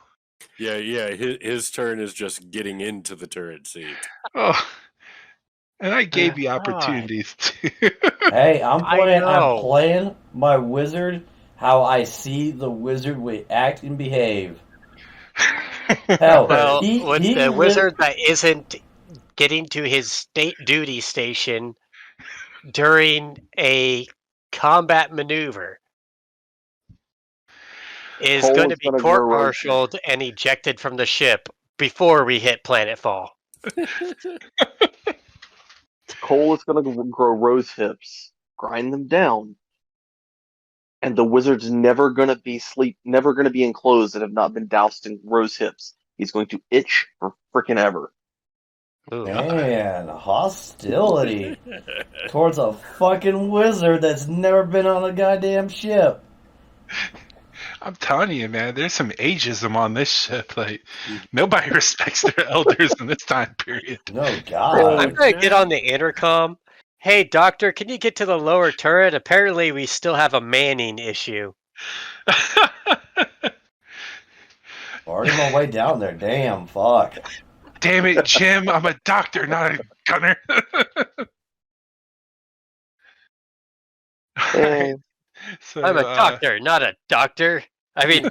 Yeah. His turn is just getting into the turret seat. Oh, and I gave you God. opportunities too. Hey, I'm I playing. I'm know. playing my wizard how I see the wizard would act and behave. Hell, Well, he with he the lit. wizard that isn't getting to his state duty station during a combat maneuver is Cole going to is be going to grow rose court-martialed and ejected from the ship before we hit planetfall. Cole is going to grow rose hips, grind them down, and the wizard's never going to be never going to be enclosed and have not been doused in rose hips. He's going to itch for freaking ever. Ooh. Man, hostility towards a fucking wizard that's never been on a goddamn ship. I'm telling you, man, there's some ageism on this ship. Like, nobody respects their elders in this time period. No I'm God. going to get on the intercom. Hey, doctor, can you get to the lower turret? Apparently, we still have a manning issue. Already my way down there. Damn, fuck. Damn it, Jim! I'm a doctor, not a gunner. Eh, So, I'm a doctor, not a doctor. I mean,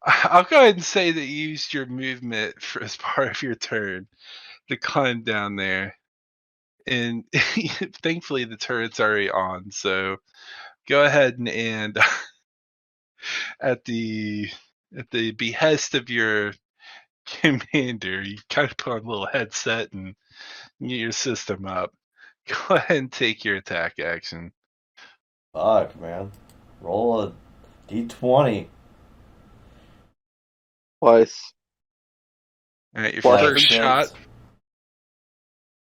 I'll go ahead and say that you used your movement as part of your turn to climb down there, and thankfully the turret's already on. So go ahead and at the behest of your commander, you kind of put on a little headset and get your system up. Go ahead and take your attack action. Fuck, man. Roll a d20. twice. All right, your Plus first your shot.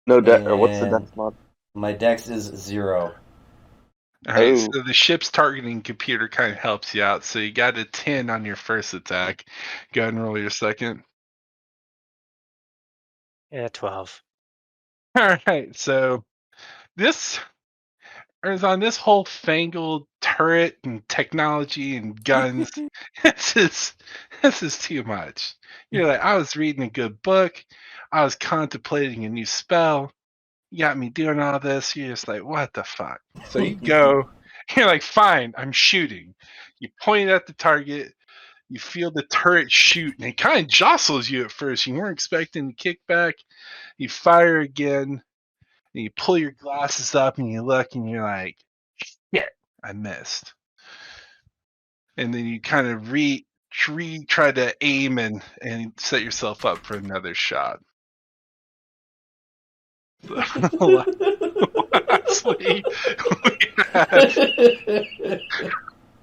no deck. Or what's the And dex mod? my dex is 0. All right, Oh. so the ship's targeting computer kind of helps you out. So you got a 10 on your first attack. Go ahead and roll your second. yeah, 12. All right, so this is on this whole fangled turret and technology and guns. this is this is too much. You're like, I was reading a good book. I was contemplating a new spell. You got me doing all this. You're just like, what the fuck? So you go. You're like, fine, I'm shooting. You point at the target. You feel the turret shoot, and it kind of jostles you at first. You weren't expecting to kick back. You fire again, and you pull your glasses up, and you look, and you're like, shit, I missed. And then you kind of try to aim and set yourself up for another shot. Lastly, we have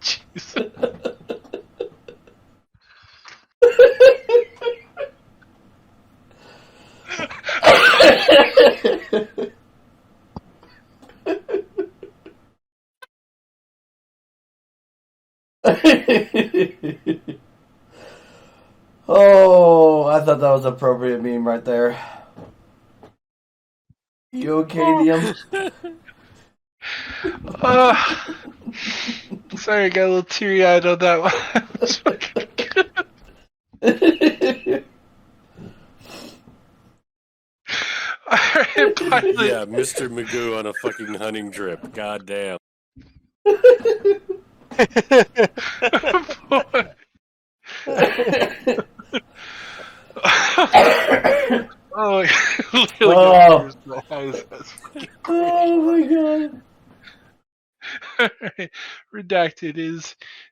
Jesus. Oh, I thought that was appropriate meme right there. You okay, Liam? Sorry, I got a little teary-eyed on that one. Alright, pilot. Yeah, Mr. Magoo on a fucking hunting trip. God damn. Oh, literally got Oh. tears in my eyes. That's fucking great. Oh my god. Alright, Redacted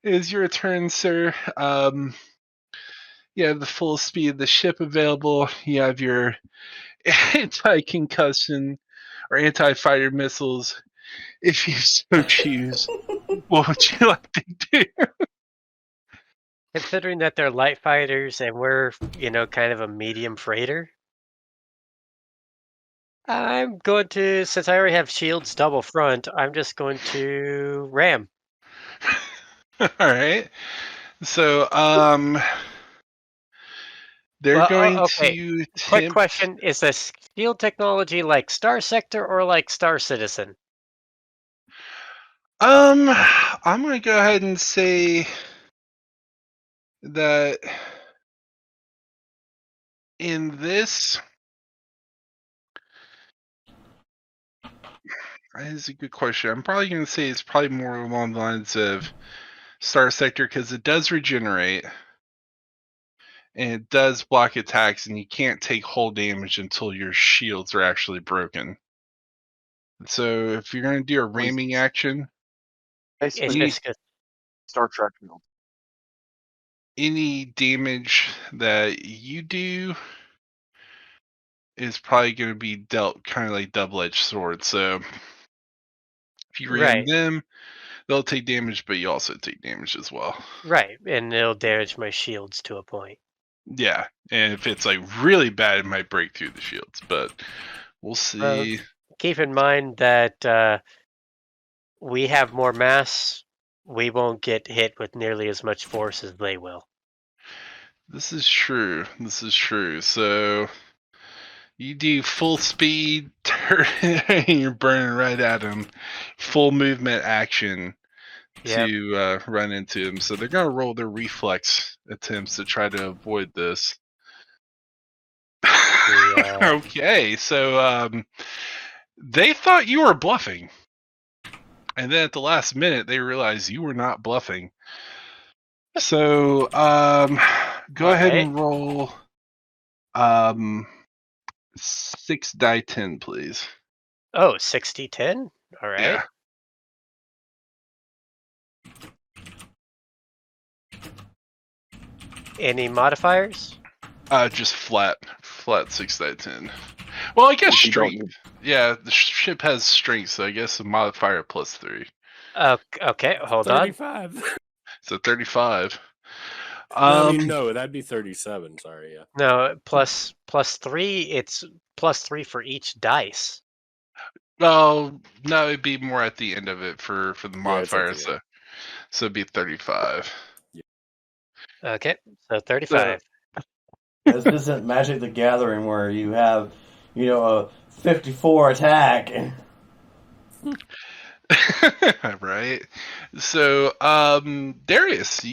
is your turn, sir. You have the full speed of the ship available. You have your anti-concussion or anti-fighter missiles, if you so choose. What would you like to do? Considering that they're light fighters and we're, kind of a medium freighter, I'm going to, since I already have shields double front, I'm just going to ram. All right. So, they're Well, going okay. to Quick attempt. question: is this shield technology like Star Sector or like Star Citizen? I'm gonna go ahead and say that in this, that is a good question. I'm probably gonna say it's probably more along the lines of Star Sector because it does regenerate and it does block attacks, and you can't take hull damage until your shields are actually broken. So if you're gonna do a ramming action, It's Basically, any viscous. Star Trek build. any damage that you do is probably going to be dealt kind of like double-edged sword. So if you ram Right, them, they'll take damage, but you also take damage as well. right, and it'll damage my shields to a point. Yeah, and if it's like really bad, it might break through the shields, but we'll see. Keep in mind that we have more mass. We won't get hit with nearly as much force as they will. This is true. This is true. So you do full speed, you're burning right at them. Full movement action Yep. to run into them. So they're going to roll their reflex attempts to try to avoid this. The Okay, so they thought you were bluffing, and then at the last minute they realized you were not bluffing. So go all ahead right. and roll 6 die 10, please. Oh, 60-10? All right. Yeah, Any modifiers? just flat 6 die 10. Well, I guess You don't strength. need. Yeah, the ship has strength, so I guess a modifier +3. Okay, hold on. 35. So 35. No, I Um, mean, no, that'd be 37. Sorry, yeah. No, plus 3, it's +3 for each dice. well, no, it'd be more at the end of it for the Yeah, it's at modifier. the end. So it'd be 35. Okay, so So 35. This isn't Magic the Gathering where you have, a 54 attack. right. So Darius,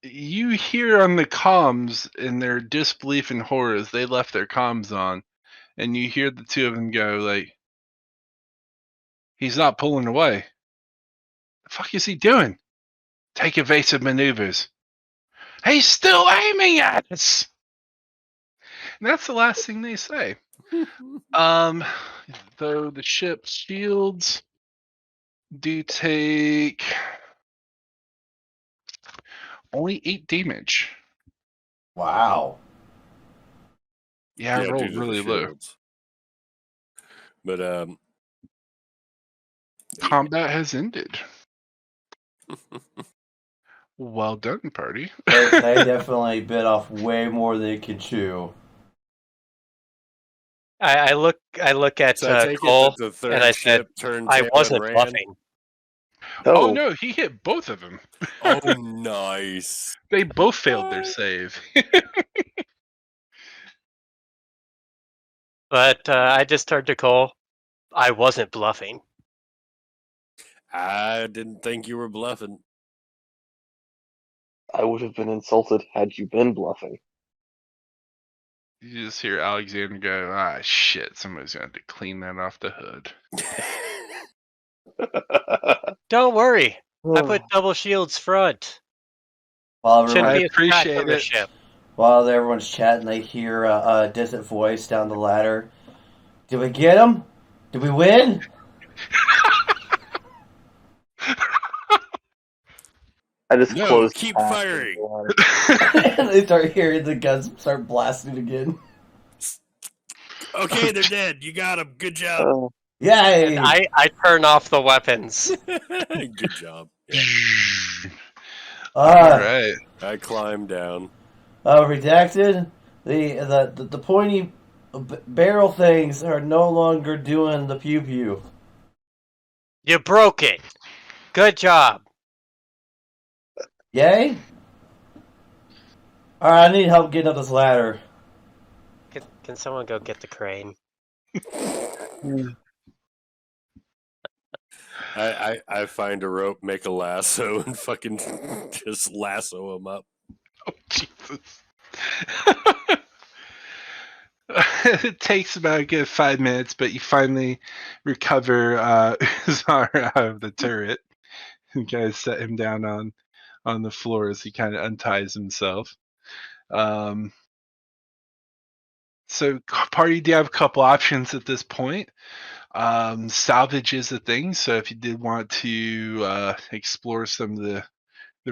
you hear on the comms in their disbelief and horror as they left their comms on, and you hear the two of them go like, "He's not pulling away. The fuck is he doing? Take evasive maneuvers. He's still aiming at us." And that's the last thing they say. Though the ship's shields do take only 8 damage. Wow. Yeah, I Yeah, due rolled to the really low. shields. But Combat has ended. Well done, party. They definitely bit off way more than they could chew. I look at so I take it Cole that the and third I said ship turned I tail and wasn't ran. bluffing. Oh Oh, no, he hit both of them. Oh, nice. They both failed their save. But I just turned to Cole. I wasn't bluffing. I didn't think you were bluffing. I would have been insulted had you been bluffing. You just hear Alexander go, "Ah, shit! Somebody's gonna have to clean that off the hood." Don't worry. I put double shields front. While Shouldn't I be a threat appreciate from the it. ship. while everyone's chatting, they hear a distant voice down the ladder. Did we get him? Did we win? I just No, closed keep the hatch firing. and the ladder. And they start hearing the guns start blasting again. Okay, they're dead. You got them. Good job. Oh, Yay! And I turn off the weapons. Good job. Yeah. All right. I climb down. Redacted. The pointy barrel things are no longer doing the pew pew. You broke it. Good job. Yay! Alright, I need help getting up this ladder. Can someone go get the crane? I find a rope, make a lasso, and fucking just lasso him up. Oh, Jesus. It takes about a good 5 minutes, but you finally recover Uzar out of the turret. You guys set him down on the floor as he kind of unties himself. So party do have a couple options at this point. Salvage is a thing, so if you did want to explore some of the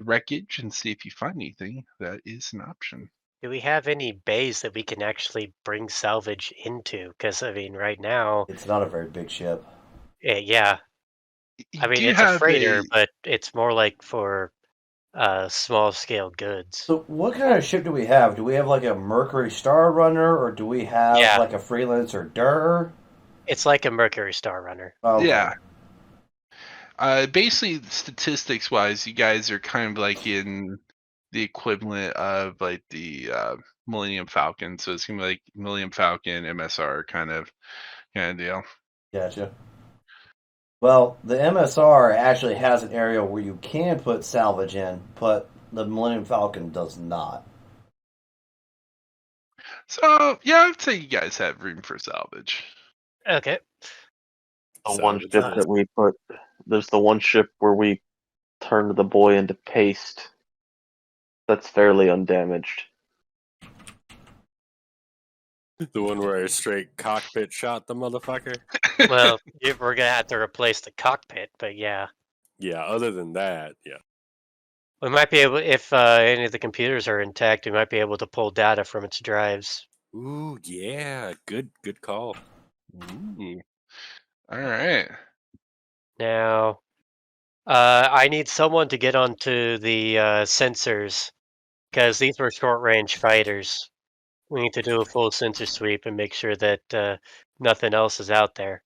wreckage and see if you find anything, that is an option. Do we have any bays that we can actually bring salvage into? Because, I mean, right now, It's not a very big ship. yeah. You I mean, do it's a have freighter, but it's more like for small-scale goods. So, what kind of ship do we have? Do we have like a Mercury Star Runner, or do we have Yeah. like a Freelancer Durr? It's like a Mercury Star Runner. Oh, okay. Yeah. Basically, statistics wise, you guys are kind of like in the equivalent of like the Millennium Falcon. So it's gonna be like Millennium Falcon, MSR kind of deal. Gotcha. Well, the MSR actually has an area where you can put salvage in, but the Millennium Falcon does not. So yeah, I'd say you guys have room for salvage. Okay. the one Salvage ship nice. that we put. There's the one ship where we turned the boy into paste. That's fairly undamaged. The one where I straight cockpit shot the motherfucker. Well, we're gonna have to replace the cockpit, but yeah, Yeah. Other than that, yeah. we might be able. If any of the computers are intact, we might be able to pull data from its drives. Ooh, yeah. Good call. Ooh. All right. Now, I need someone to get onto the sensors because these were short-range fighters. We need to do a full sensor sweep and make sure that nothing else is out there.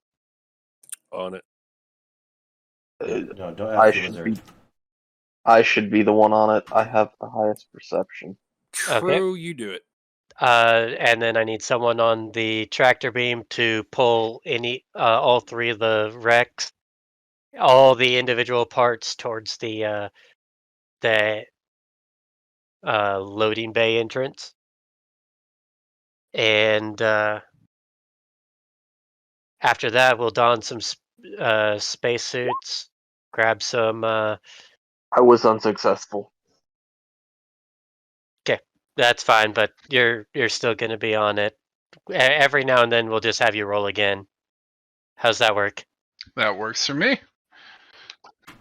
On it. No, don't I ask the should wizard. be. I should be the one on it. I have the highest perception. Okay. True, you do it. And then I need someone on the tractor beam to pull all three of the wrecks, all the individual parts towards the loading bay entrance. And after that, we'll don some spacesuits, grab some. I was unsuccessful. Okay, that's fine, but you're still going to be on it. Every now and then, we'll just have you roll again. How's that work? That works for me.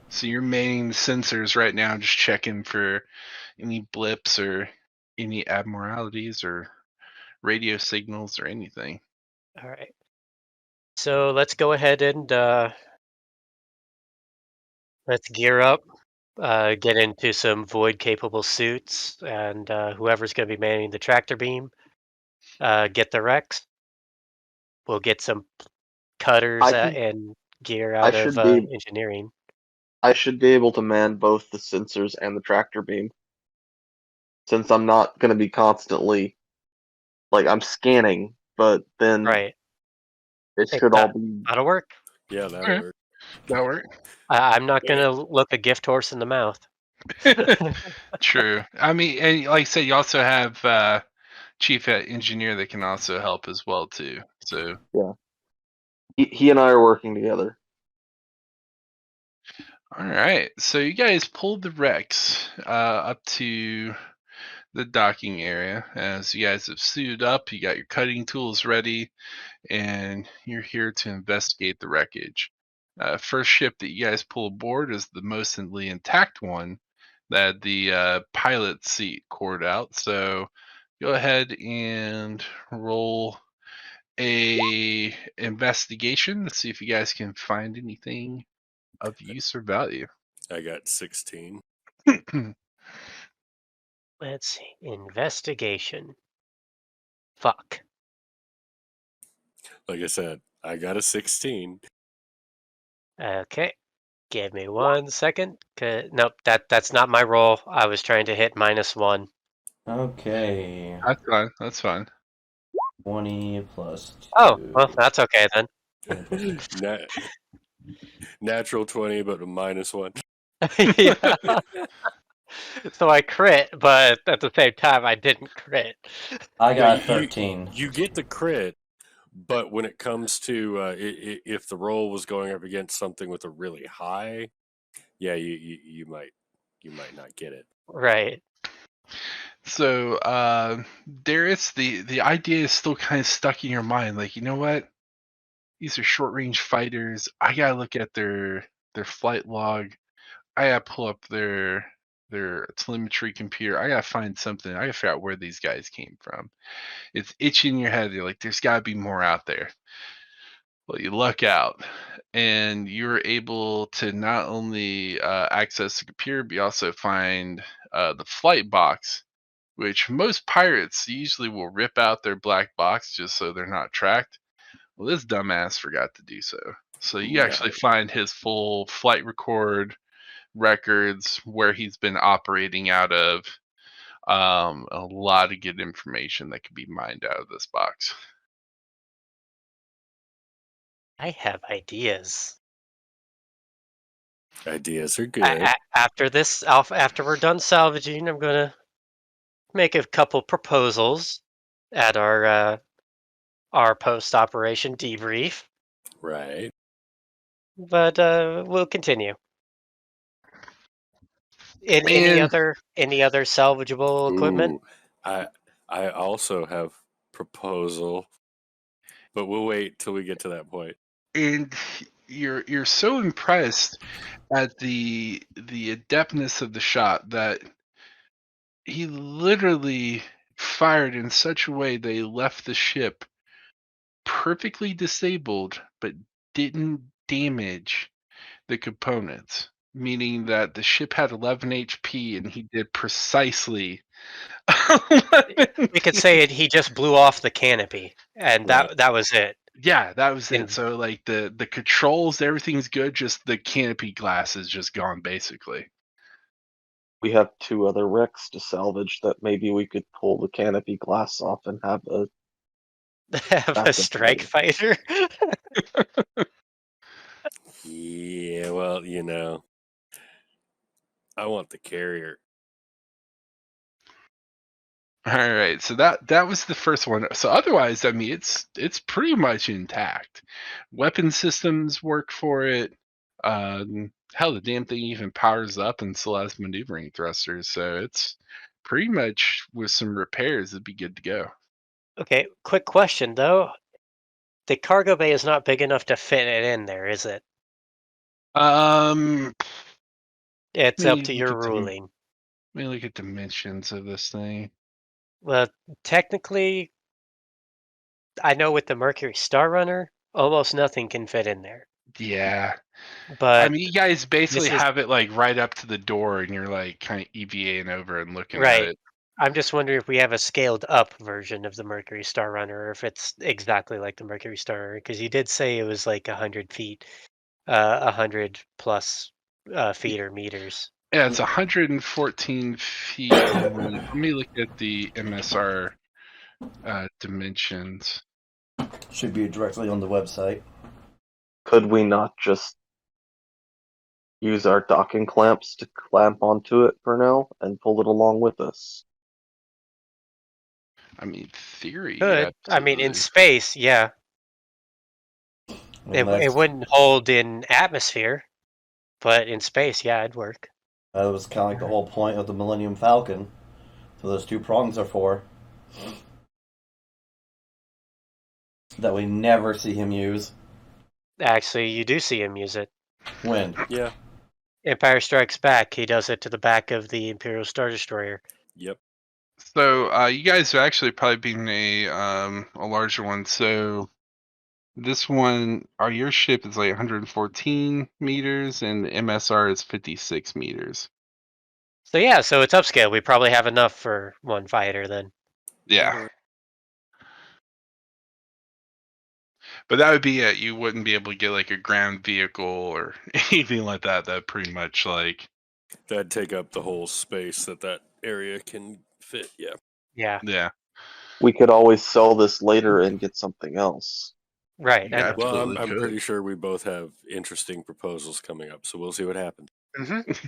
So you're manning the sensors right now, just checking for any blips or any abnormalities or radio signals or anything. All right. So let's go ahead and let's gear up, get into some void-capable suits, and whoever's going to be manning the tractor beam, get the Rex. We'll get some cutters I can. and gear I out of should be. engineering. I should be able to man both the sensors and the tractor beam, since I'm not going to be constantly I'm scanning, but then Right. it should all That, be. that'll work. Yeah, that'll Okay. work. That works. I'm not going to look a gift horse in the mouth. True. I mean, and like I said, you also have chief engineer that can also help as well too. So He and I are working together. all right, so you guys pulled the Rex up to the docking area. As you guys have suited up, you got your cutting tools ready, and you're here to investigate the wreckage. First ship that you guys pull aboard is the mostly intact one that the pilot seat cored out. So go ahead and roll a investigation to see if you guys can find anything of use or value. I got 16. Let's see. Investigation. Fuck. Like I said, I got a 16. Okay. Give me 1 second. Nope, that's not my roll. I was trying to hit -1. Okay. That's fine. That's fine. 20 plus 2. Oh, well, that's okay then. 20 plus 2. Natural 20, but a -1. Yeah. So I crit, but at the same time, I didn't crit. I No, got 13. You get the crit, but when it comes to if the roll was going up against something with a really high, yeah, you might not get it. Right. So Darius, the idea is still kind of stuck in your mind. Like, you know what? These are short range fighters. I gotta look at their flight log. I gotta pull up their telemetry computer. I gotta find something. I gotta figure out where these guys came from. It's itching in your head. You're like, there's gotta be more out there. Well, you luck out, and you're able to not only access the computer, but you also find the flight box, which most pirates usually will rip out their black box just so they're not tracked. Well, this dumbass forgot to do so. So you actually find his full flight records, where he's been operating out of. A lot of good information that could be mined out of this box. I have ideas. Ideas are good. After this, after we're done salvaging, I'm gonna make a couple proposals at our post-operation debrief. Right. But we'll continue. In any And other salvageable equipment? Ooh, I also have proposal, but we'll wait till we get to that point. and you're so impressed at the adeptness of the shot that he literally fired in such a way they left the ship perfectly disabled but didn't damage the components, meaning that the ship had 11 HP and he did precisely 11 We could say it. He just blew off the canopy, and Right. that was it. Yeah, that was it. And So like the controls, everything's good, just the canopy glass is just gone basically. We have 2 other wrecks to salvage that maybe we could pull the canopy glass off and have a have a backup strike fighter. fighter. Yeah, well, I want the carrier. All right, so that was the first one. So otherwise, I mean, it's pretty much intact. Weapon systems work for it. Hell, the damn thing even powers up and still has maneuvering thrusters. So it's pretty much, with some repairs, it'd be good to go. Okay, quick question though. The cargo bay is not big enough to fit it in there, is it? Um, It's let up me to look your at ruling. dimensions of this thing. Well, technically, I know with the Mercury Star Runner, almost nothing can fit in there. Yeah, I But mean, you guys basically this is have it like right up to the door, and you're like kind of EVAing over and looking at right. it. I'm just wondering if we have a scaled up version of the Mercury Star Runner, or if it's exactly like the Mercury Star Runner, because you did say it was like 100 feet, 100 plus feet or meters. Yeah, it's 114 feet long. Let me look at the MSR dimensions. Should be directly on the website. Could we not just use our docking clamps to clamp onto it for now and pull it along with us? I mean, theory, Could. I mean, in absolutely. space, yeah. And It wouldn't hold in atmosphere, but in space, yeah, it'd work. that was kind of like the whole point of the Millennium Falcon. So those two prongs are for. That we never see him use. Actually, you do see him use it. When? Yeah. Empire Strikes Back, he does it to the back of the Imperial Star Destroyer. Yep. So you guys are actually probably being a larger one. So this one, your ship is like 114 meters, and the MSR is 56 meters. So yeah, so it's upscale. We probably have enough for one fighter then. Yeah. But that would be it. You wouldn't be able to get like a ground vehicle or anything like that. That pretty much like That'd take up the whole space that area can fit. Yeah. Yeah, yeah. We could always sell this later and get something else. right. I Yeah, know. Well, absolutely I'm could. pretty sure we both have interesting proposals coming up, so we'll see what happens.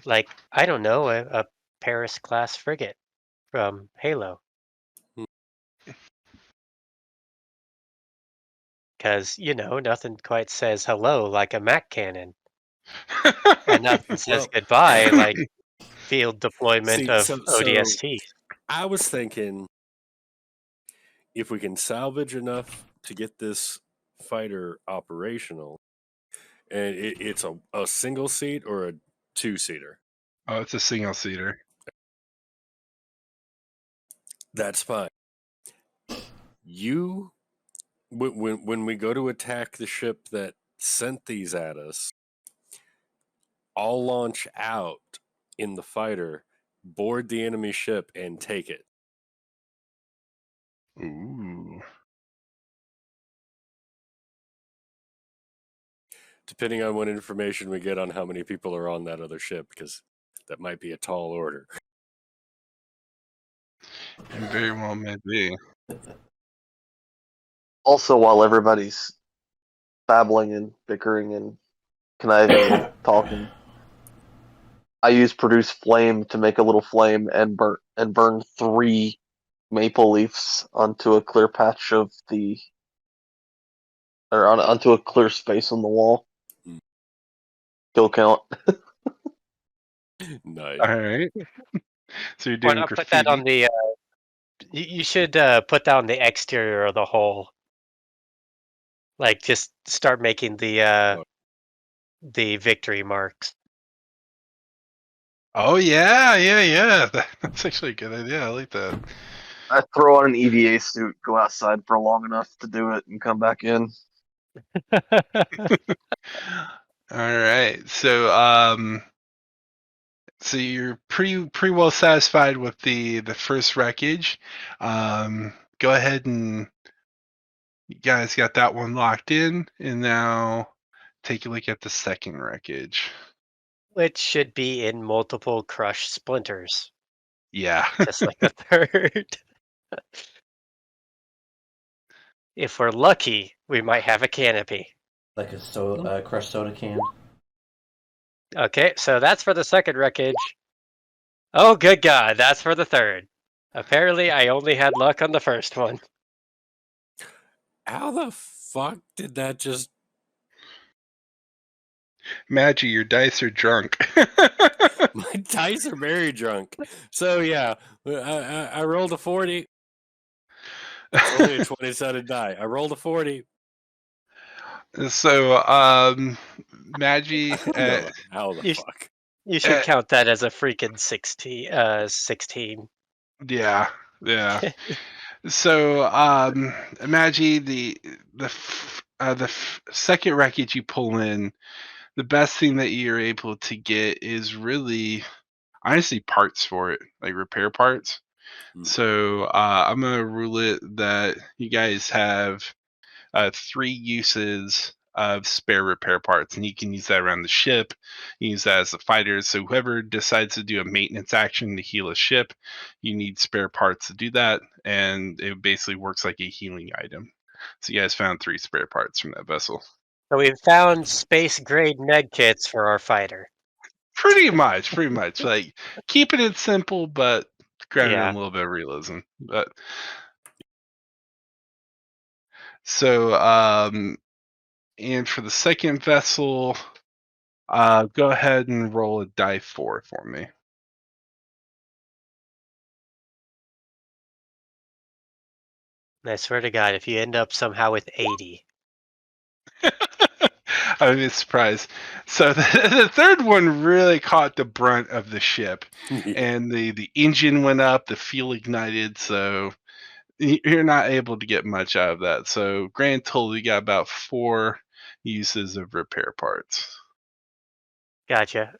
Like, I don't know, a Paris class frigate from Halo. Because, nothing quite says hello like a Mac cannon. And nothing says Well- goodbye like field deployment See, of so ODST. I was thinking if we can salvage enough to get this fighter operational, and it's a single seat or a two-seater. Oh, it's a single seater. That's fine. When we go to attack the ship that sent these at us, I'll launch out in the fighter, board the enemy ship, and take it. Ooh. Depending on what information we get on how many people are on that other ship, because that might be a tall order. It very well may be. Also, while everybody's babbling and bickering and conniving and talking, I use produce flame to make a little flame and burn 3 maple leaves onto a clear patch of onto a clear space on the wall. Hmm. Kill count. Nice. All right. So you're Why doing not put that graffiti. on the... you should put that on the exterior of the hull. Like, just start making the victory marks. Oh yeah. That's actually a good idea. I like that. I throw on an EVA suit, go outside for long enough to do it, and come back in. All right. So you're pretty well satisfied with the first wreckage. Go ahead and you guys got that one locked in, and now take a look at the second wreckage. Which should be in multiple crushed splinters, Yeah. just like the third. If we're lucky, we might have a canopy. Like a crushed soda can. Okay, so that's for the second wreckage. Oh, good God, that's for the third. Apparently, I only had luck on the first one. How the fuck did that just... Maggie, your dice are drunk. My dice are very drunk. So yeah, I rolled a 40. It's only a 20-sided die. I rolled a 40. So, Maggie, I don't know how the fuck. You should count that as a freaking 16. yeah. So, Maggie, the second wreckage you pull in, the best thing that you're able to get is really, honestly, parts for it, like repair parts. So I'm gonna rule it that you guys have 3 uses of spare repair parts, and you can use that around the ship. You use that as a fighter. So whoever decides to do a maintenance action to heal a ship, you need spare parts to do that, and it basically works like a healing item. So you guys found 3 spare parts from that vessel. So we've found space-grade med kits for our fighter. Pretty much. Like keeping it simple, but grounded in Yeah. a little bit of realism. But So, and for the second vessel, go ahead and roll a die 4 for me. And I swear to God, if you end up somehow with 80, I mean, surprised. So the third one really caught the brunt of the ship, and the engine went up, the fuel ignited, so you're not able to get much out of that. So grand total, you got about 4 uses of repair parts. gotcha.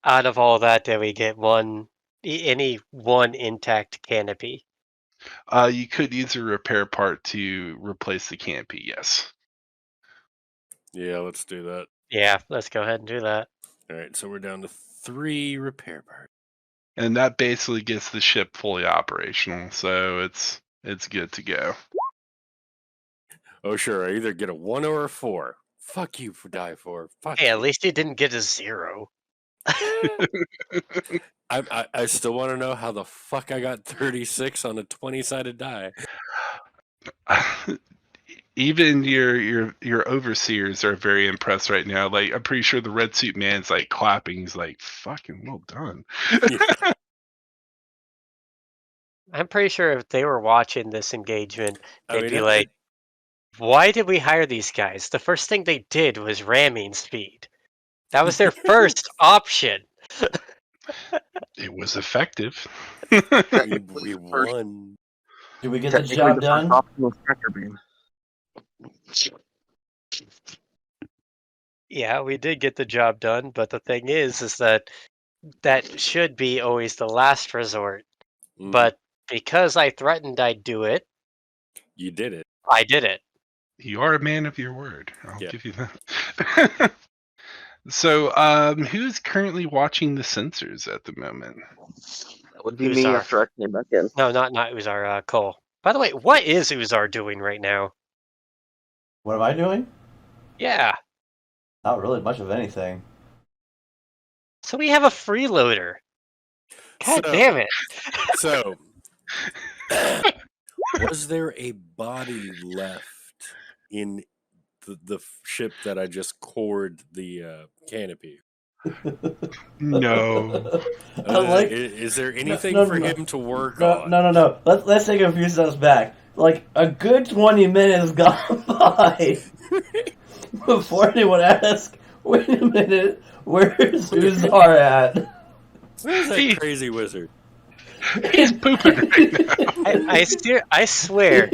Out of all that, did we get any one intact canopy? You could use a repair part to replace the canopy. Yes. Yeah, let's do that. Yeah, let's go ahead and do that. All right, so we're down to 3 repair parts. And that basically gets the ship fully operational, so it's good to go. Oh, sure. I either get a 1 or a 4. Fuck you for die 4. Fuck Hey, you. at least you didn't get a 0. I still want to know how the fuck I got 36 on a 20-sided die. Even your overseers are very impressed right now. Like, I'm pretty sure the red suit man's like clapping. He's like, "Fucking well done." I'm pretty sure if they were watching this engagement, I they'd mean, be like, why did we hire these guys? The first thing they did was ramming speed. That was their first option. It was effective. we won. Did we get the Technically, job the first done? option was tractor beam. Yeah, we did get the job done, but the thing is that should be always the last resort. Mhm. But because I threatened I'd do it, You did it. I did it. You are a man of your word. I'll Yeah. give you that. So, who's currently watching the sensors at the moment? That would be me Uzar. after I came back in. No, not Uzar, Cole. By the way, what is Uzar doing right now? What am I doing? Yeah, Not really much of anything. so we have a freeloader. God So- damn it. So, was there a body left in the ship that I just cored the canopy? No. I like. Is there anything no, for no. him to work No, on? no. Let's take a few steps back. Like a good 20 minutes gone by before anyone asks, "Wait a minute, where's Uzar at?" Where's that crazy wizard? He's pooping right now. I swear,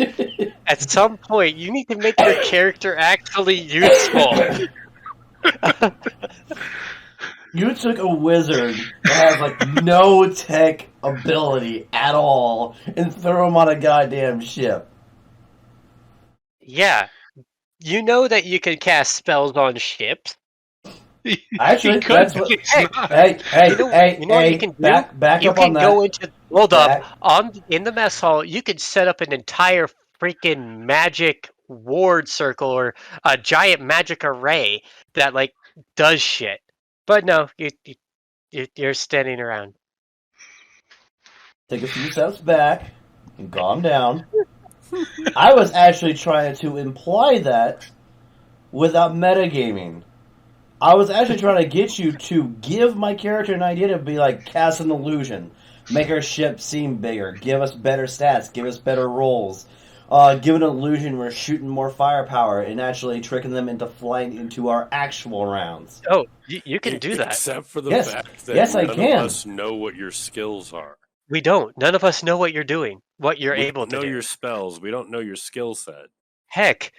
at some point, you need to make your character actually useful. You took a wizard that has like no tech ability at all and threw him on a goddamn ship. Yeah, you know that you can cast spells on ships. Actually, He could, that's but what. he's Hey, not. You know what you can do? Back You up on can that. go into hold Back- up in the mess hall. You could set up an entire freaking magic ward circle or a giant magic array that like does shit. But no, you're standing around. Take a few steps back and calm down. I was actually trying to imply that without metagaming. I was actually trying to get you to give my character an idea to be like, cast an illusion, make our ship seem bigger, give us better stats, give us better rolls, give an illusion we're shooting more firepower and actually tricking them into flying into our actual rounds. Oh, you can do that. Except for the Yes. fact that Yes, I none can. of us know what your skills are. We don't. None of us know what you're doing, what you're We able don't to know do. your spells. We don't know your skill set. Heck,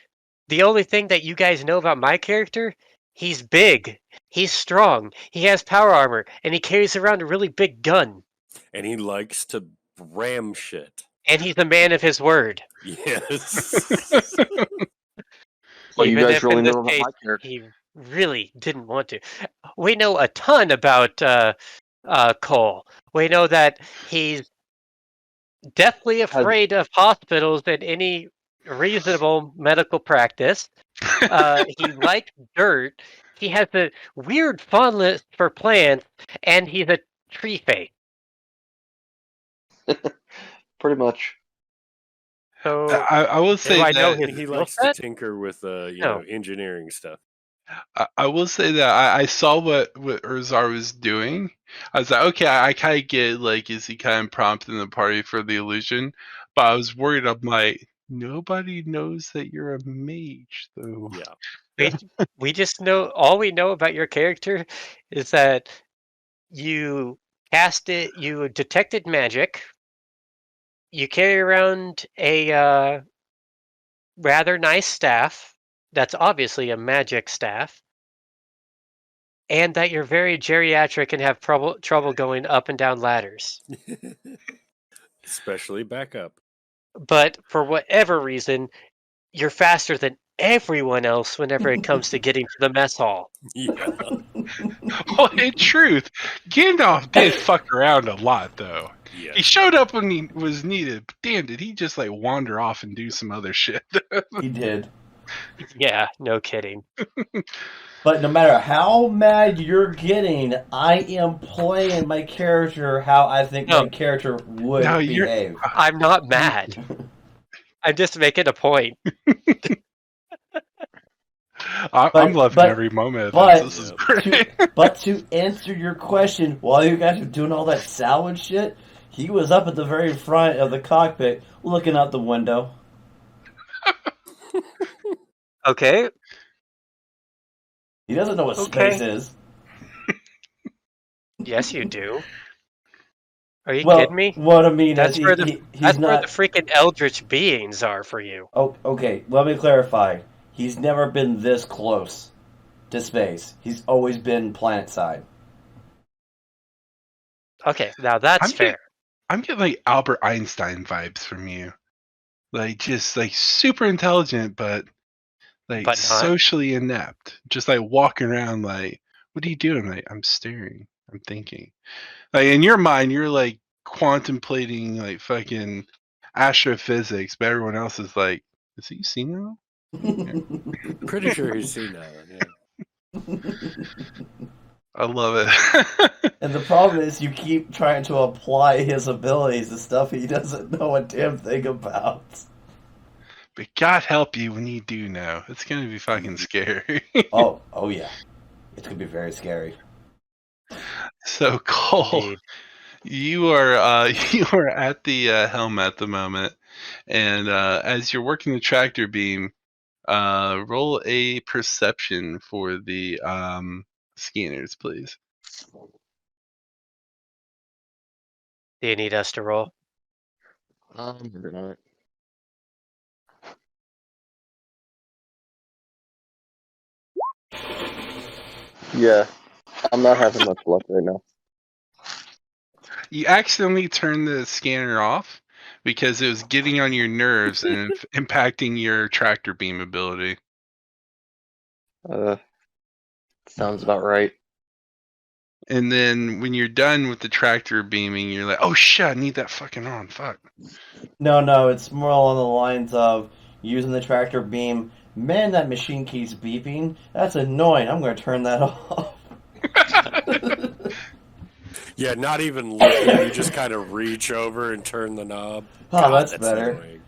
the only thing that you guys know about my character, he's big, he's strong, he has power armor, and he carries around a really big gun. And he likes to ram shit. And he's a man of his word. Yes. What do you Even guys if really in this know about case, my character? he really didn't want to. We know a ton about Cole. We know that he's deathly afraid of hospitals and any reasonable medical practice. He likes dirt. He has a weird fondness for plants, and he's a tree face. Pretty much. So I will say do I know that his He skill likes to set? tinker with No. engineering stuff. I will say that I saw what Urzar was doing. I was like, okay, I kind of get like, is he kind of prompting the party for the illusion? But I was worried. I'm like, nobody knows that you're a mage, though. Yeah. We just know, all we know about your character is that you you detected magic, you carry around a rather nice staff that's obviously a magic staff, and that you're very geriatric and have trouble going up and down ladders. Especially back up. But for whatever reason, you're faster than everyone else whenever it comes to getting to the mess hall. Yeah. Well, in truth, Gandalf did fuck around a lot, though. Yes. He showed up when he was needed, but damn, did he just like wander off and do some other shit? He did. Yeah, no kidding. But no matter how mad you're getting, I am playing my character how I think my No. character would No, you're- behave. I'm not mad. I'm just making a point. I'm loving every moment of but- this. This is great. But to answer your question, while you guys were doing all that salvage shit, he was up at the very front of the cockpit looking out the window. Okay. He doesn't know what Okay. space is. Yes, you do. Are you Well, kidding me? what I mean That's is where he's that's where not. the freaking eldritch beings are for you. Oh, okay, let me clarify. He's never been this close to space. He's always been planet side. Okay, now that's fair. I'm getting like Albert Einstein vibes from you. Like just like super intelligent, but like But not. socially inept. Just like walking around like, what are you doing? Like, I'm staring. I'm thinking. Like in your mind, you're like contemplating like fucking astrophysics, but everyone else is like, is he senile? Pretty sure he's seen that one, yeah. I love it. And the problem is, you keep trying to apply his abilities to stuff he doesn't know a damn thing about. But God help you when you do know. It's gonna be fucking scary. Oh yeah, it's gonna be very scary. So Cole, Indeed. you are you are at the helm at the moment, and as you're working the tractor beam, roll a perception for the scanners, please. Do you need us to roll? We're not. Yeah, I'm not having much luck right now. You accidentally turned the scanner off because it was getting on your nerves and impacting your tractor beam ability. Sounds about right. And then when you're done with the tractor beaming, you're like, oh shit, I need that fucking on. Fuck. No, it's more along the lines of using the tractor beam. Man, that machine keeps beeping. That's annoying. I'm going to turn that off. Yeah, not even looking. You just kind of reach over and turn the knob. Oh, God, that's better. annoying.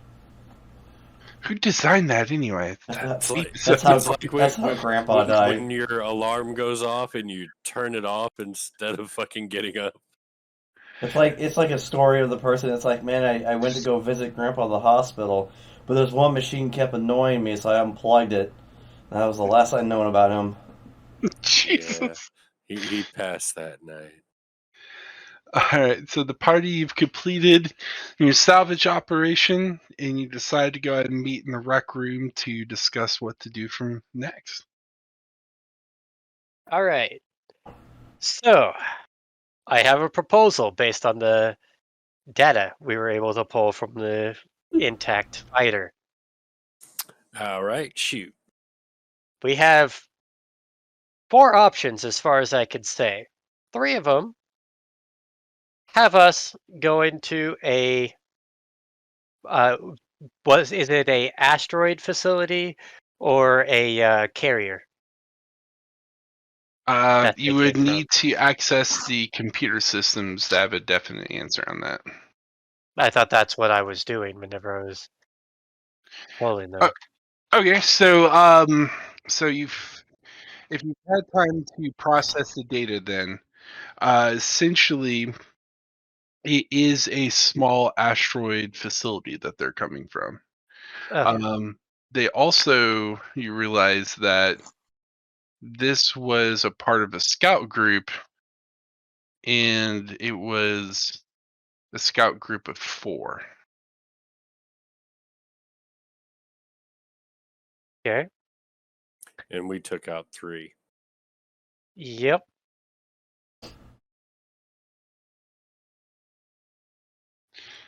Who designed that anyway? That's It's how Grandpa died. When your alarm goes off and you turn it off instead of fucking getting up. It's like a story of the person. It's like, man, I went to go visit Grandpa at the hospital, but this one machine kept annoying me, so I unplugged it. And that was the last I'd known about him. Jesus. Yeah, he passed that night. Alright, so the party, you've completed your salvage operation, and you decide to go ahead and meet in the rec room to discuss what to do from next. All right. So, I have a proposal based on the data we were able to pull from the intact fighter. All right, shoot. We have 4 options as far as I can say. 3 of them have us going to a is it a asteroid facility or a carrier? that they You would came from? need to access the computer systems to have a definite answer on that. I thought that's what I was doing whenever I was Totally Uh, no. okay, so if you've had time to process the data, then essentially it is a small asteroid facility that they're coming from. Okay. They also, you realize that this was a part of a scout group, and it was a scout group of 4. Okay. And we took out 3. Yep.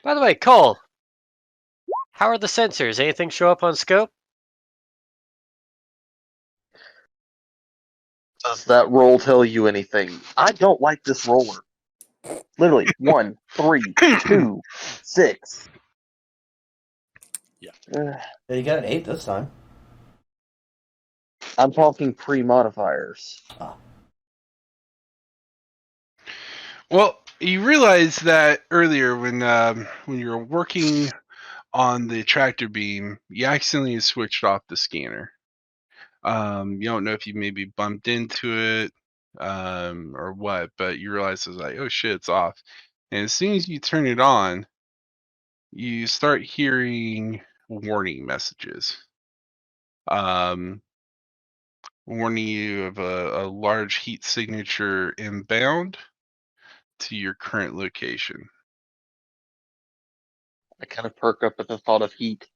By the way, Cole, how are the sensors? Anything show up on scope? Does that roll tell you anything? I don't like this roller. Literally, 1, 3, 2, 6. Yeah. Ugh. Yeah, you got an 8 this time. I'm talking pre-modifiers. Ah. Well, you realize that earlier when you were working on the tractor beam, you accidentally switched off the scanner. You don't know if you maybe bumped into it or what, but you realize it's like, oh shit, it's off. And as soon as you turn it on, you start hearing warning messages. Um, Warning you of a large heat signature inbound to your current location. I kind of perk up at the thought of heat.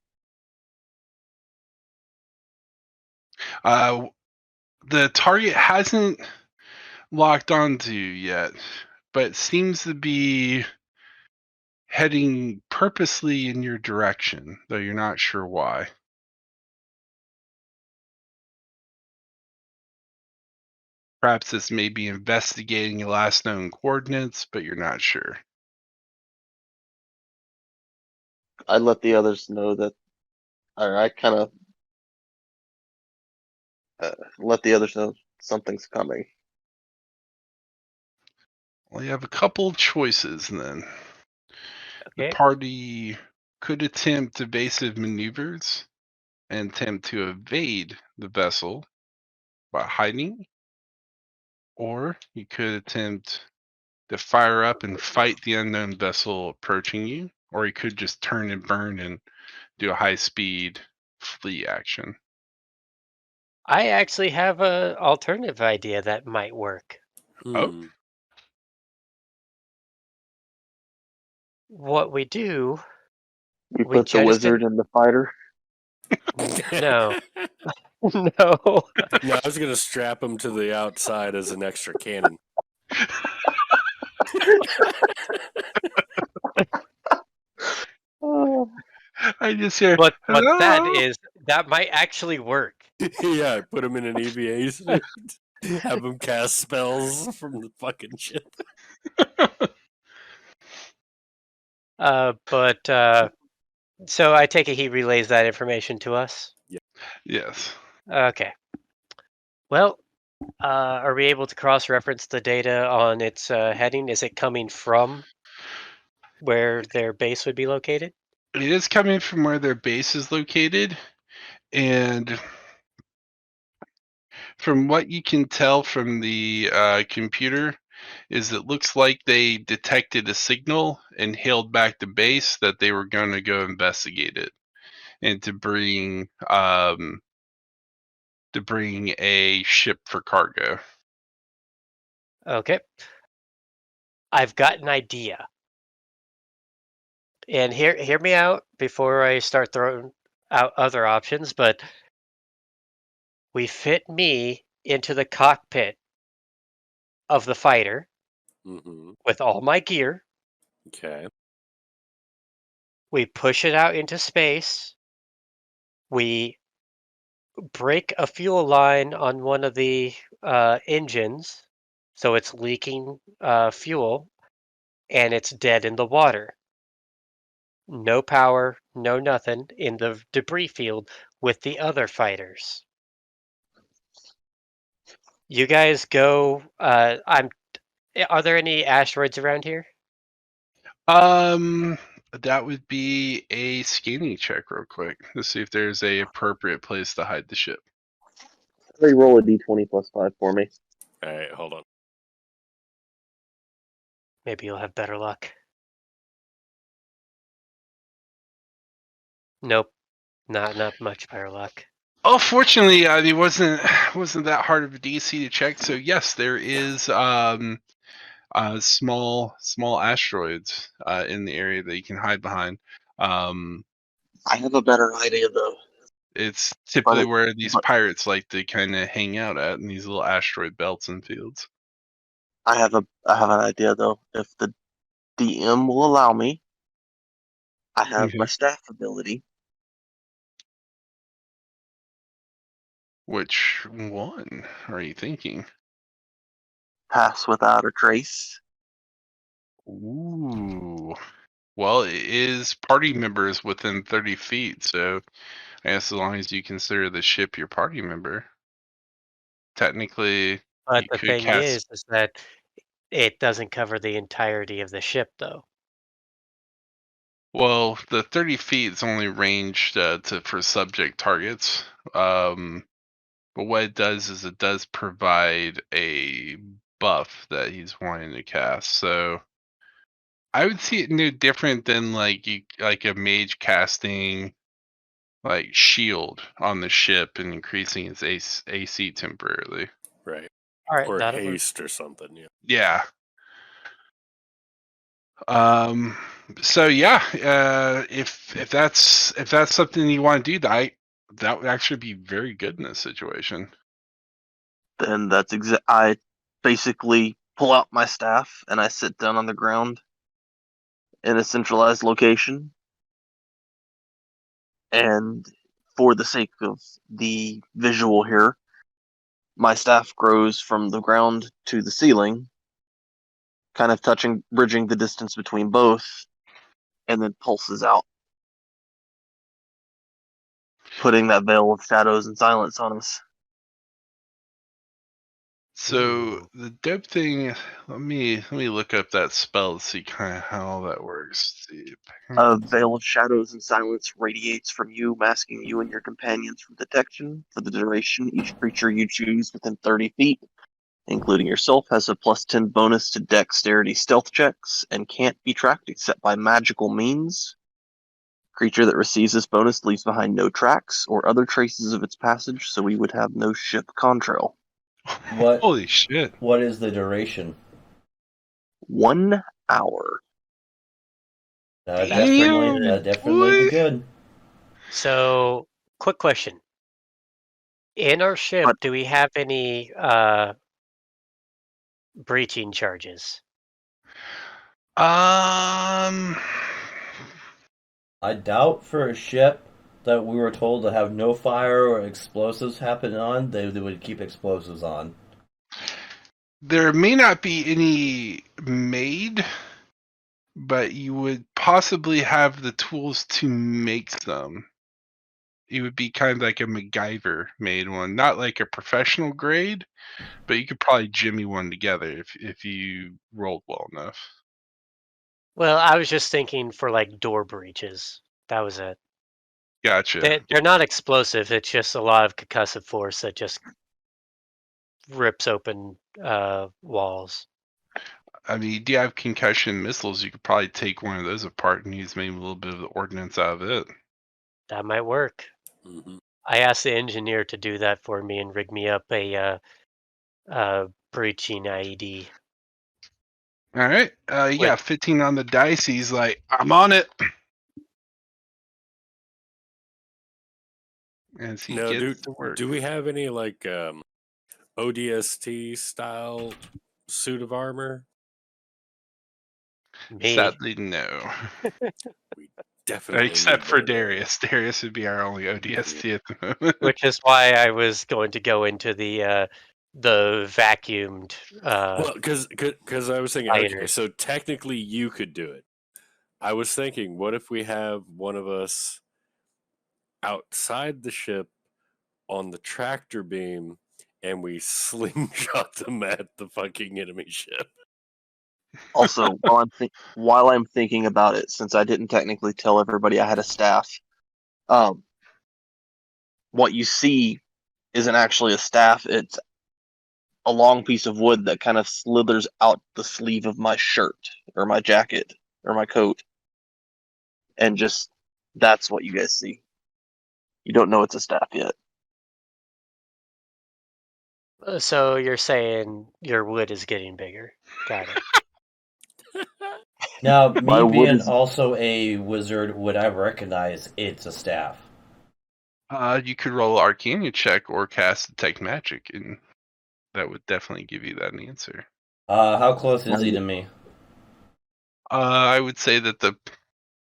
Uh, the target hasn't locked onto you yet, but seems to be heading purposely in your direction, though you're not sure why. Perhaps this may be investigating your last known coordinates, but you're not sure. I let the others know that, or I kind of let the others know something's coming. Well, you have a couple choices then. The Okay. party could attempt evasive maneuvers and attempt to evade the vessel by hiding, or you could attempt to fire up and fight the unknown vessel approaching you, or you could just turn and burn and do a high speed flee action. I actually have a alternative idea that might work. Oh, What we do, We we put the wizard jettison. in the fighter. No, no. No, I was gonna strap him to the outside as an extra cannon. Oh, I just hear What that hello. is, that might actually work. Yeah, put him in an EVA suit. Have him cast spells from the fucking ship. But so I take it he relays that information to us. Yes. Okay. Well, are we able to cross-reference the data on its heading? Is it coming from where their base would be located? It is coming from where their base is located, and from what you can tell from the computer, is it looks like they detected a signal and hailed back the base that they were going to go investigate it and to bring a ship for cargo. Okay. I've got an idea. And hear me out before I start throwing out other options, but we fit me into the cockpit of the fighter Mm-hmm. with all my gear. Okay. We push it out into space. We break a fuel line on one of the engines, so it's leaking fuel, and it's dead in the water. No power, no nothing in the debris field with the other fighters. You guys go. I'm. Are there any asteroids around here? That would be a scanning check real quick to see if there's a appropriate place to hide the ship. They roll a d20 plus 5 for me. All right, hold on. Maybe you'll have better luck. Nope, not much better luck. Oh, fortunately, it wasn't that hard of a DC to check. So yes, there is small asteroids in the area that you can hide behind. I have a better idea though. It's typically But- where these but- pirates like to kind of hang out at in these little asteroid belts and fields. I have an idea though. If the DM will allow me, I have my Okay. staff ability. Which one are you thinking? Pass without a trace. Ooh. Well, it is party members within 30 feet, so I guess as long as you consider the ship your party member, technically But you the could thing cast. is that it doesn't cover the entirety of the ship, though. Well, the 30 feet is only ranged for subject targets. But what it does is it does provide a buff that he's wanting to cast. So I would see it no different than like a mage casting like shield on the ship and increasing its AC temporarily. Right. All right, Or that'll work. haste or something. Yeah. Yeah. So yeah, if that's something you want to do, that would actually be very good in this situation. Then that's I basically pull out my staff and I sit down on the ground in a centralized location. And for the sake of the visual here, my staff grows from the ground to the ceiling, kind of bridging the distance between both, and then pulses out, putting that veil of shadows and silence on us. So Ooh. the dope thing, let me look up that spell to see kind of how that works. Let's see. A veil of shadows and silence radiates from you, masking you and your companions from detection. For the duration, each creature you choose within 30 feet, including yourself, has a plus 10 bonus to dexterity stealth checks and can't be tracked except by magical means. Creature that receives this bonus leaves behind no tracks or other traces of its passage, so we would have no ship contrail. What Holy shit! What is the duration? 1 hour. That'd That's pretty definitely good. that'd definitely be boy. good. So, quick question. In our ship, But do we have any breaching charges? Um, I doubt for a ship that we were told to have no fire or explosives happen on, they would keep explosives on. there may not be any made, but you would possibly have the tools to make some. It would be kind of like a MacGyver made one, not like a professional grade, but you could probably jimmy one together if you rolled well enough. Well, I was just thinking for like door breaches. That was it. Gotcha. They're not explosive. It's just a lot of concussive force that just rips open walls. I mean, you do have concussion missiles. You could probably take one of those apart and use maybe a little bit of the ordnance out of it. That might work. Mm-hmm. I asked the engineer to do that for me and rig me up a breaching IED. All right. You Wait. got 15 on the dice. He's like, I'm on it. As he Now, gets to work. do we have any like ODST style suit of armor? Me. Sadly, no. We definitely Except need for one of those. Darius. Darius would be our only ODST at the moment. Which is why I was going to go into the vacuumed Well, because I was thinking, okay, liners. so technically you could do it. I was thinking, what if we have one of us outside the ship on the tractor beam and we slingshot them at the fucking enemy ship? Also, while I'm thinking about it, since I didn't technically tell everybody I had a staff, um, what you see isn't actually a staff. It's a long piece of wood that kind of slithers out the sleeve of my shirt or my jacket or my coat, and just that's what you guys see. You don't know it's a staff yet. So you're saying your wood is getting bigger. Got it. Now, My me wood being is also a wizard, would I recognize it's a staff? You could roll an Arcana check or cast Detect Magic, and that would definitely give you that answer. How close is he to me? I would say that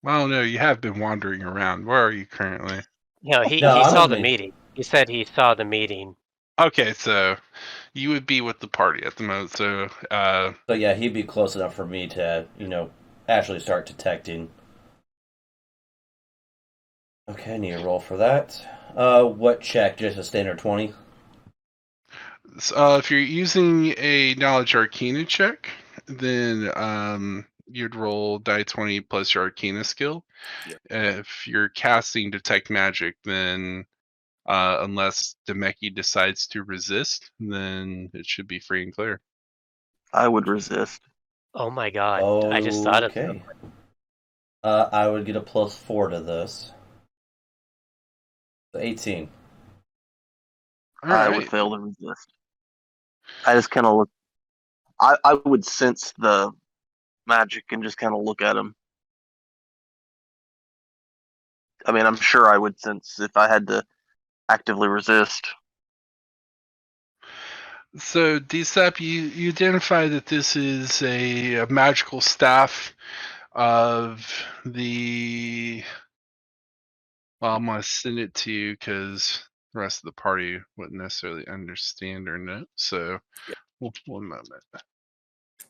well, no, you have been wandering around. Where are you currently? No, No, he I'm saw with the me. meeting. He said he saw the meeting. Okay, so you would be with the party at the moment. So, So yeah, he'd be close enough for me to, actually start detecting. Okay, I need a roll for that. What check? Just a standard 20? if you're using a Knowledge Arcana check, then you'd roll die 20 plus your Arcana skill. Yep. If you're casting Detect Magic, then unless Demeki decides to resist, then it should be free and clear. I would resist. Oh my god! I just thought of Okay. I would get a +4 to this. So 18. All I would right. fail to resist. I just kind of look. I would sense the magic and just kind of look at him. I mean, I'm sure I would sense if I had to actively resist. So, Dstapp, you identify that this is a magical staff of the. Well, I'm going to send it to you because the rest of the party wouldn't necessarily understand or know. So, Yeah. one moment.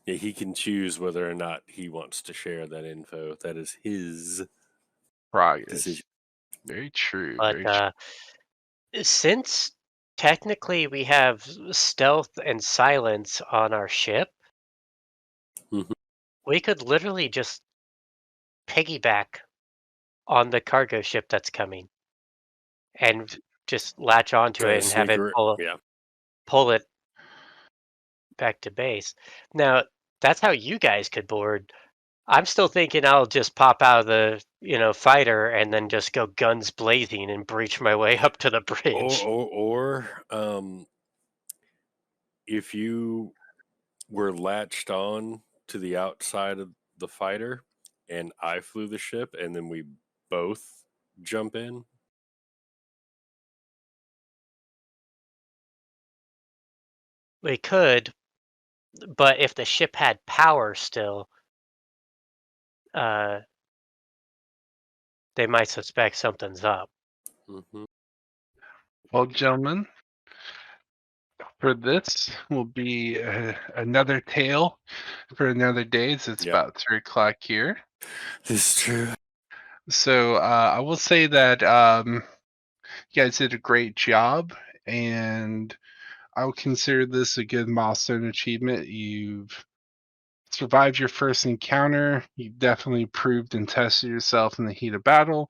Yeah, he can choose whether or not he wants to share that info. That is his Prerogative. decision. Very true. but Very true. since technically we have stealth and silence on our ship, Mhm. we could literally just piggyback on the cargo ship that's coming and just latch onto Try it to and have sneak it her. Yeah. pull it back to base. Now, that's how you guys could board. I'm still thinking I'll just pop out of the, fighter and then just go guns blazing and breach my way up to the bridge. If you were latched on to the outside of the fighter and I flew the ship and then we both jump in. We could, but if the ship had power still, uh, they might suspect something's up. Mm-hmm. Well, gentlemen, for this will be another tale for another day. It's Yep. about 3 o'clock here. This is true. So I will say that you guys did a great job, and I would consider this a good milestone achievement. You've survived your first encounter. You definitely proved and tested yourself in the heat of battle,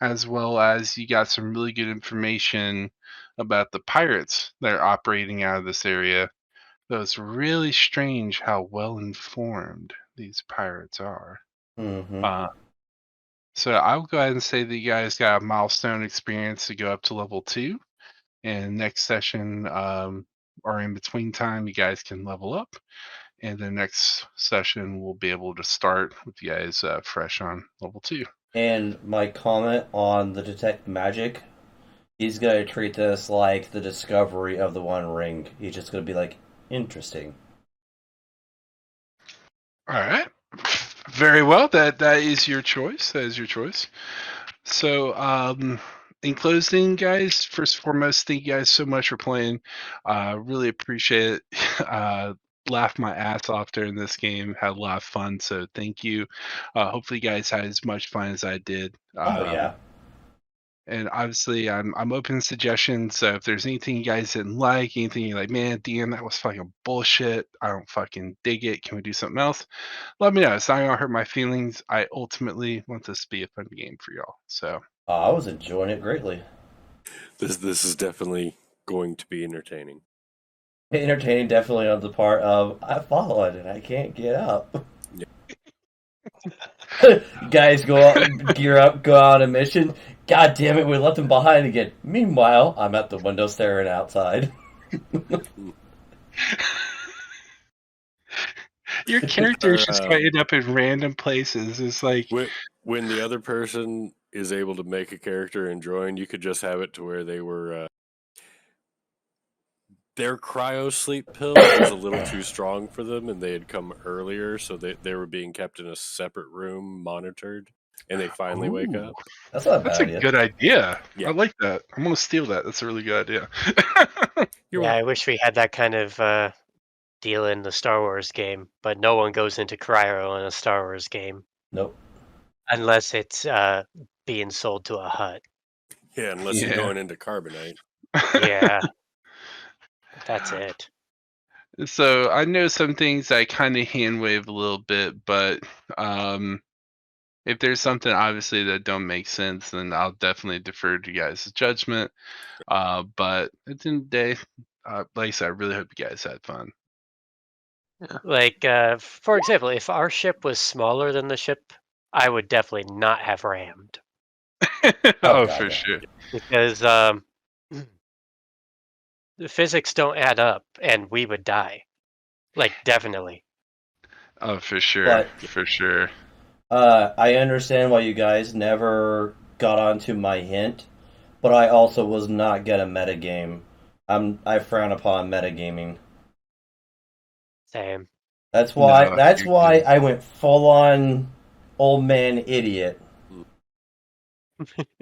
as well as you got some really good information about the pirates that are operating out of this area. So it's really strange how well informed these pirates are. Mm-hmm. So I will go ahead and say that you guys got a milestone experience to go up to level 2. And next session, or in between time, you guys can level up. And the next session, we'll be able to start with you guys fresh on level 2. And my comment on the detect magic, he's going to treat this like the discovery of the One Ring. He's just going to be like, interesting. All right. Very well. That is your choice. That is your choice. So, in closing, guys, first and foremost, thank you guys so much for playing. Really appreciate it. Laughed my ass off during this game. Had a lot of fun. So, thank you. Hopefully, you guys had as much fun as I did. Oh, yeah. And obviously, I'm open to suggestions. So if there's anything you guys didn't like, anything you're like, man, DM, that was fucking bullshit. I don't fucking dig it. Can we do something else? Let me know. It's not gonna hurt my feelings. I ultimately want this to be a fun game for y'all. So I was enjoying it greatly. This is definitely going to be entertaining. Entertaining, definitely on the part of I followed and I can't get up. Guys go out, gear up, go out on a mission. God damn it, we left them behind again. Meanwhile, I'm at the window staring outside. your character is just gonna end up in random places. It's like when the other person is able to make a character and join, you could just have it to where they were their cryo sleep pill was a little too strong for them, and they had come earlier, so they were being kept in a separate room, monitored, and they finally wake ooh, up. That's not a that's bad a idea. good idea. Yeah. I like that. I'm gonna steal that. That's a really good idea. Yeah, I wish we had that kind of deal in the Star Wars game, but no one goes into cryo in a Star Wars game Nope. unless it's being sold to a hut. Yeah, unless you're Yeah. going into carbonite. Yeah, that's it. So I know some things I kind of hand wave a little bit, but if there's something obviously that don't make sense, then I'll definitely defer to you guys' judgment. But at the end of the day, like I said, I really hope you guys had fun. Like, for example, if our ship was smaller than the ship, I would definitely not have rammed Oh, God, for yeah. sure. because the physics don't add up, and we would die. Like, definitely. Oh, for sure. But For sure. I understand why you guys never got onto my hint, but I also was not good at metagame. I frown upon metagaming. Same. That's why. No, That's you're why good. I went full on old man idiot,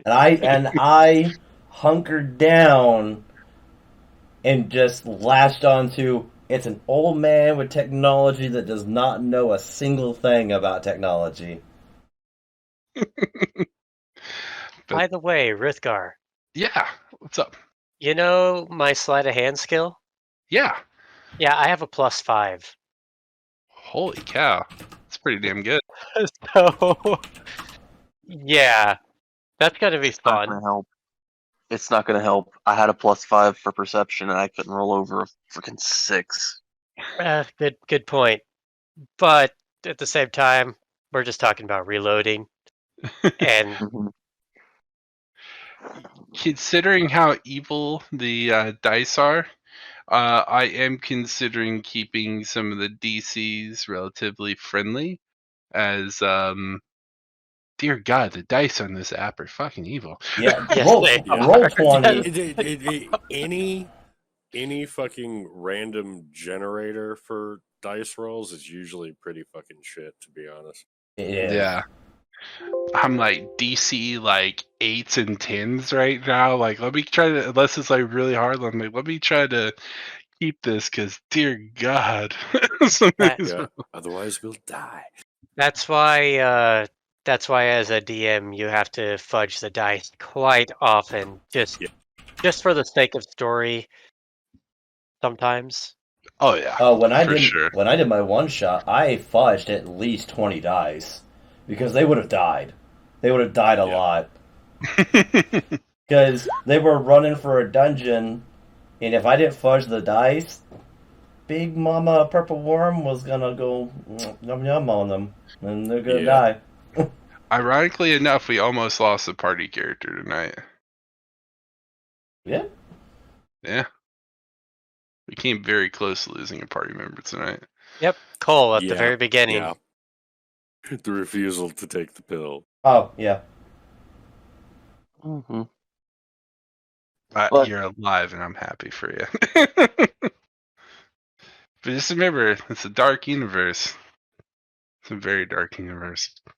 and I hunkered down and just latched onto. It's an old man with technology that does not know a single thing about technology. By the way, Rithgar, Yeah. What's up? you know my sleight of hand skill? Yeah. Yeah, I have a +5. Holy cow. That's pretty damn good. So, yeah, that's gonna be It's not fun. gonna help. It's not gonna help. I had a +5 for perception, and I couldn't roll over a freaking 6. Good point. But at the same time, we're just talking about reloading, and Mhm. Considering how evil the dice are, I am considering keeping some of the DCs relatively friendly. As dear God, the dice on this app are fucking evil. Yeah, yes, roll they Yeah. roll are. 20. Any fucking random generator for dice rolls is usually pretty fucking shit, to be honest. It is. Yeah. I'm like DC like 8s and 10s right now. Like, let me try to, unless it's like really hard, I'm like, let me try to keep this because dear God. Yeah. Otherwise, we'll die. That's why. That's why, as a DM, you have to fudge the dice quite often, Yeah. just for the sake of story. Sometimes. Oh yeah, for sure. When I did my one shot, I fudged at least 20 dice because they would have died. They would have died a Yeah. lot because they were running for a dungeon, and if I didn't fudge the dice, Big Mama Purple Worm was gonna go yum yum on them, and they're gonna die. Ironically enough, we almost lost a party character tonight. Yeah. Yeah. We came very close to losing a party member tonight. Yep, Cole at the Yeah, very beginning. Yeah. The refusal to take the pill. Oh yeah. Mm-hmm. You're alive, and I'm happy for you. But just remember, it's a dark universe. It's a very dark universe.